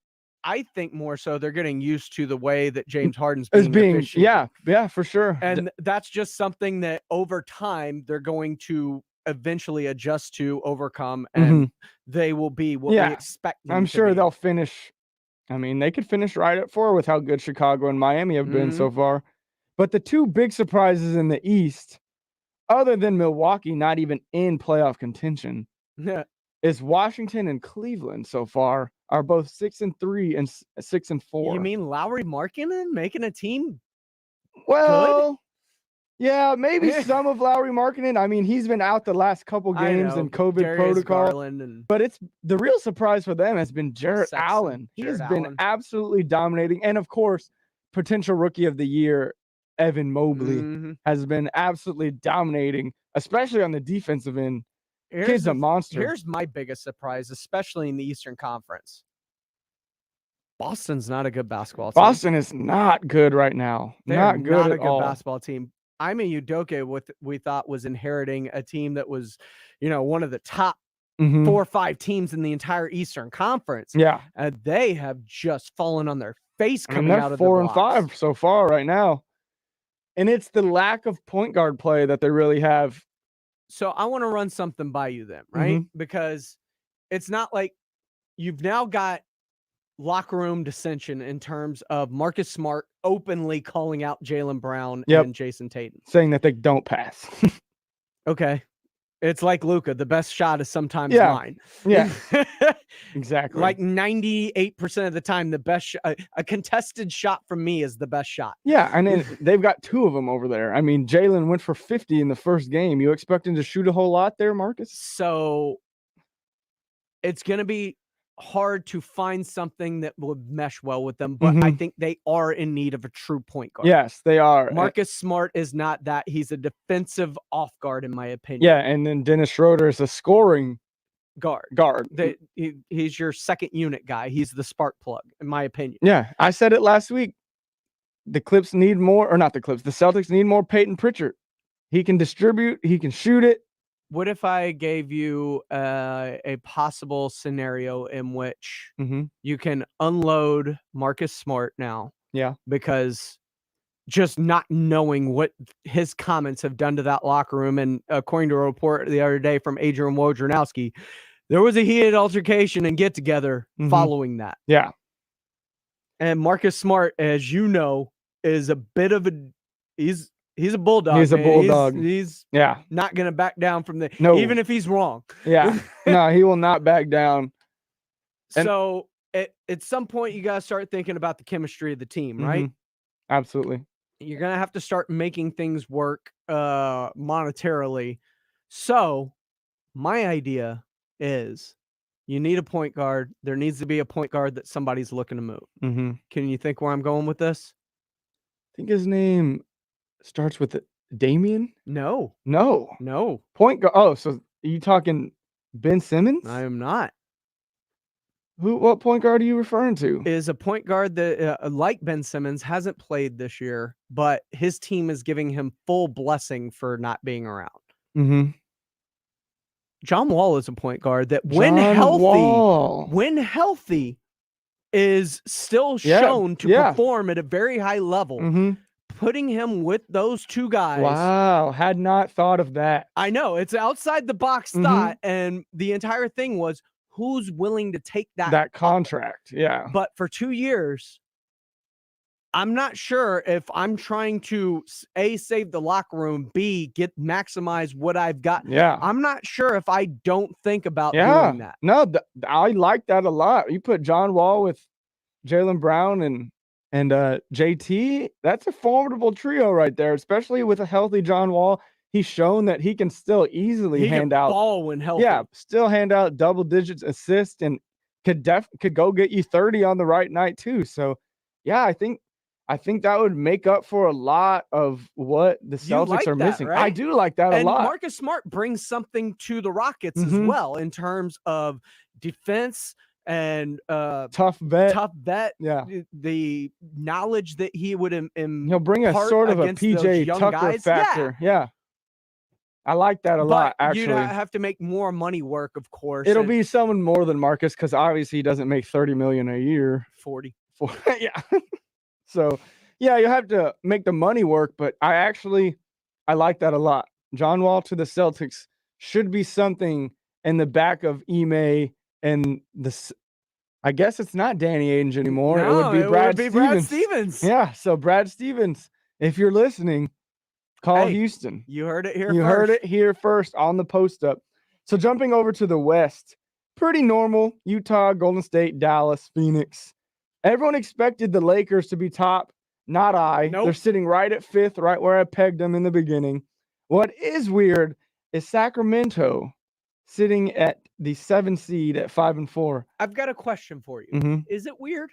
I think more so they're getting used to the way that James Harden's Is being being officiated. yeah, for sure. And that's just something that over time they're going to eventually adjust to, overcome, and they will be what we expect them I'm to sure be. they'll finish. I mean, they could finish right at 4 with how good Chicago and Miami have been so far. But the 2 big surprises in the East, other than Milwaukee not even in playoff contention, is Washington and Cleveland so far are both 6-3 and 6-4. You mean Lowry Markkanen making a team? Well, yeah, maybe some of Lowry Markkanen. I mean, he's been out the last couple games in COVID Darius protocol. Garland and But it's the real surprise for them has been Jarrett Sexton. Allen. He Jarrett has been Allen. absolutely dominating. And of course, potential rookie of the year, Evan Mobley, has been absolutely dominating, especially on the defensive end. Kid's a monster. Here's my biggest surprise, especially in the Eastern Conference. Boston's not a good basketball team. Boston is not good right now. They're Not good not at a good all. basketball team. Ime Udoka, we thought was inheriting a team that was, one of the top 4 or 5 teams in the entire Eastern Conference. Yeah. And they have just fallen on their face I mean, coming they're out of 4 the and blocks. 5 so far right now. And it's the lack of point guard play that they really have. So I want to run something by you then, right? Because it's not like you've now got locker room dissension in terms of Marcus Smart openly calling out Jaylen Brown and Jason Tatum. Saying that they don't pass. Okay. It's like Luka. The best shot is sometimes mine. Yeah. Exactly. Like 98% of the time, the best a contested shot from me is the best shot. Yeah, and then they've got 2 of them over there. I mean, Jaylen went for 50 in the first game. You expect him to shoot a whole lot there, Marcus? So it's going to be hard to find something that would mesh well with them, but I think they are in need of a true point guard. Yes, they are. Marcus Smart is not that. He's a defensive off guard, in my opinion. Yeah, and then Dennis Schroeder is a scoring guard. He's your second unit guy. He's the spark plug, in my opinion. Yeah, I said it last week. The Clips need more, or not the Clips, the Celtics need more Peyton Pritchard. He can distribute, he can shoot it. What if I gave you a possible scenario in which you can unload Marcus Smart now? Yeah. Because just not knowing what his comments have done to that locker room. And according to a report the other day from Adrian Wojnarowski, there was a heated altercation and get together following that. Yeah. And Marcus Smart, as you know, is a bit of He's a bulldog. He's a bulldog. He's yeah, not going to back down from the even if he's wrong. Yeah. No, he will not back down. So at some point you got to start thinking about the chemistry of the team, right? Absolutely. You're going to have to start making things work monetarily. So my idea is you need a point guard. There needs to be a point guard that somebody's looking to move. Can you think where I'm going with this? I think his name starts with Damian? No. Point guard. Oh, so are you talking Ben Simmons? I am not. What point guard are you referring to? Is a point guard that, like Ben Simmons, hasn't played this year, but his team is giving him full blessing for not being around. John Wall is a point guard that when healthy, is still shown to perform at a very high level. Putting him with those 2 guys. Wow, had not thought of that. I know, it's outside the box thought, and the entire thing was who's willing to take that contract. Yeah. But for 2 years, I'm not sure if I'm trying to A, save the locker room, B, maximize what I've got. Yeah. I'm not sure if I don't think about doing that. No, I like that a lot. You put John Wall with Jaylen Brown and JT, that's a formidable trio right there, especially with a healthy John Wall. He's shown that he can still easily hand out ball when healthy. Yeah, still hand out double digits assists and could go get you 30 on the right night too. So, yeah, I think that would make up for a lot of what the Celtics are missing. Right? I do like that a lot. Marcus Smart brings something to the Rockets as well in terms of defense and tough vet. Yeah, the knowledge that he would he'll bring a sort of a PJ Tucker factor. Yeah. I like that a lot, actually. You'd have to make more money work, of course. It'll be someone more than Marcus because obviously he doesn't make $30 million a year. 40. Yeah. So, yeah, you have to make the money work, but I like that a lot. John Wall to the Celtics should be something in the back of Ime and I guess it's not Danny Ainge anymore. No, it would be Brad Stevens. Yeah, so Brad Stevens, if you're listening, call Houston. You heard it here You first. heard it here first on the post up. So jumping over to the West, pretty normal. Utah, Golden State, Dallas, Phoenix. Everyone expected the Lakers to be top. Not I. Nope. They're sitting right at 5th, right where I pegged them in the beginning. What is weird is Sacramento sitting at the 7th seed at 5-4. I've got a question for you. Mhm. Is it weird?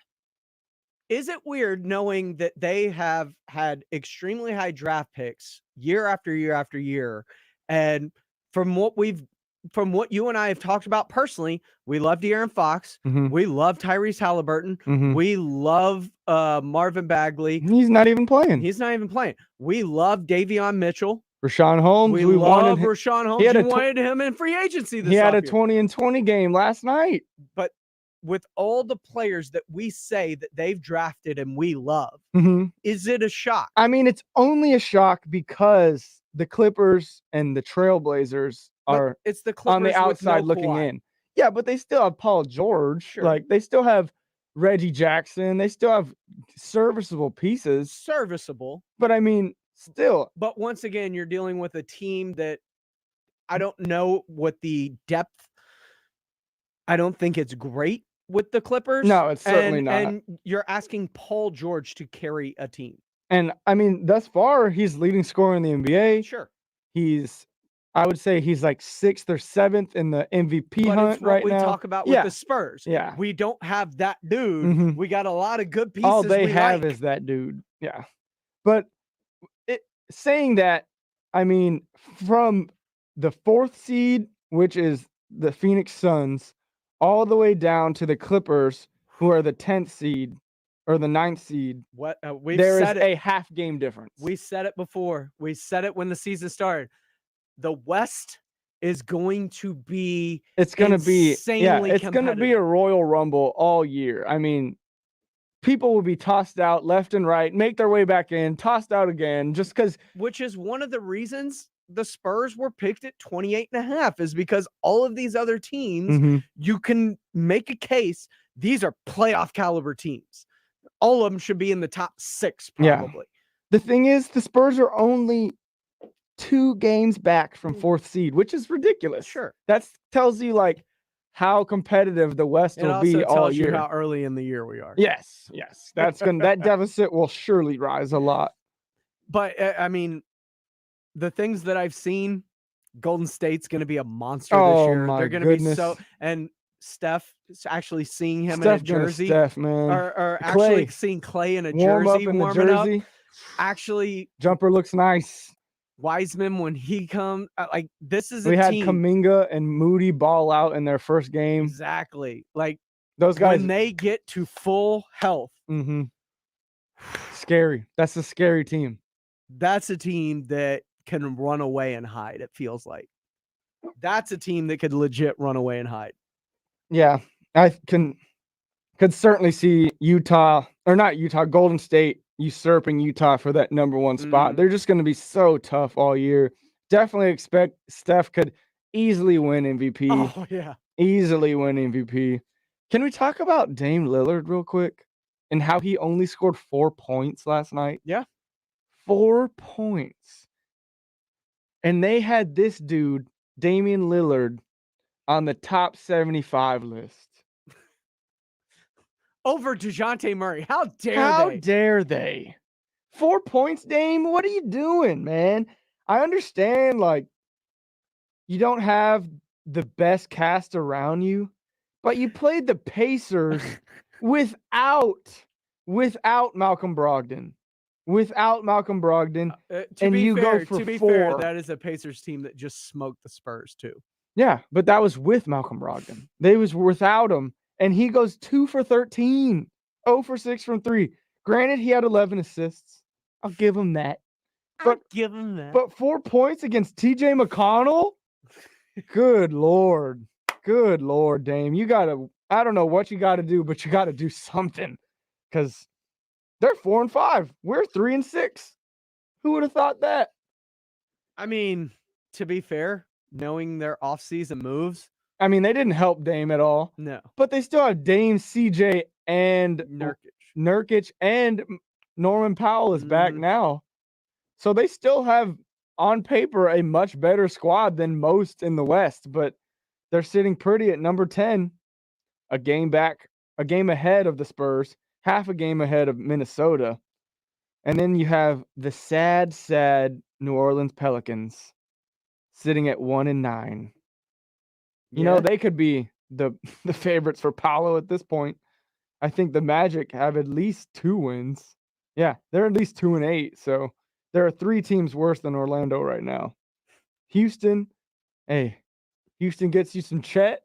Is it weird knowing that they have had extremely high draft picks year after year after year? And from what you and I have talked about personally, we love De'Aaron Fox. Mhm. We love Tyrese Halliburton. Mhm. We love Marvin Bagley. He's not even playing. He's not even playing. We love Davion Mitchell. Rashawn Holmes. We wanted love him. Rashawn Holmes. You wanted him in free agency this He had a offseason. 20-20 game last night. But with all the players that we say that they've drafted and we love, Mhm. is it a shock? I mean, it's only a shock because the Clippers and the Trailblazers are it's the on the Clippers with no outside looking Kawhi. in. Yeah, but they still have Paul George. Sure. Like, they still have Reggie Jackson. They still have serviceable pieces. Serviceable. But, I mean, still. But once again, you're dealing with a team that I don't know what the depth. I don't think it's great with the Clippers. No, it's certainly not. And you're asking Paul George to carry a team. And, I mean, thus far, he's leading scorer in the NBA. Sure. I would say he's like 6th or 7th in the MVP But hunt it's what right we now. talk about with the Spurs. Yeah. We don't have that dude. Mhm. We got a lot of good pieces. All they we have like. is that dude. Yeah. But saying that, I mean, from the 4th seed, which is the Phoenix Suns, all the way down to the Clippers, who are the 10th seed or the 9th seed, there is a half game difference. We said it before. We said it when the season started. The West is going to be It's going to be insanely it's going to be a Royal Rumble all year. I mean, people will be tossed out left and right, make their way back in, tossed out again, just because. Which is one of the reasons the Spurs were picked at 28.5 is because all of these other teams, Mhm. you can make a case. These are playoff caliber teams. All of them should be in the top 6, probably. Yeah. The thing is, the Spurs are only 2 games back from 4th seed, which is ridiculous. Sure. That tells you like how competitive the West It will also be all tells year. you how early in the year we are. Yes. That deficit will surely rise a lot. But I mean, the things that I've seen, Golden State's going to be a monster this year. my They're going to be goodness. so. And Steph, actually seeing him Steph in a gonna jersey, Steph, man. or Clay. actually seeing Clay in a Warm up jersey, in the warming jersey. up. Actually, Jumper looks nice. Wiseman when he comes, like this is We a had team. Kuminga and Moody ball out in their first game. Exactly. Like Those guys. when they get to full health, Scary. That's a scary team. that's a team that can run away and hide. It feels like that's a team that could legit run away and hide. Yeah, I could certainly see Golden State usurping Utah for that number 1 spot. Mhm. They're just going to be so tough all year. Definitely expect Steph could easily win MVP. Oh yeah. Easily win MVP. Can we talk about Dame Lillard real quick? and how he only scored 4 points last night? Yeah. 4 points. And they had this dude, Damian Lillard, on the top 75 list. Over DeJounte Murray. How dare How they? dare they? 4 points, Dame? What are you doing, man? I understand, like, you don't have the best cast around you, but you played the Pacers without Malcolm Brogdon. Without Malcolm Brogdon, and you go for 4. Fair, that is a Pacers team that just smoked the Spurs too. Yeah, but that was with Malcolm Brogdon. They was without him, and he goes 2 for 13, 0 for 6 from 3. Granted, he had 11 assists. I'll give him that. But give him that. But 4 points against TJ McConnell? Good Lord. Good Lord, Dame. You got to, I don't know what you got to do, but you got to do something, because they're 4-5. We're 3-6. Who would have thought that? I mean, to be fair, knowing their offseason moves. I mean, they didn't help Dame at all. No. But they still have Dame, CJ, and Nurkic, and Norman Powell is back now. So they still have, on paper, a much better squad than most in the West, but they're sitting pretty at number 10, a game ahead of the Spurs, half a game ahead of Minnesota. And then you have the sad New Orleans Pelicans sitting at 1-9. You know, they could be the favorites for Paolo at this point. I think the Magic have at least 2 wins. Yeah, they're at least 2-8. So there are 3 teams worse than Orlando right now. Houston, hey, Houston gets you some Chet.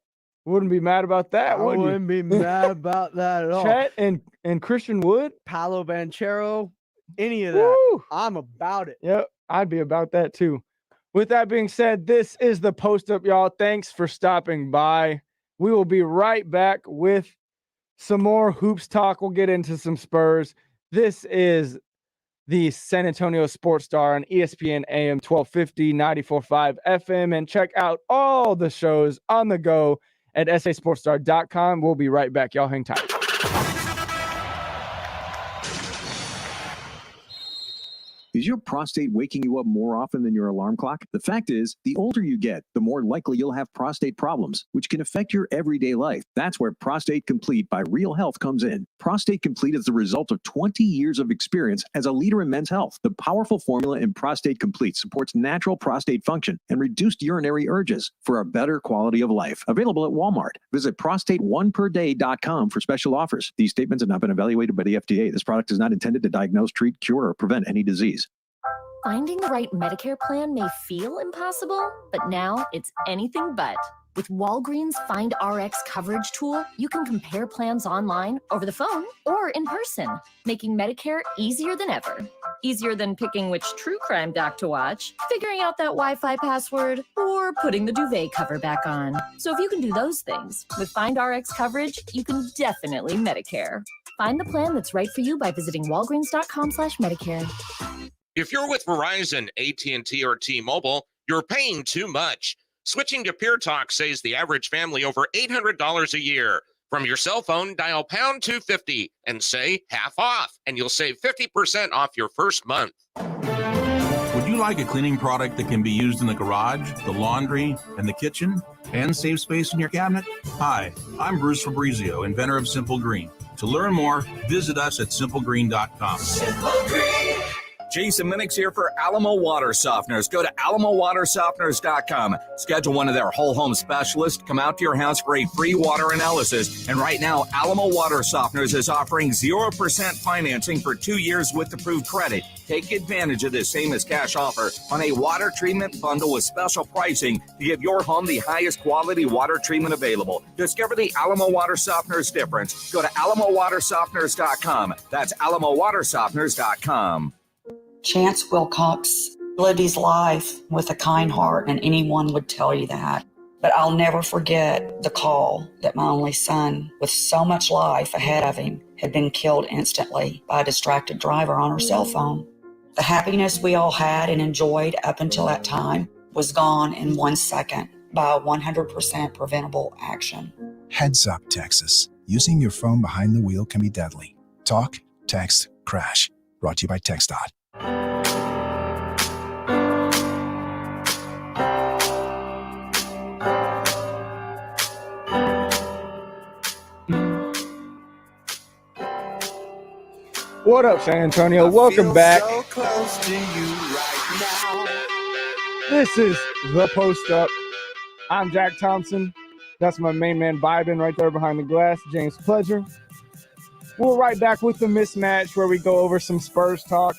Wouldn't be mad about that, I would you? wouldn't be mad about that at all. Chet and Christian Wood, Paolo Banchero, any of that. Woo! I'm about it. Yep, I'd be about that too. With that being said, this is the Post Up, y'all. Thanks for stopping by. We will be right back with some more hoops talk. We'll get into some Spurs. This is the San Antonio Sports Star on ESPN AM 1250, 94.5 FM, and check out all the shows on the go at sasportstar.com. We'll be right back. Y'all hang tight. Is your prostate waking you up more often than your alarm clock? The fact is, the older you get, the more likely you'll have prostate problems, which can affect your everyday life. That's where Prostate Complete by Real Health comes in. Prostate Complete is the result of 20 years of experience as a leader in men's health. The powerful formula in Prostate Complete supports natural prostate function and reduced urinary urges for a better quality of life. Available at Walmart. Visit prostateoneperday.com for special offers. These statements have not been evaluated by the FDA. This product is not intended to diagnose, treat, cure, or prevent any disease. Finding the right Medicare plan may feel impossible, but now it's anything but. With Walgreens Find RX coverage tool, you can compare plans online, over the phone, or in person, making Medicare easier than ever. Easier than picking which true crime doc to watch, figuring out that Wi-Fi password, or putting the duvet cover back on. So if you can do those things, with Find RX coverage, you can definitely Medicare. Find the plan that's right for you by visiting walgreens.com/Medicare. If you're with Verizon, AT&T, or T-Mobile, you're paying too much. Switching to Pure Talk saves the average family over $800 a year. From your cell phone, dial pound 250 and say half off, and you'll save 50% off your first month. Would you like a cleaning product that can be used in the garage, the laundry, and the kitchen, and save space in your cabinet? Hi, I'm Bruce Fabrizio, inventor of Simple Green. To learn more, visit us at simplegreen.com. Simple Green. Jason Minix here for Alamo Water Softeners. Go to alamowatersofteners.com. Schedule one of their whole home specialists. Come out to your house for a free water analysis. And right now, Alamo Water Softeners is offering 0% financing for 2 years with approved credit. Take advantage of this same as cash offer on a water treatment bundle with special pricing to give your home the highest quality water treatment available. Discover the Alamo Water Softeners difference. Go to alamowatersofteners.com. That's alamowatersofteners.com. Chance Wilcox lived his life with a kind heart, and anyone would tell you that. But I'll never forget the call that my only son, with so much life ahead of him, had been killed instantly by a distracted driver on her cell phone. The happiness we all had and enjoyed up until that time was gone in 1 second by a 100% preventable action. Heads up, Texas. Using your phone behind the wheel can be deadly. Talk, text, crash. Brought to you by TxDOT. What up, San Antonio? Welcome back. So close to you right now. This is The Post Up. I'm Jack Thompson. That's my main man, Biden, right there behind the glass. James Pleasure. We're right back with the mismatch where we go over some Spurs talk.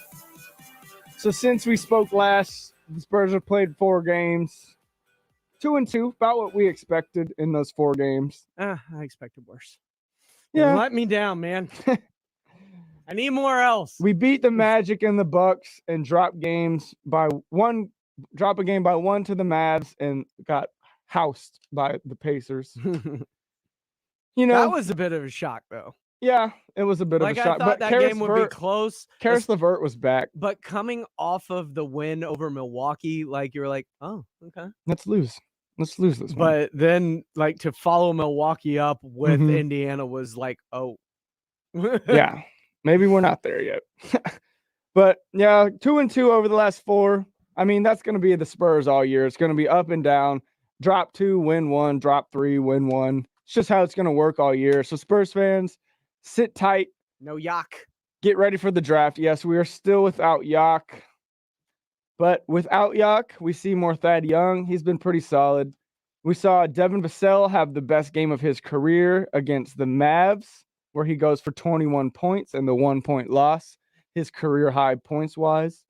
So since we spoke last, the Spurs have played 4 games. 2-2, about what we expected in those 4 games. I expected worse. Yeah. Let me down, man. I need more else. We beat the Magic and the Bucks and dropped a game by 1 to the Mavs and got housed by the Pacers. That was a bit of a shock, though. Yeah, it was a bit of a shock. I thought that game would be close. Karis LeVert was back. But coming off of the win over Milwaukee, you were like, oh, okay. Let's lose this one. But then, to follow Milwaukee up with Indiana was like, oh. Yeah, maybe we're not there yet. But, yeah, 2-2 over the last 4. I mean, that's going to be the Spurs all year. It's going to be up and down. Drop 2, win 1. Drop 3, win 1. It's just how it's going to work all year. So, Spurs fans, sit tight. No Yak. Get ready for the draft. Yes, we are still without Yak. But without Yak, we see more Thad Young. He's been pretty solid. We saw Devin Vassell have the best game of his career against the Mavs, where he goes for 21 points and the 1-point loss, his career high points-wise.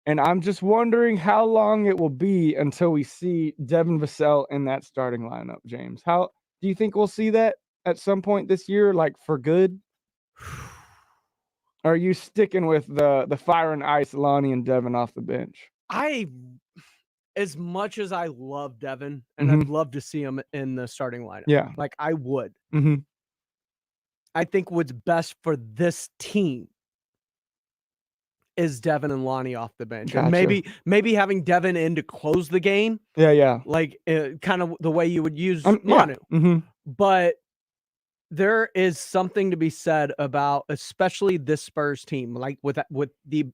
And I'm just wondering how long it will be until we see Devin Vassell in that starting lineup, James. How do you think we'll see that at some point this year, for good? Or are you sticking with the fire and ice, Lonnie and Devin off the bench? As much as I love Devin, and I'd love to see him in the starting lineup. Yeah. I would. Mm-hmm. I think what's best for this team is Devin and Lonnie off the bench. Gotcha. And maybe having Devin in to close the game. Yeah. Kind of the way you would use Manu. Yeah. Mm-hmm. But there is something to be said about, especially this Spurs team, with the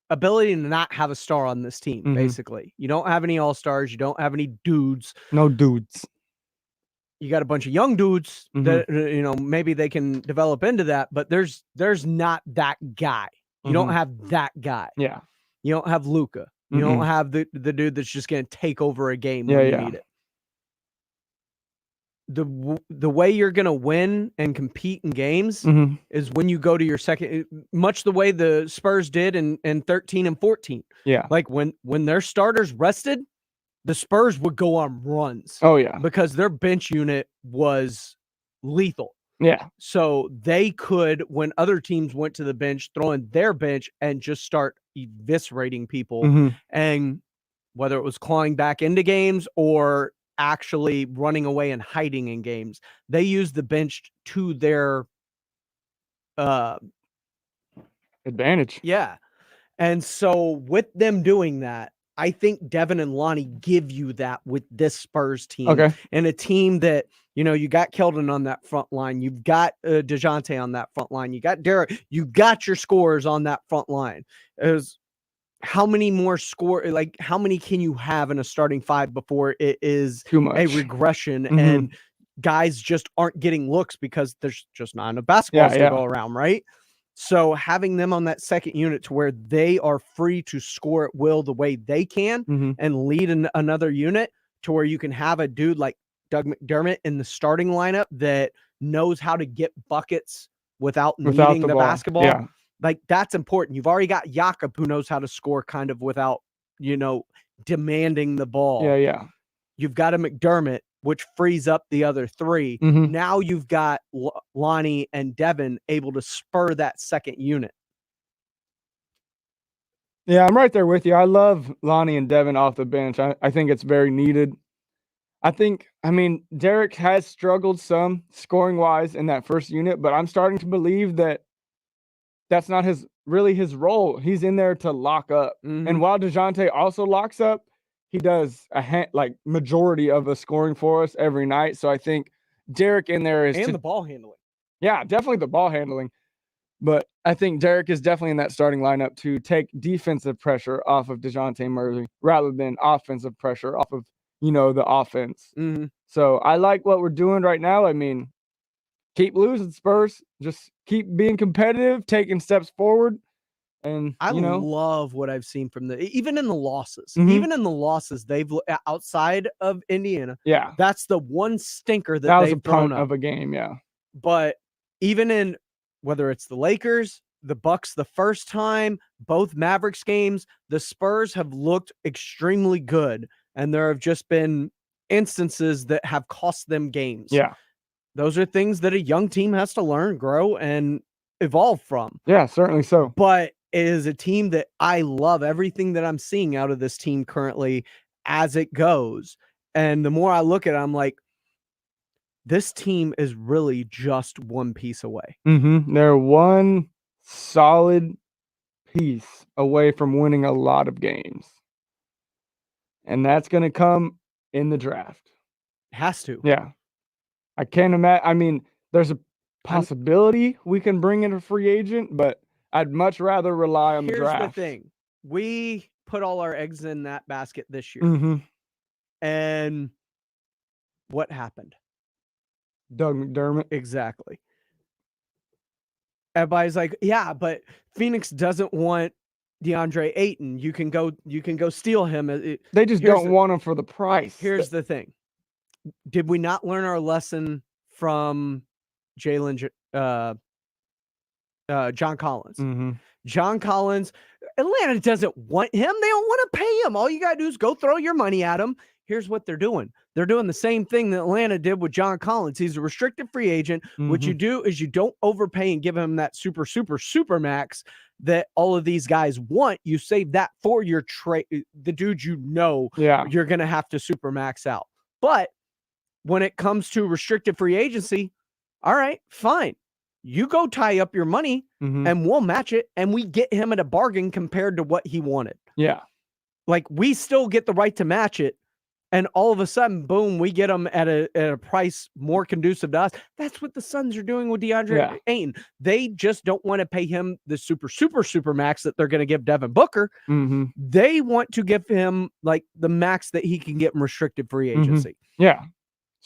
ability to not have a star on this team, basically. You don't have any all-stars. You don't have any dudes. No dudes. You got a bunch of young dudes that, maybe they can develop into that, but there's not that guy. You don't have that guy. Yeah. You don't have Luka. You don't have the dude that's just going to take over a game when you need it. The way you're going to win and compete in games is when you go to your second, much the way the Spurs did in 13 and 14. Yeah. When their starters rested, the Spurs would go on runs. Oh, yeah. Because their bench unit was lethal. Yeah. So they could, when other teams went to the bench, throw in their bench and just start eviscerating people. And whether it was clawing back into games or actually running away and hiding in games, they used the bench to their advantage. Yeah. And so with them doing that, I think Devin and Lonnie give you that with this Spurs team. Okay. And a team that, you got Keldon on that front line. You've got DeJounte on that front line. You got Derek. You got your scorers on that front line. How many more how many can you have in a starting 5 before it is too much a regression and guys just aren't getting looks because there's just not enough basketballs to go around, right? So having them on that second unit to where they are free to score at will the way they can and lead another unit to where you can have a dude like Doug McDermott in the starting lineup that knows how to get buckets without needing the basketball. Yeah. That's important. You've already got Jakob who knows how to score kind of without, demanding the ball. Yeah. You've got a McDermott, which frees up the other 3. Now you've got Lonnie and Devin able to spur that second unit. Yeah, I'm right there with you. I love Lonnie and Devin off the bench. I think it's very needed. Derek has struggled some scoring-wise in that first unit, but I'm starting to believe that that's not his role. He's in there to lock up. And while DeJounte also locks up, he does majority of the scoring for us every night. So I think Derek in there is the ball handling. Yeah, definitely the ball handling. But I think Derek is definitely in that starting lineup to take defensive pressure off of DeJounte Murray rather than offensive pressure off of, the offense. Mm-hmm. So I like what we're doing right now. I mean, keep losing, Spurs. Just keep being competitive, taking steps forward. And I love what I've seen from even in the losses. Mhm. Even in the losses, they've outside of Indiana. Yeah. That's the one stinker that was a they've thrown punt up. of a game. Yeah. But even in whether it's the Lakers, the Bucks the first time, both Mavericks games, the Spurs have looked extremely good. And there have just been instances that have cost them games. Yeah. Those are things that a young team has to learn, grow, and evolve from. Yeah, certainly so. But it is a team that I love everything that I'm seeing out of this team currently as it goes. And the more I look at it, I'm like, this team is really just one piece away. Mm-hmm. They're one solid piece away from winning a lot of games. And that's going to come in the draft. Has to. Yeah. I can't imagine. I mean, there's a possibility we can bring in a free agent, but I'd much rather rely on the draft. Here's the thing. We put all our eggs in that basket this year. Mm-hmm. And what happened? Doug McDermott. Exactly. Everybody's like, yeah, but Phoenix doesn't want DeAndre Ayton. You can go steal him. They just don't want him for the price. Here's the thing. Did we not learn our lesson from John Collins? Mm-hmm. John Collins, Atlanta doesn't want him. They don't want to pay him. All you got to do is go throw your money at him. Here's what they're doing. They're doing the same thing that Atlanta did with John Collins. He's a restricted free agent. Mm-hmm. What you do is you don't overpay and give him that super max that all of these guys want. You save that for your trade, the dude you're going to have to super max out. But when it comes to restricted free agency, all right, fine. You go tie up your money and we'll match it, and we get him at a bargain compared to what he wanted. Yeah. Like, we still get the right to match it. And all of a sudden, boom, we get them at a price more conducive to us. That's what the Suns are doing with DeAndre Ayton. They just don't want to pay him the super max that they're going to give Devin Booker. Mm-hmm. They want to give him like the max that he can get in restricted free agency. Mm-hmm. Yeah.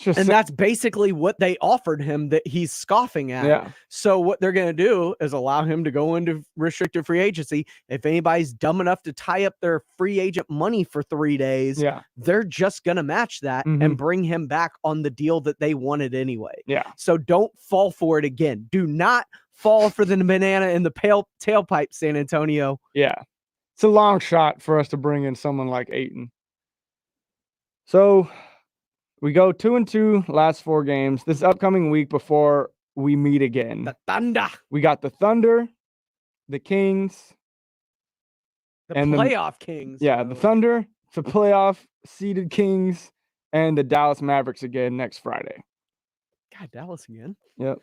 And that's basically what they offered him that he's scoffing at. Yeah. So what they're going to do is allow him to go into restricted free agency. If anybody's dumb enough to tie up their free agent money for 3 days, they're just going to match that and bring him back on the deal that they wanted anyway. Yeah. So don't fall for it again. Do not fall for the banana in the tailpipe, San Antonio. Yeah. It's a long shot for us to bring in someone like Ayton. So we go 2-2 last 4 games. This upcoming week before we meet again. The Thunder. We got the Thunder, the Kings. The playoff Kings. Yeah, the Thunder, the playoff seeded Kings, and the Dallas Mavericks again next Friday. God, Dallas again? Yep.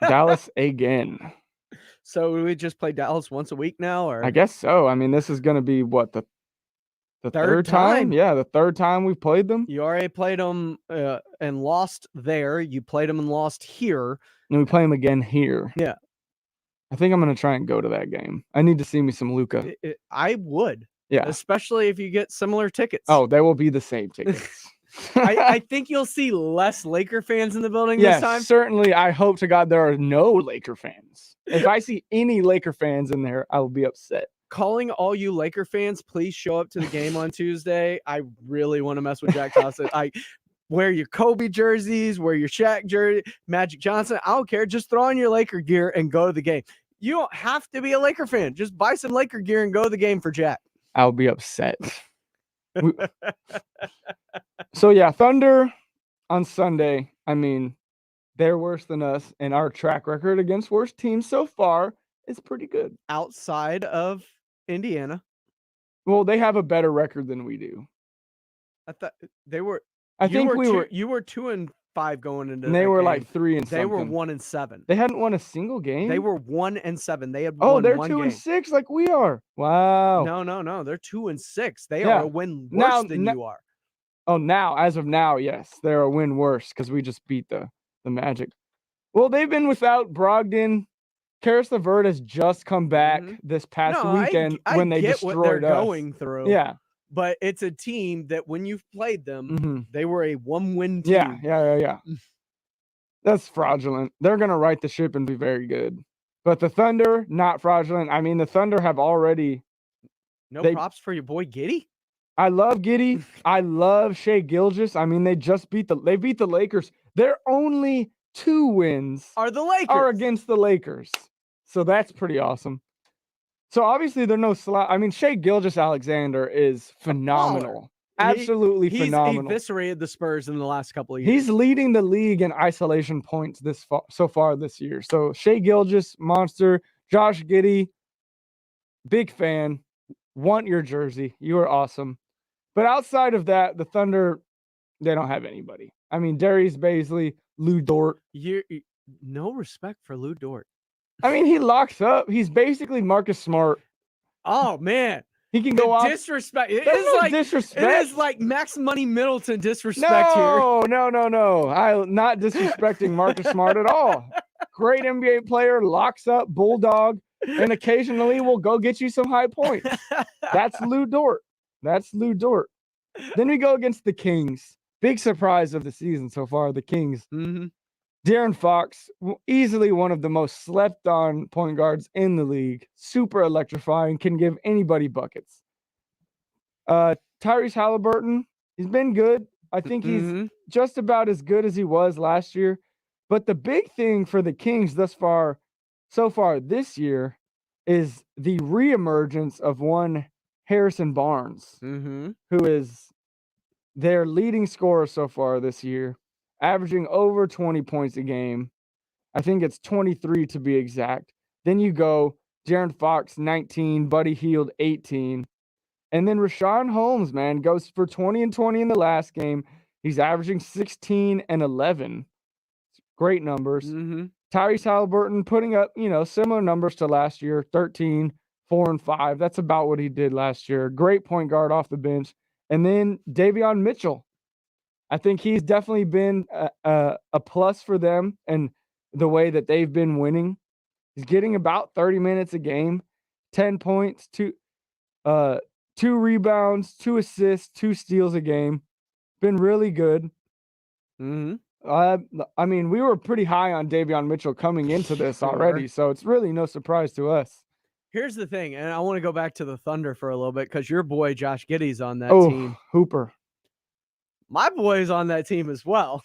Dallas again. So we just play Dallas once a week now? Or I guess so. I mean, this is going to be what, the third time? Yeah, the third time we've played them. You already played them and lost there. You played them and lost here. And we play them again here. Yeah. I think I'm going to try and go to that game. I need to see me some Luka. I would. Yeah. Especially if you get similar tickets. Oh, they will be the same tickets. I think you'll see less Laker fans in the building this time. Certainly. I hope to God there are no Laker fans. If I see any Laker fans in there, I will be upset. Calling all you Laker fans, please show up to the game on Tuesday. I really want to mess with Jack Thompson. Wear your Kobe jerseys, wear your Shaq jersey, Magic Johnson. I don't care. Just throw on your Laker gear and go to the game. You don't have to be a Laker fan. Just buy some Laker gear and go to the game for Jack. I'll be upset. So, yeah, Thunder on Sunday. I mean, they're worse than us, and our track record against worse teams so far is pretty good. Outside of Indiana. Well, they have a better record than we do. I thought they were. You were 2-5 going into. And they were game. Like 3 and They something. were 1-7. They hadn't won a single game. They were 1-7. They had. Oh, they're one 2-6 like we are. Wow. No. They're 2-6. They are a win worse than you are. Oh, now as of now, yes, they're a win worse because we just beat the Magic. Well, they've been without Brogdon Karis LeVert has just come back this past No, weekend I when they get destroyed what they're us. going through. Yeah. But it's a team that when you've played them, they were a one-win team. Yeah. That's fraudulent. They're going to right the ship and be very good. But the Thunder, not fraudulent. I mean, the Thunder have already... No props for your boy Giddey? I love Giddey. I love Shai Gilgeous. I mean, they beat the Lakers. Their only 2 wins are against the Lakers. So that's pretty awesome. So obviously they're no slouch. I mean, Shai Gilgeous-Alexander is phenomenal. Absolutely phenomenal. He's eviscerated the Spurs in the last couple of years. He's leading the league in isolation points so far this year. So Shai Gilgeous, monster. Josh Giddey, big fan. Want your jersey. You are awesome. But outside of that, the Thunder, they don't have anybody. I mean, Darius Baisley, Lou Dort. No respect for Lou Dort. I mean, he locks up. He's basically Marcus Smart. Oh, man. He can go off. Disrespect. It is like Max Money Middleton disrespect here. No. I'm not disrespecting Marcus Smart at all. Great NBA player, locks up, bulldog, and occasionally will go get you some high points. That's Lou Dort. Then we go against the Kings. Big surprise of the season so far, the Kings. De'Aaron Fox, easily one of the most slept-on point guards in the league. Super electrifying, can give anybody buckets. Tyrese Halliburton, he's been good. I think he's just about as good as he was last year. But the big thing for the Kings so far this year is the reemergence of one Harrison Barnes, who is their leading scorer so far this year, averaging over 20 points a game. I think it's 23 to be exact. Then you go De'Aaron Fox, 19, Buddy Hield, 18. And then Rashawn Holmes, man, goes for 20 and 20 in the last game. He's averaging 16 and 11. Great numbers. Tyrese Halliburton putting up, similar numbers to last year, 13, 4 and 5. That's about what he did last year. Great point guard off the bench. And then Davion Mitchell. I think he's definitely been a plus for them and the way that they've been winning. He's getting about 30 minutes a game, 10 points, 2 rebounds, 2 assists, 2 steals a game. Been really good. I mean, we were pretty high on Davion Mitchell coming into this already, so it's really no surprise to us. Here's the thing, and I want to go back to the Thunder for a little bit because your boy Josh Giddey's on that team. Hooper. My boy's on that team as well.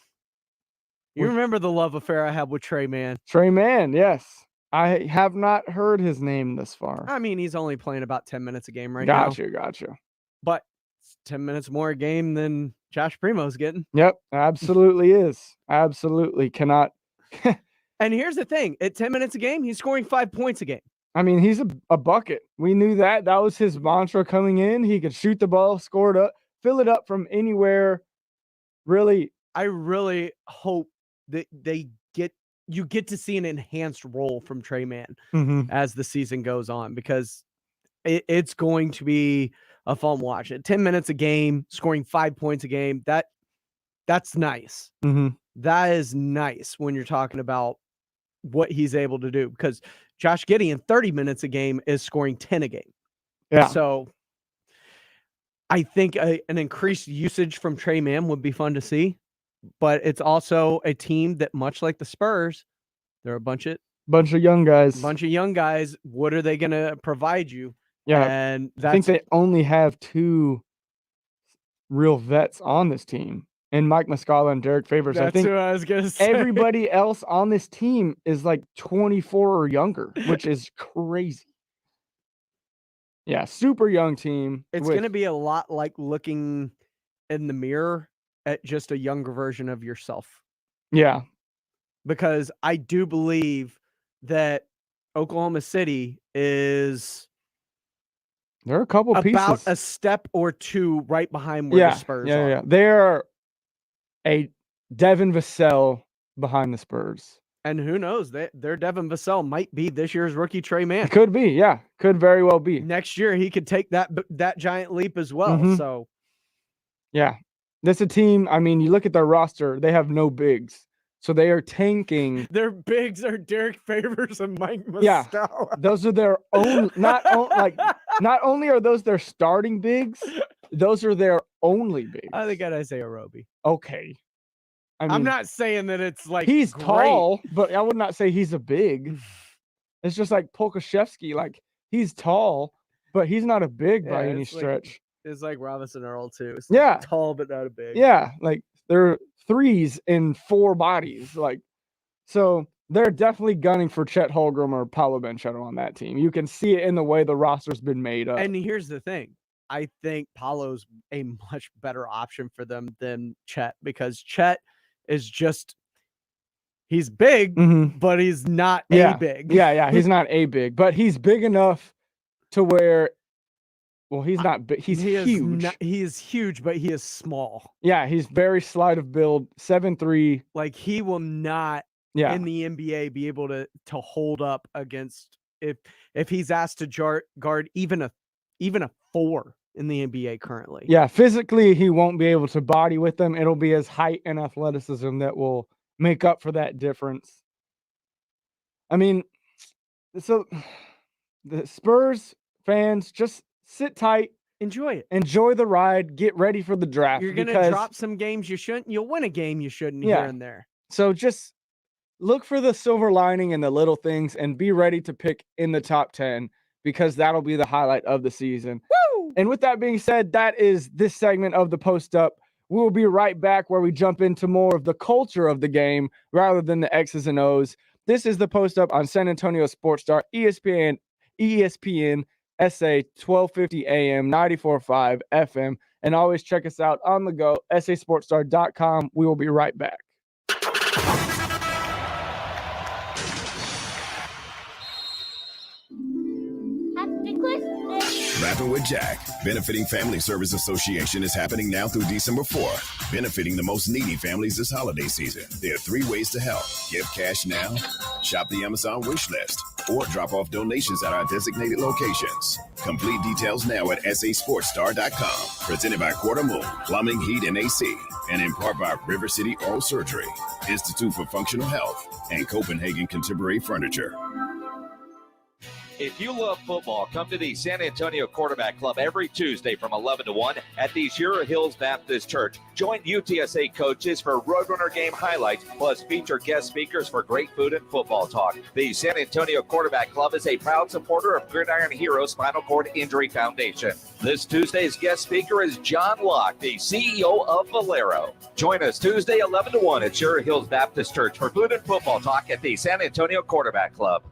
You remember the love affair I had with Trey Mann? Trey Mann, yes. I have not heard his name this far. I mean, he's only playing about 10 minutes a game right now. Gotcha. But it's 10 minutes more a game than Josh Primo's getting. Yep, absolutely is. Absolutely cannot. And here's the thing. At 10 minutes a game, he's scoring 5 points a game. I mean, he's a bucket. We knew that. That was his mantra coming in. He could shoot the ball, score it up, fill it up from anywhere. Really, I really hope that you get to see an enhanced role from Trey Mann as the season goes on, because it's going to be a fun watch. At 10 minutes a game, scoring 5 points a game, that's nice. That is nice when you're talking about what he's able to do, because Josh Giddey in 30 minutes a game is scoring 10 a game. Yeah. So I think an increased usage from Trey Mann would be fun to see, but it's also a team that, much like the Spurs, they're a bunch of young guys. What are they going to provide you? Yeah. And I think they only have 2 real vets on this team, and Mike Muscala and Derek Favors. That's I think who I was going to say. Everybody else on this team is like 24 or younger, which is crazy. Yeah, super young team. It's going to be a lot like looking in the mirror at just a younger version of yourself. Yeah. Because I do believe that Oklahoma City is... There are a couple pieces. About a step or 2 right behind where the Spurs are. Yeah. They're a Devin Vassell behind the Spurs. And who knows? Their Devin Vassell might be this year's rookie Trey Mann. Could be, yeah. Could very well be. Next year, he could take that giant leap as well. So, yeah. This is a team, I mean, you look at their roster, they have no bigs. So they are tanking. Their bigs are Derek Favors and Mike Muscala. Yeah, those are their own. Not only are those their starting bigs, those are their only bigs. I think I'd Isaiah Roby. Okay, I'm not saying that it's like he's great. tall, but I would not say he's a big. It's just like Polkashevsky. Like he's tall, but he's not a big by any stretch. It's like Robinson Earl too. It's Yeah, tall but not a big. Yeah, like they're threes in 4 bodies. Like, so they're definitely gunning for Chet Holmgren or Paolo Banchero on that team. You can see it in the way the roster's been made up. And here's the thing. I think Paolo's a much better option for them than Chet, because Chet is just, he's big, but he's not a big. Yeah, he's not a big, but he's big enough to where, well, he's not big. He's huge. He is huge, but he is small. Yeah, he's very slight of build, 7'3". Like he will not in the NBA be able to hold up against if he's asked to guard even a 4 in the NBA currently. Yeah, physically he won't be able to body with them. It'll be his height and athleticism that will make up for that difference. I mean, so the Spurs fans, just sit tight, enjoy it, enjoy the ride, get ready for the draft. You're gonna drop some games you shouldn't. You'll win a game you shouldn't here and there. So just look for the silver lining and the little things, and be ready to pick in the top 10, because that'll be the highlight of the season. Woo! And with that being said, that is this segment of the Post Up. We will be right back, where we jump into more of the culture of the game rather than the X's and O's. This is the Post Up on San Antonio Sports Star, ESPN SA 1250 AM, 94.5 FM, and always check us out on the go, sasportstar.com. We will be right back. Rapping with Jack, benefiting Family Service Association, is happening now through December 4th, benefiting the most needy families this holiday season. There are 3 ways to help. Give cash now, shop the Amazon wish list, or drop off donations at our designated locations. Complete details now at sasportstar.com. Presented by Quarter Moon, Plumbing, Heat, and AC, and in part by River City Oral Surgery, Institute for Functional Health, and Copenhagen Contemporary Furniture. If you love football, come to the San Antonio Quarterback Club every Tuesday from 11 to 1 at the Sierra Hills Baptist Church. Join UTSA coaches for Roadrunner game highlights, plus feature guest speakers for great food and football talk. The San Antonio Quarterback Club is a proud supporter of Gridiron Heroes Spinal Cord Injury Foundation. This Tuesday's guest speaker is John Locke, the CEO of Valero. Join us Tuesday 11 to 1 at Sierra Hills Baptist Church for food and football talk at the San Antonio Quarterback Club.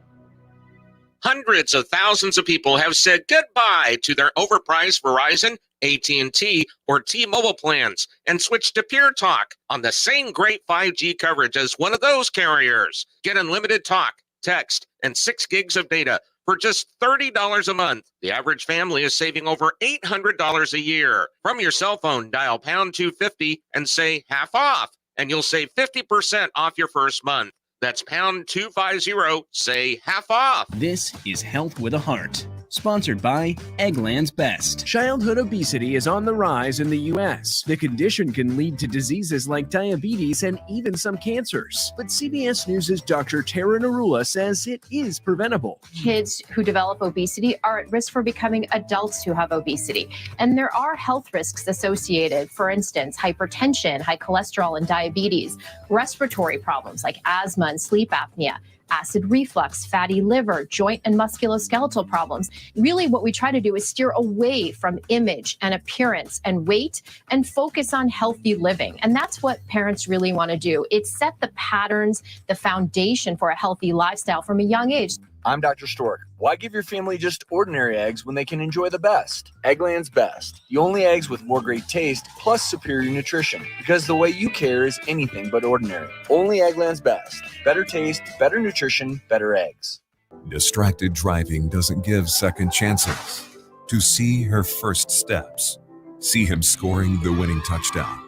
Hundreds of thousands of people have said goodbye to their overpriced Verizon, AT&T, or T-Mobile plans and switched to Pure Talk on the same great 5G coverage as one of those carriers. Get unlimited talk, text, and 6 gigs of data for just $30 a month. The average family is saving over $800 a year. From your cell phone, dial pound 250 and say half off, and you'll save 50% off your first month. That's pound 250, say half off. This is Health with a Heart, sponsored by Eggland's Best. Childhood obesity is on the rise in the U.S. The condition can lead to diseases like diabetes and even some cancers. But CBS News' Dr. Tara Narula says it is preventable. Kids who develop obesity are at risk for becoming adults who have obesity. And there are health risks associated. For instance, hypertension, high cholesterol, and diabetes, respiratory problems like asthma and sleep apnea, acid reflux, fatty liver, joint and musculoskeletal problems. Really, what we try to do is steer away from image and appearance and weight and focus on healthy living. And that's what parents really want to do. It's set the patterns, the foundation for a healthy lifestyle from a young age. I'm Dr. Stork. Why give your family just ordinary eggs when they can enjoy the best? Eggland's Best. The only eggs with more great taste plus superior nutrition. Because the way you care is anything but ordinary. Only Eggland's Best. Better taste, better nutrition, better eggs. Distracted driving doesn't give second chances. To see her first steps. See him scoring the winning touchdown.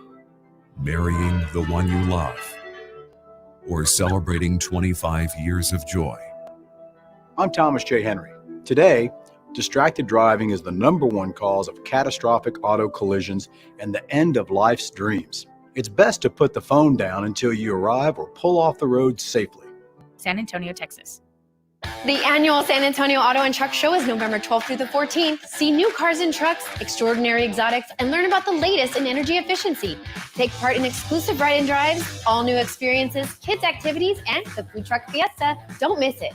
Marrying the one you love. Or celebrating 25 years of joy. I'm Thomas J. Henry. Today, distracted driving is the #1 cause of catastrophic auto collisions and the end of life's dreams. it's best to put the phone down until you arrive or pull off the road safely. San Antonio, Texas. The annual San Antonio Auto and Truck Show is November 12th through the 14th. See new cars and trucks, extraordinary exotics, and learn about the latest in energy efficiency. Take part in exclusive ride and drives, all new experiences, kids' activities, and the food truck fiesta. Don't miss it.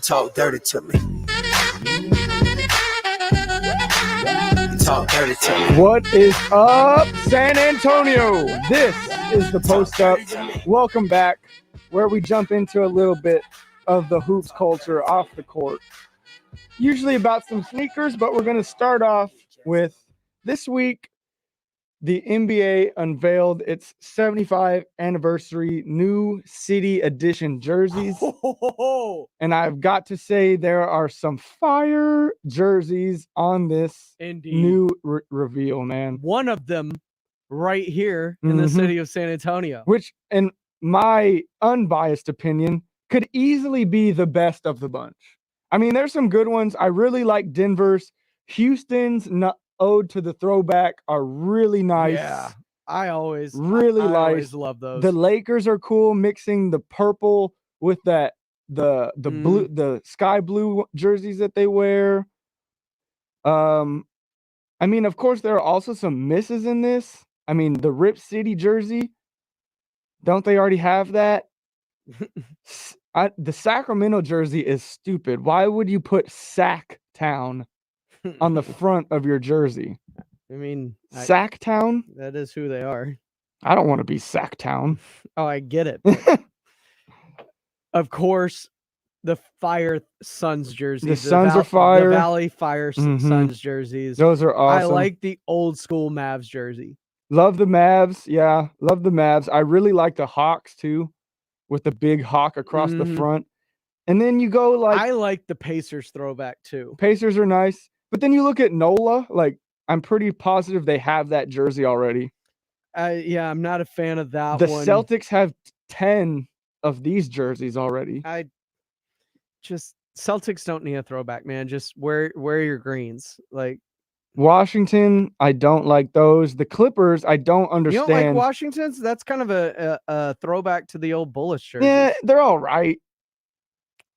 Talk dirty to me. Talk dirty to me. What is up, San Antonio? This is the Post Up. Welcome back, where we jump into a little bit of the hoops culture off the court. Usually about some sneakers, but we're going to start off with this week. The NBA unveiled its 75th anniversary new city edition jerseys. And I've got to say, there are some fire jerseys on this new reveal, man. One of them right here in the city of San Antonio. Which, in my unbiased opinion, could easily be the best of the bunch. I mean, there's some good ones. I really like Denver's. Houston's ode to the throwback are really nice. Yeah, I always always love those. The Lakers are cool, mixing the purple with that the blue, the sky blue jerseys that they wear. I mean, of course, there are also some misses in this. I mean, the Rip City jersey, don't they already have that? The Sacramento jersey is stupid. Why would you put Sac Town on the front of your jersey? I mean, Sacktown? That is who they are. I don't want to be Sacktown. Oh, I get it. Of course, the Fire Suns jerseys. The Suns are fire. The Valley Fire Suns jerseys. Those are awesome. I like the old school Mavs jersey. Love the Mavs. Yeah, love the Mavs. I really like the Hawks too, with the big hawk across the front. And then you go like... I like the Pacers throwback too. Pacers are nice. But then you look at NOLA, like, I'm pretty positive they have that jersey already. Yeah, I'm not a fan of that one. one. The Celtics have 10 of these jerseys already. Celtics don't need a throwback, man. Just wear your greens. Like Washington, I don't like those. The Clippers, I don't understand. You don't like Washington's? That's kind of a throwback to the old Bullets jerseys. Yeah, they're all right.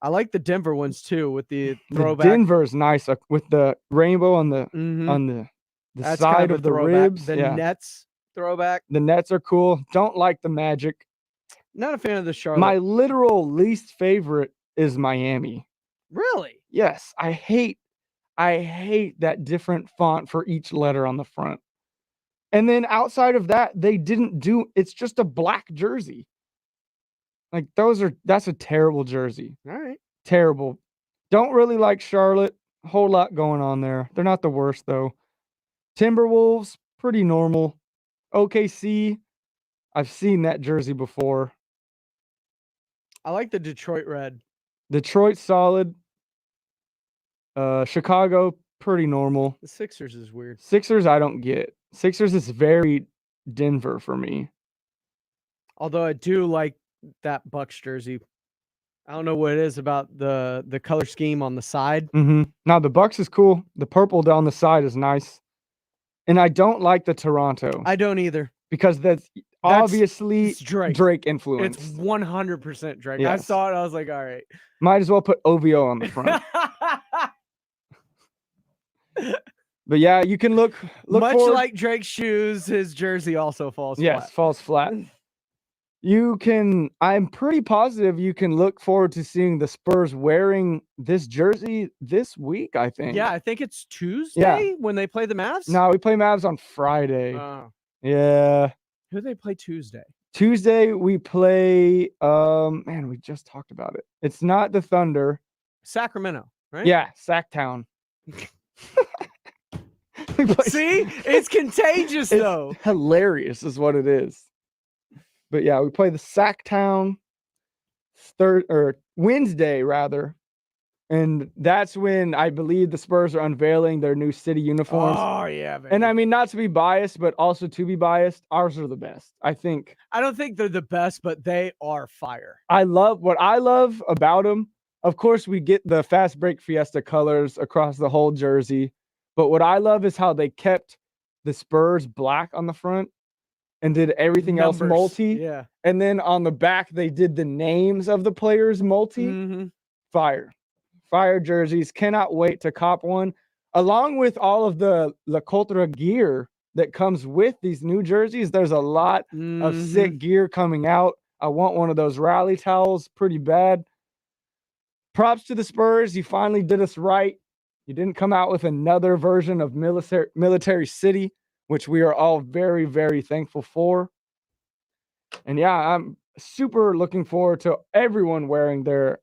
I like the Denver ones too, with the throwback. Denver's nice with the rainbow on the That's side kind of the throwback. ribs. The Nets throwback. The Nets are cool. Don't like the Magic. Not a fan of the Charlotte. My literal least favorite is Miami. Really? Yes, I hate that different font for each letter on the front. And then outside of that, it's just a black jersey. Like that's a terrible jersey. All right. Terrible. Don't really like Charlotte. A whole lot going on there. They're not the worst though. Timberwolves, pretty normal. OKC, I've seen that jersey before. I like the Detroit red. Detroit solid. Chicago, pretty normal. The Sixers is weird. Sixers I don't get. Sixers is very Denver for me. Although I do like that Bucks jersey. I don't know what it is about the color scheme on the side. Now the Bucks is cool. The purple down the side is nice. And I don't like the Toronto. I don't either. Because that's obviously Drake influence. It's 100% Drake. Yes. I saw it. I was like, all right. Might as well put OVO on the front. But yeah, you can look much forward. like Drake's shoes, his jersey also falls flat. Yes, falls flat. I'm pretty positive you can look forward to seeing the Spurs wearing this jersey this week, I think. Yeah, I think it's Tuesday when they play the Mavs. No, we play Mavs on Friday. Oh. Yeah. Who do they play Tuesday? Tuesday we play man, we just talked about it. It's not the Thunder. Sacramento, right? Yeah, Sacktown. See? It's contagious though. Hilarious is what it is. But yeah, we play the Sacktown Wednesday rather. And that's when I believe the Spurs are unveiling their new city uniforms. Oh, yeah, baby. And I mean, not to be biased, but also to be biased, ours are the best, I think. I don't think they're the best, but they are fire. What I love about them Of course, we get the Fast Break Fiesta colors across the whole jersey. But what I love is how they kept the Spurs black on the front and did everything else multi. Yeah. And then on the back, they did the names of the players multi. Mm-hmm. Fire jerseys. Cannot wait to cop one. Along with all of the La Cultura gear that comes with these new jerseys, there's a lot of sick gear coming out. I want one of those rally towels pretty bad. Props to the Spurs. You finally did us right. You didn't come out with another version of Military City, which we are all very, very thankful for. And yeah, I'm super looking forward to everyone wearing their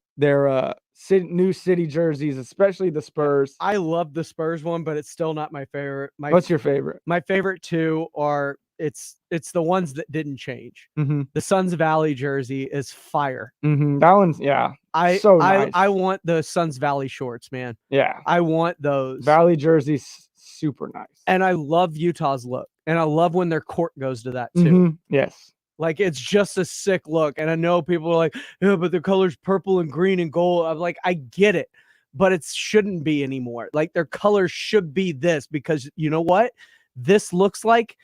new city jerseys, especially the Spurs. I love the Spurs one, but it's still not my favorite. What's your favorite? My favorite two are it's the ones that didn't change. Mm-hmm. The Suns Valley jersey is fire. Mm-hmm. That one's nice. I want the Suns Valley shorts, man. Yeah, I want those Valley jerseys. Super nice. And I love Utah's look, and I love when their court goes to that too. Mm-hmm. Yes. Like, it's just a sick look. And I know people are like, yeah, but the color's purple and green and gold. I'm like, I get it, but it shouldn't be anymore. Like, their colors should be this, because you know what? This looks like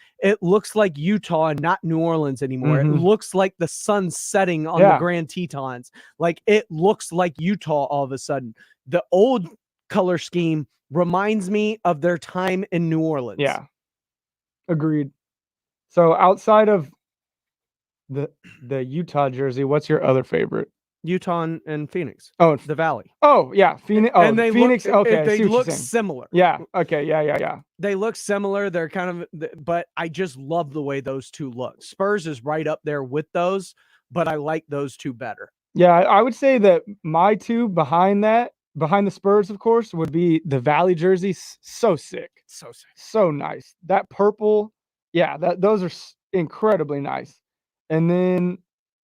Utah and not New Orleans anymore. Mm-hmm. It looks like the sun setting on the Grand Tetons. Like, it looks like Utah all of a sudden. The old color scheme reminds me of their time in New Orleans. Yeah. Agreed. So outside of the Utah jersey, what's your other favorite? Utah and Phoenix. Oh, the Valley. Oh, yeah. Phoenix. Oh, and they Phoenix. Look, okay. They look similar. Yeah. Okay. Yeah. They look similar. They're kind of, but I just love the way those two look. Spurs is right up there with those, but I like those two better. Yeah. I would say that my two behind the Spurs, of course, would be the Valley jersey. So sick. So sick. So nice. That purple. Yeah. Those are incredibly nice. And then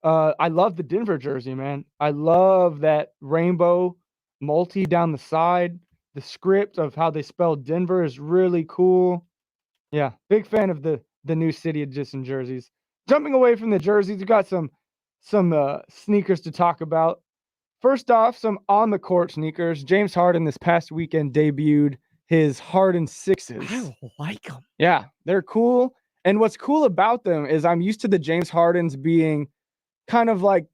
I love the Denver jersey, man. I love that rainbow multi down the side. The script of how they spell Denver is really cool. Yeah, big fan of the new city edition jerseys. Jumping away from the jerseys, we got some sneakers to talk about. First off, some on the court sneakers. James Harden this past weekend debuted his Harden 6s. I like them. Yeah, they're cool. And what's cool about them is I'm used to the James Hardens being kind of like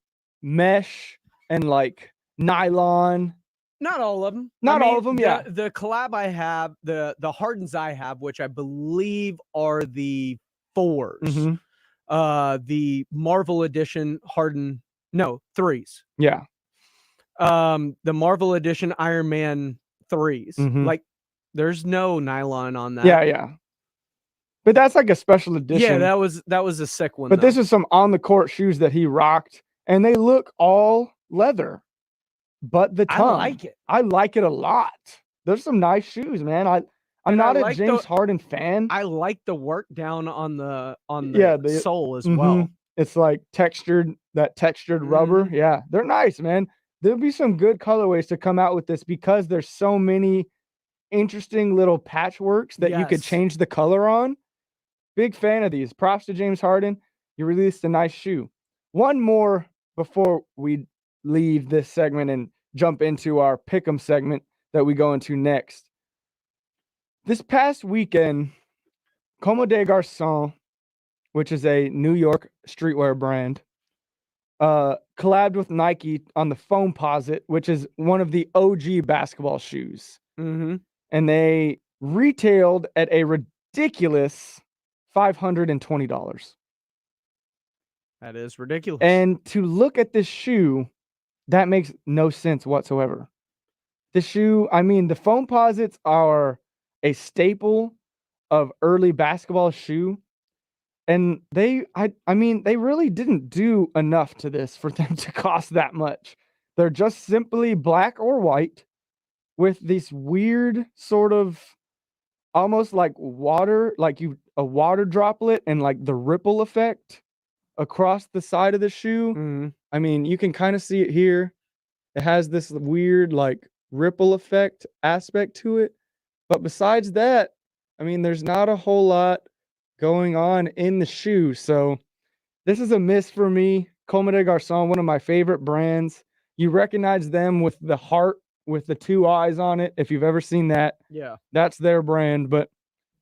mesh and like nylon. Not all of them. Not all of them, yeah. The collab I have, the Hardens I have, which I believe are the 4s. Mm-hmm. The Marvel Edition Harden, no, 3s. Yeah. The Marvel Edition Iron Man 3s. Mm-hmm. Like, there's no nylon on that. Yeah. But that's like a special edition. Yeah, that was a sick one. But this is some on the court shoes that he rocked, and they look all leather. But the tongue, I like it. I like it a lot. There's some nice shoes, man. I'm not a James Harden fan. I like the work down on the sole as mm-hmm. well. It's like textured rubber. Mm-hmm. Yeah, they're nice, man. There'll be some good colorways to come out with this because there's so many interesting little patchworks that you could change the color on. Big fan of these. Props to James Harden. You released a nice shoe. One more before we leave this segment and jump into our pick'em segment that we go into next. This past weekend, Comme des Garçons, which is a New York streetwear brand, collabed with Nike on the Foamposite, which is one of the OG basketball shoes. Mm-hmm. And they retailed at a ridiculous $520. That is ridiculous. And to look at this shoe, that makes no sense whatsoever. The shoe, I mean, the Foamposites are a staple of early basketball shoe. And they really didn't do enough to this for them to cost that much. They're just simply black or white with this weird sort of almost like water, a water droplet and like the ripple effect across the side of the shoe. Mm-hmm. I mean, you can kind of see it here. It has this weird like ripple effect aspect to it. But besides that, I mean, there's not a whole lot going on in the shoe. So this is a miss for me. Comme des Garçons, one of my favorite brands. You recognize them with the heart with the 2 eyes on it. If you've ever seen that, Yeah. that's their brand. But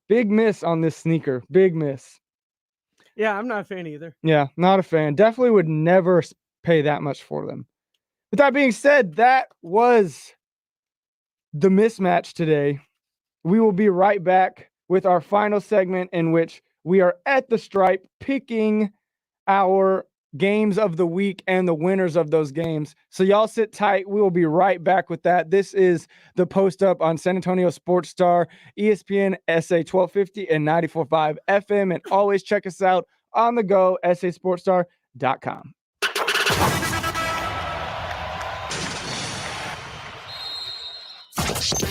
big miss on this sneaker. Big miss. Yeah, I'm not a fan either. Yeah, not a fan. Definitely would never pay that much for them. With that being said, that was the mismatch today. We will be right back with our final segment in which we are at the stripe picking our games of the week and the winners of those games. So y'all sit tight. We will be right back with that. This is the Post Up on San Antonio Sports Star, ESPN, SA 1250 and 94.5 FM. And always check us out on the go, sasportstar.com.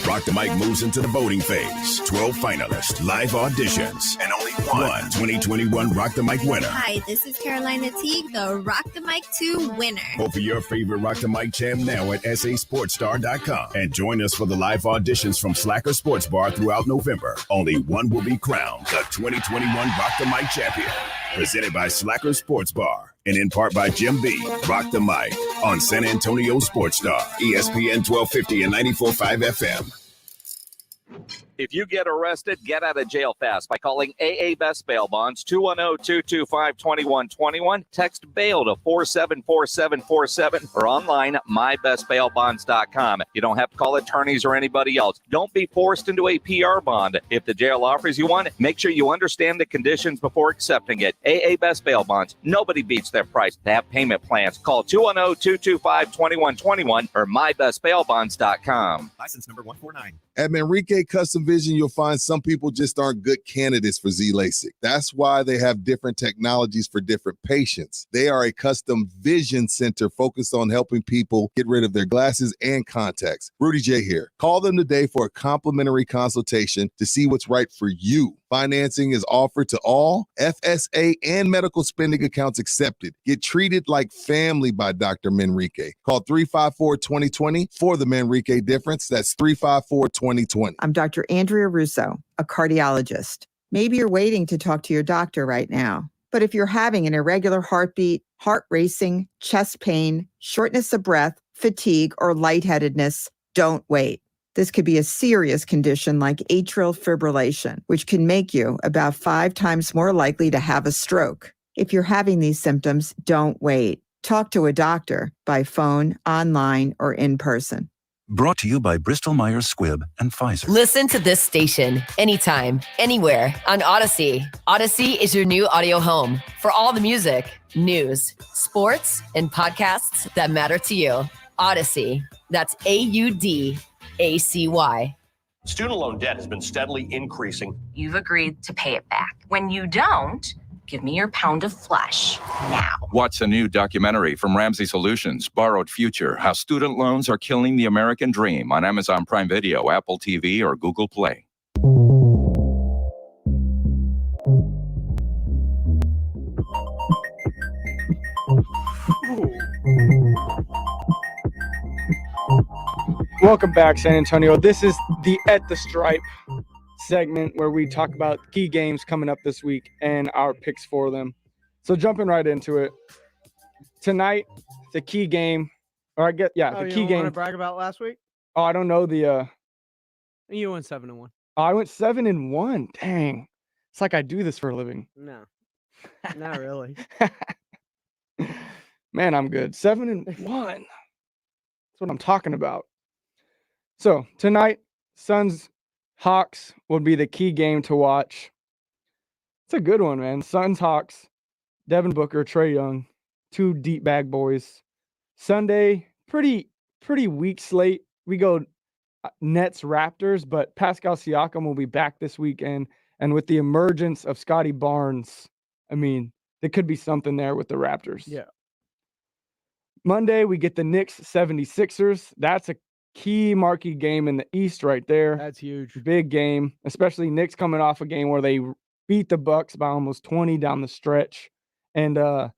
Rock the Mic moves into the voting phase. 12 finalists, live auditions, and only one 2021 Rock the Mic winner. Hi, this is Carolina Teague, the Rock the Mic 2 winner. Vote for your favorite Rock the Mic champ now at sasportstar.com. And join us for the live auditions from Slacker Sports Bar throughout November. Only one will be crowned the 2021 Rock the Mic champion. Presented by Slacker Sports Bar and in part by Jim B. Rock the Mic on San Antonio Sports Star, ESPN 1250 and 94.5 FM. If you get arrested, get out of jail fast by calling AA Best Bail Bonds, 210-225-2121. Text bail to 474747 or online, mybestbailbonds.com. You don't have to call attorneys or anybody else. Don't be forced into a PR bond. If the jail offers you one, make sure you understand the conditions before accepting it. AA Best Bail Bonds. Nobody beats their price. They have payment plans. Call 210-225-2121 or mybestbailbonds.com. License number 149. At Manrique Custom Vision, you'll find some people just aren't good candidates for Z-LASIK. That's why they have different technologies for different patients. They are a custom vision center focused on helping people get rid of their glasses and contacts. Rudy J here. Call them today for a complimentary consultation to see what's right for you. Financing is offered to all FSA and medical spending accounts accepted. Get treated like family by Dr. Manrique. Call 354-2020 for the Manrique difference. That's 354-2020. I'm Dr. Andrea Russo, a cardiologist. Maybe you're waiting to talk to your doctor right now. But if you're having an irregular heartbeat, heart racing, chest pain, shortness of breath, fatigue, or lightheadedness, don't wait. This could be a serious condition like atrial fibrillation, which can make you about 5 times more likely to have a stroke. If you're having these symptoms, don't wait. Talk to a doctor by phone, online, or in person. Brought to you by Bristol Myers Squibb and Pfizer. Listen to this station anytime, anywhere on Odyssey. Odyssey is your new audio home for all the music, news, sports, and podcasts that matter to you. Odyssey. That's AUDACY. Student loan debt has been steadily increasing. You've agreed to pay it back. When you don't, give me your pound of flesh now. Watch a new documentary from Ramsey Solutions, Borrowed Future, How Student Loans Are Killing the American Dream on Amazon Prime Video, Apple TV, or Google Play. Welcome back, San Antonio. This is the At the Stripe segment where we talk about key games coming up this week and our picks for them. So jumping right into it. Tonight, the key game, or the key game. Want to brag about last week? Oh, I don't know the. You went 7-1. Oh, I went 7-1. Dang, it's like I do this for a living. No, not really. Man, I'm good. 7-1. That's what I'm talking about. So tonight, Suns Hawks will be the key game to watch. It's a good one, man. Suns Hawks, Devin Booker, Trae Young, 2 deep bag boys. Sunday, pretty weak slate. We go Nets Raptors, but Pascal Siakam will be back this weekend. And with the emergence of Scotty Barnes, I mean, there could be something there with the Raptors. Yeah. Monday, we get the Knicks 76ers. That's a key marquee game in the East right there. That's huge. Big game, especially Knicks coming off a game where they beat the Bucks by almost 20 down the stretch. And I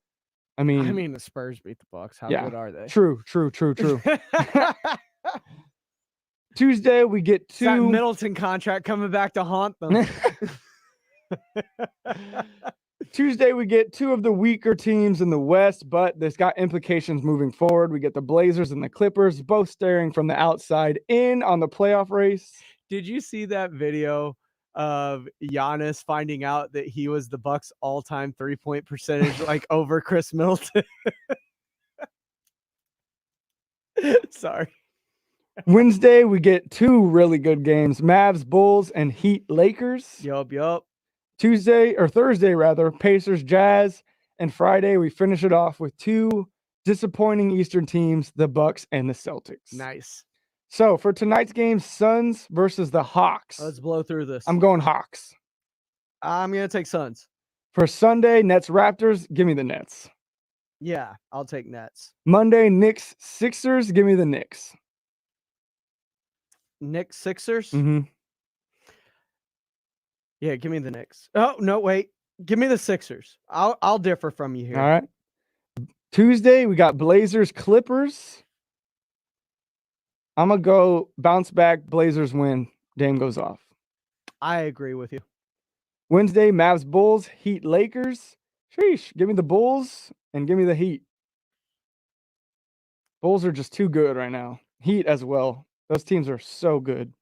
mean the Spurs beat the Bucks. How good are they? True. Tuesday, we get that Middleton contract coming back to haunt them. Tuesday, we get two of the weaker teams in the West, but this got implications moving forward. We get the Blazers and the Clippers, both staring from the outside in on the playoff race. Did you see that video of Giannis finding out that he was the Bucks' all-time three-point percentage, like over Chris Middleton? Sorry. Wednesday, we get two really good games: Mavs, Bulls, and Heat, Lakers. Yup. Thursday, Pacers, Jazz, and Friday, we finish it off with two disappointing Eastern teams, the Bucks and the Celtics. Nice. So for tonight's game, Suns versus the Hawks. Let's blow through this. I'm going Hawks. I'm going to take Suns. For Sunday, Nets, Raptors, give me the Nets. Yeah, I'll take Nets. Monday, Knicks, Sixers, give me the Knicks. Knicks, Sixers? Mm-hmm. Yeah, give me the Knicks. Oh, no, wait. Give me the Sixers. I'll differ from you here. All right. Tuesday, we got Blazers, Clippers. I'm going to go bounce back, Blazers win. Dame goes off. I agree with you. Wednesday, Mavs, Bulls, Heat, Lakers. Sheesh, give me the Bulls and give me the Heat. Bulls are just too good right now. Heat as well. Those teams are so good.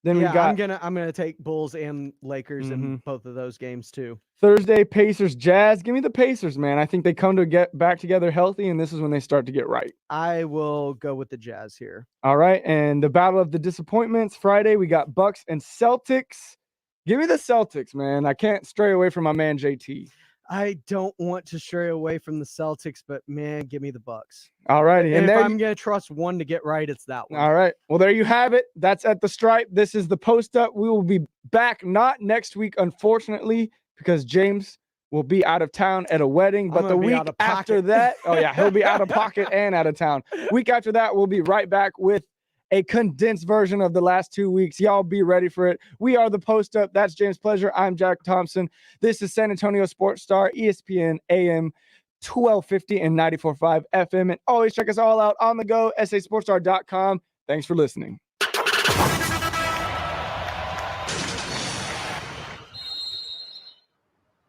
Then we got I'm gonna take Bulls and Lakers in both of those games too. Thursday, Pacers, Jazz. Give me the Pacers, man. I think they come to get back together healthy, and this is when they start to get right. I will go with the Jazz here. All right, and the battle of the disappointments. Friday, we got Bucks and Celtics. Give me the Celtics, man. I can't stray away from my man JT. I don't want to stray away from the Celtics, but man, give me the Bucks. All righty. And if I'm going to trust one to get right, it's that one. All right. Well, there you have it. That's at the Stripe. This is the Post Up. We will be back not next week, unfortunately, because James will be out of town at a wedding. But the week after that, he'll be out of pocket and out of town. Week after that, we'll be right back with a condensed version of the last 2 weeks. Y'all be ready for it. We are the Post Up. That's James Pleasure. I'm Jack Thompson. This is San Antonio Sports Star, ESPN AM 1250 and 94.5 FM. And always check us all out on the go, sasportstar.com. Thanks for listening.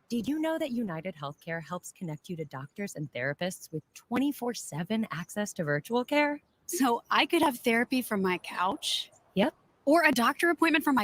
Did you know that United Healthcare helps connect you to doctors and therapists with 24/7 access to virtual care? So I could have therapy from my couch? Yep. Or a doctor appointment from my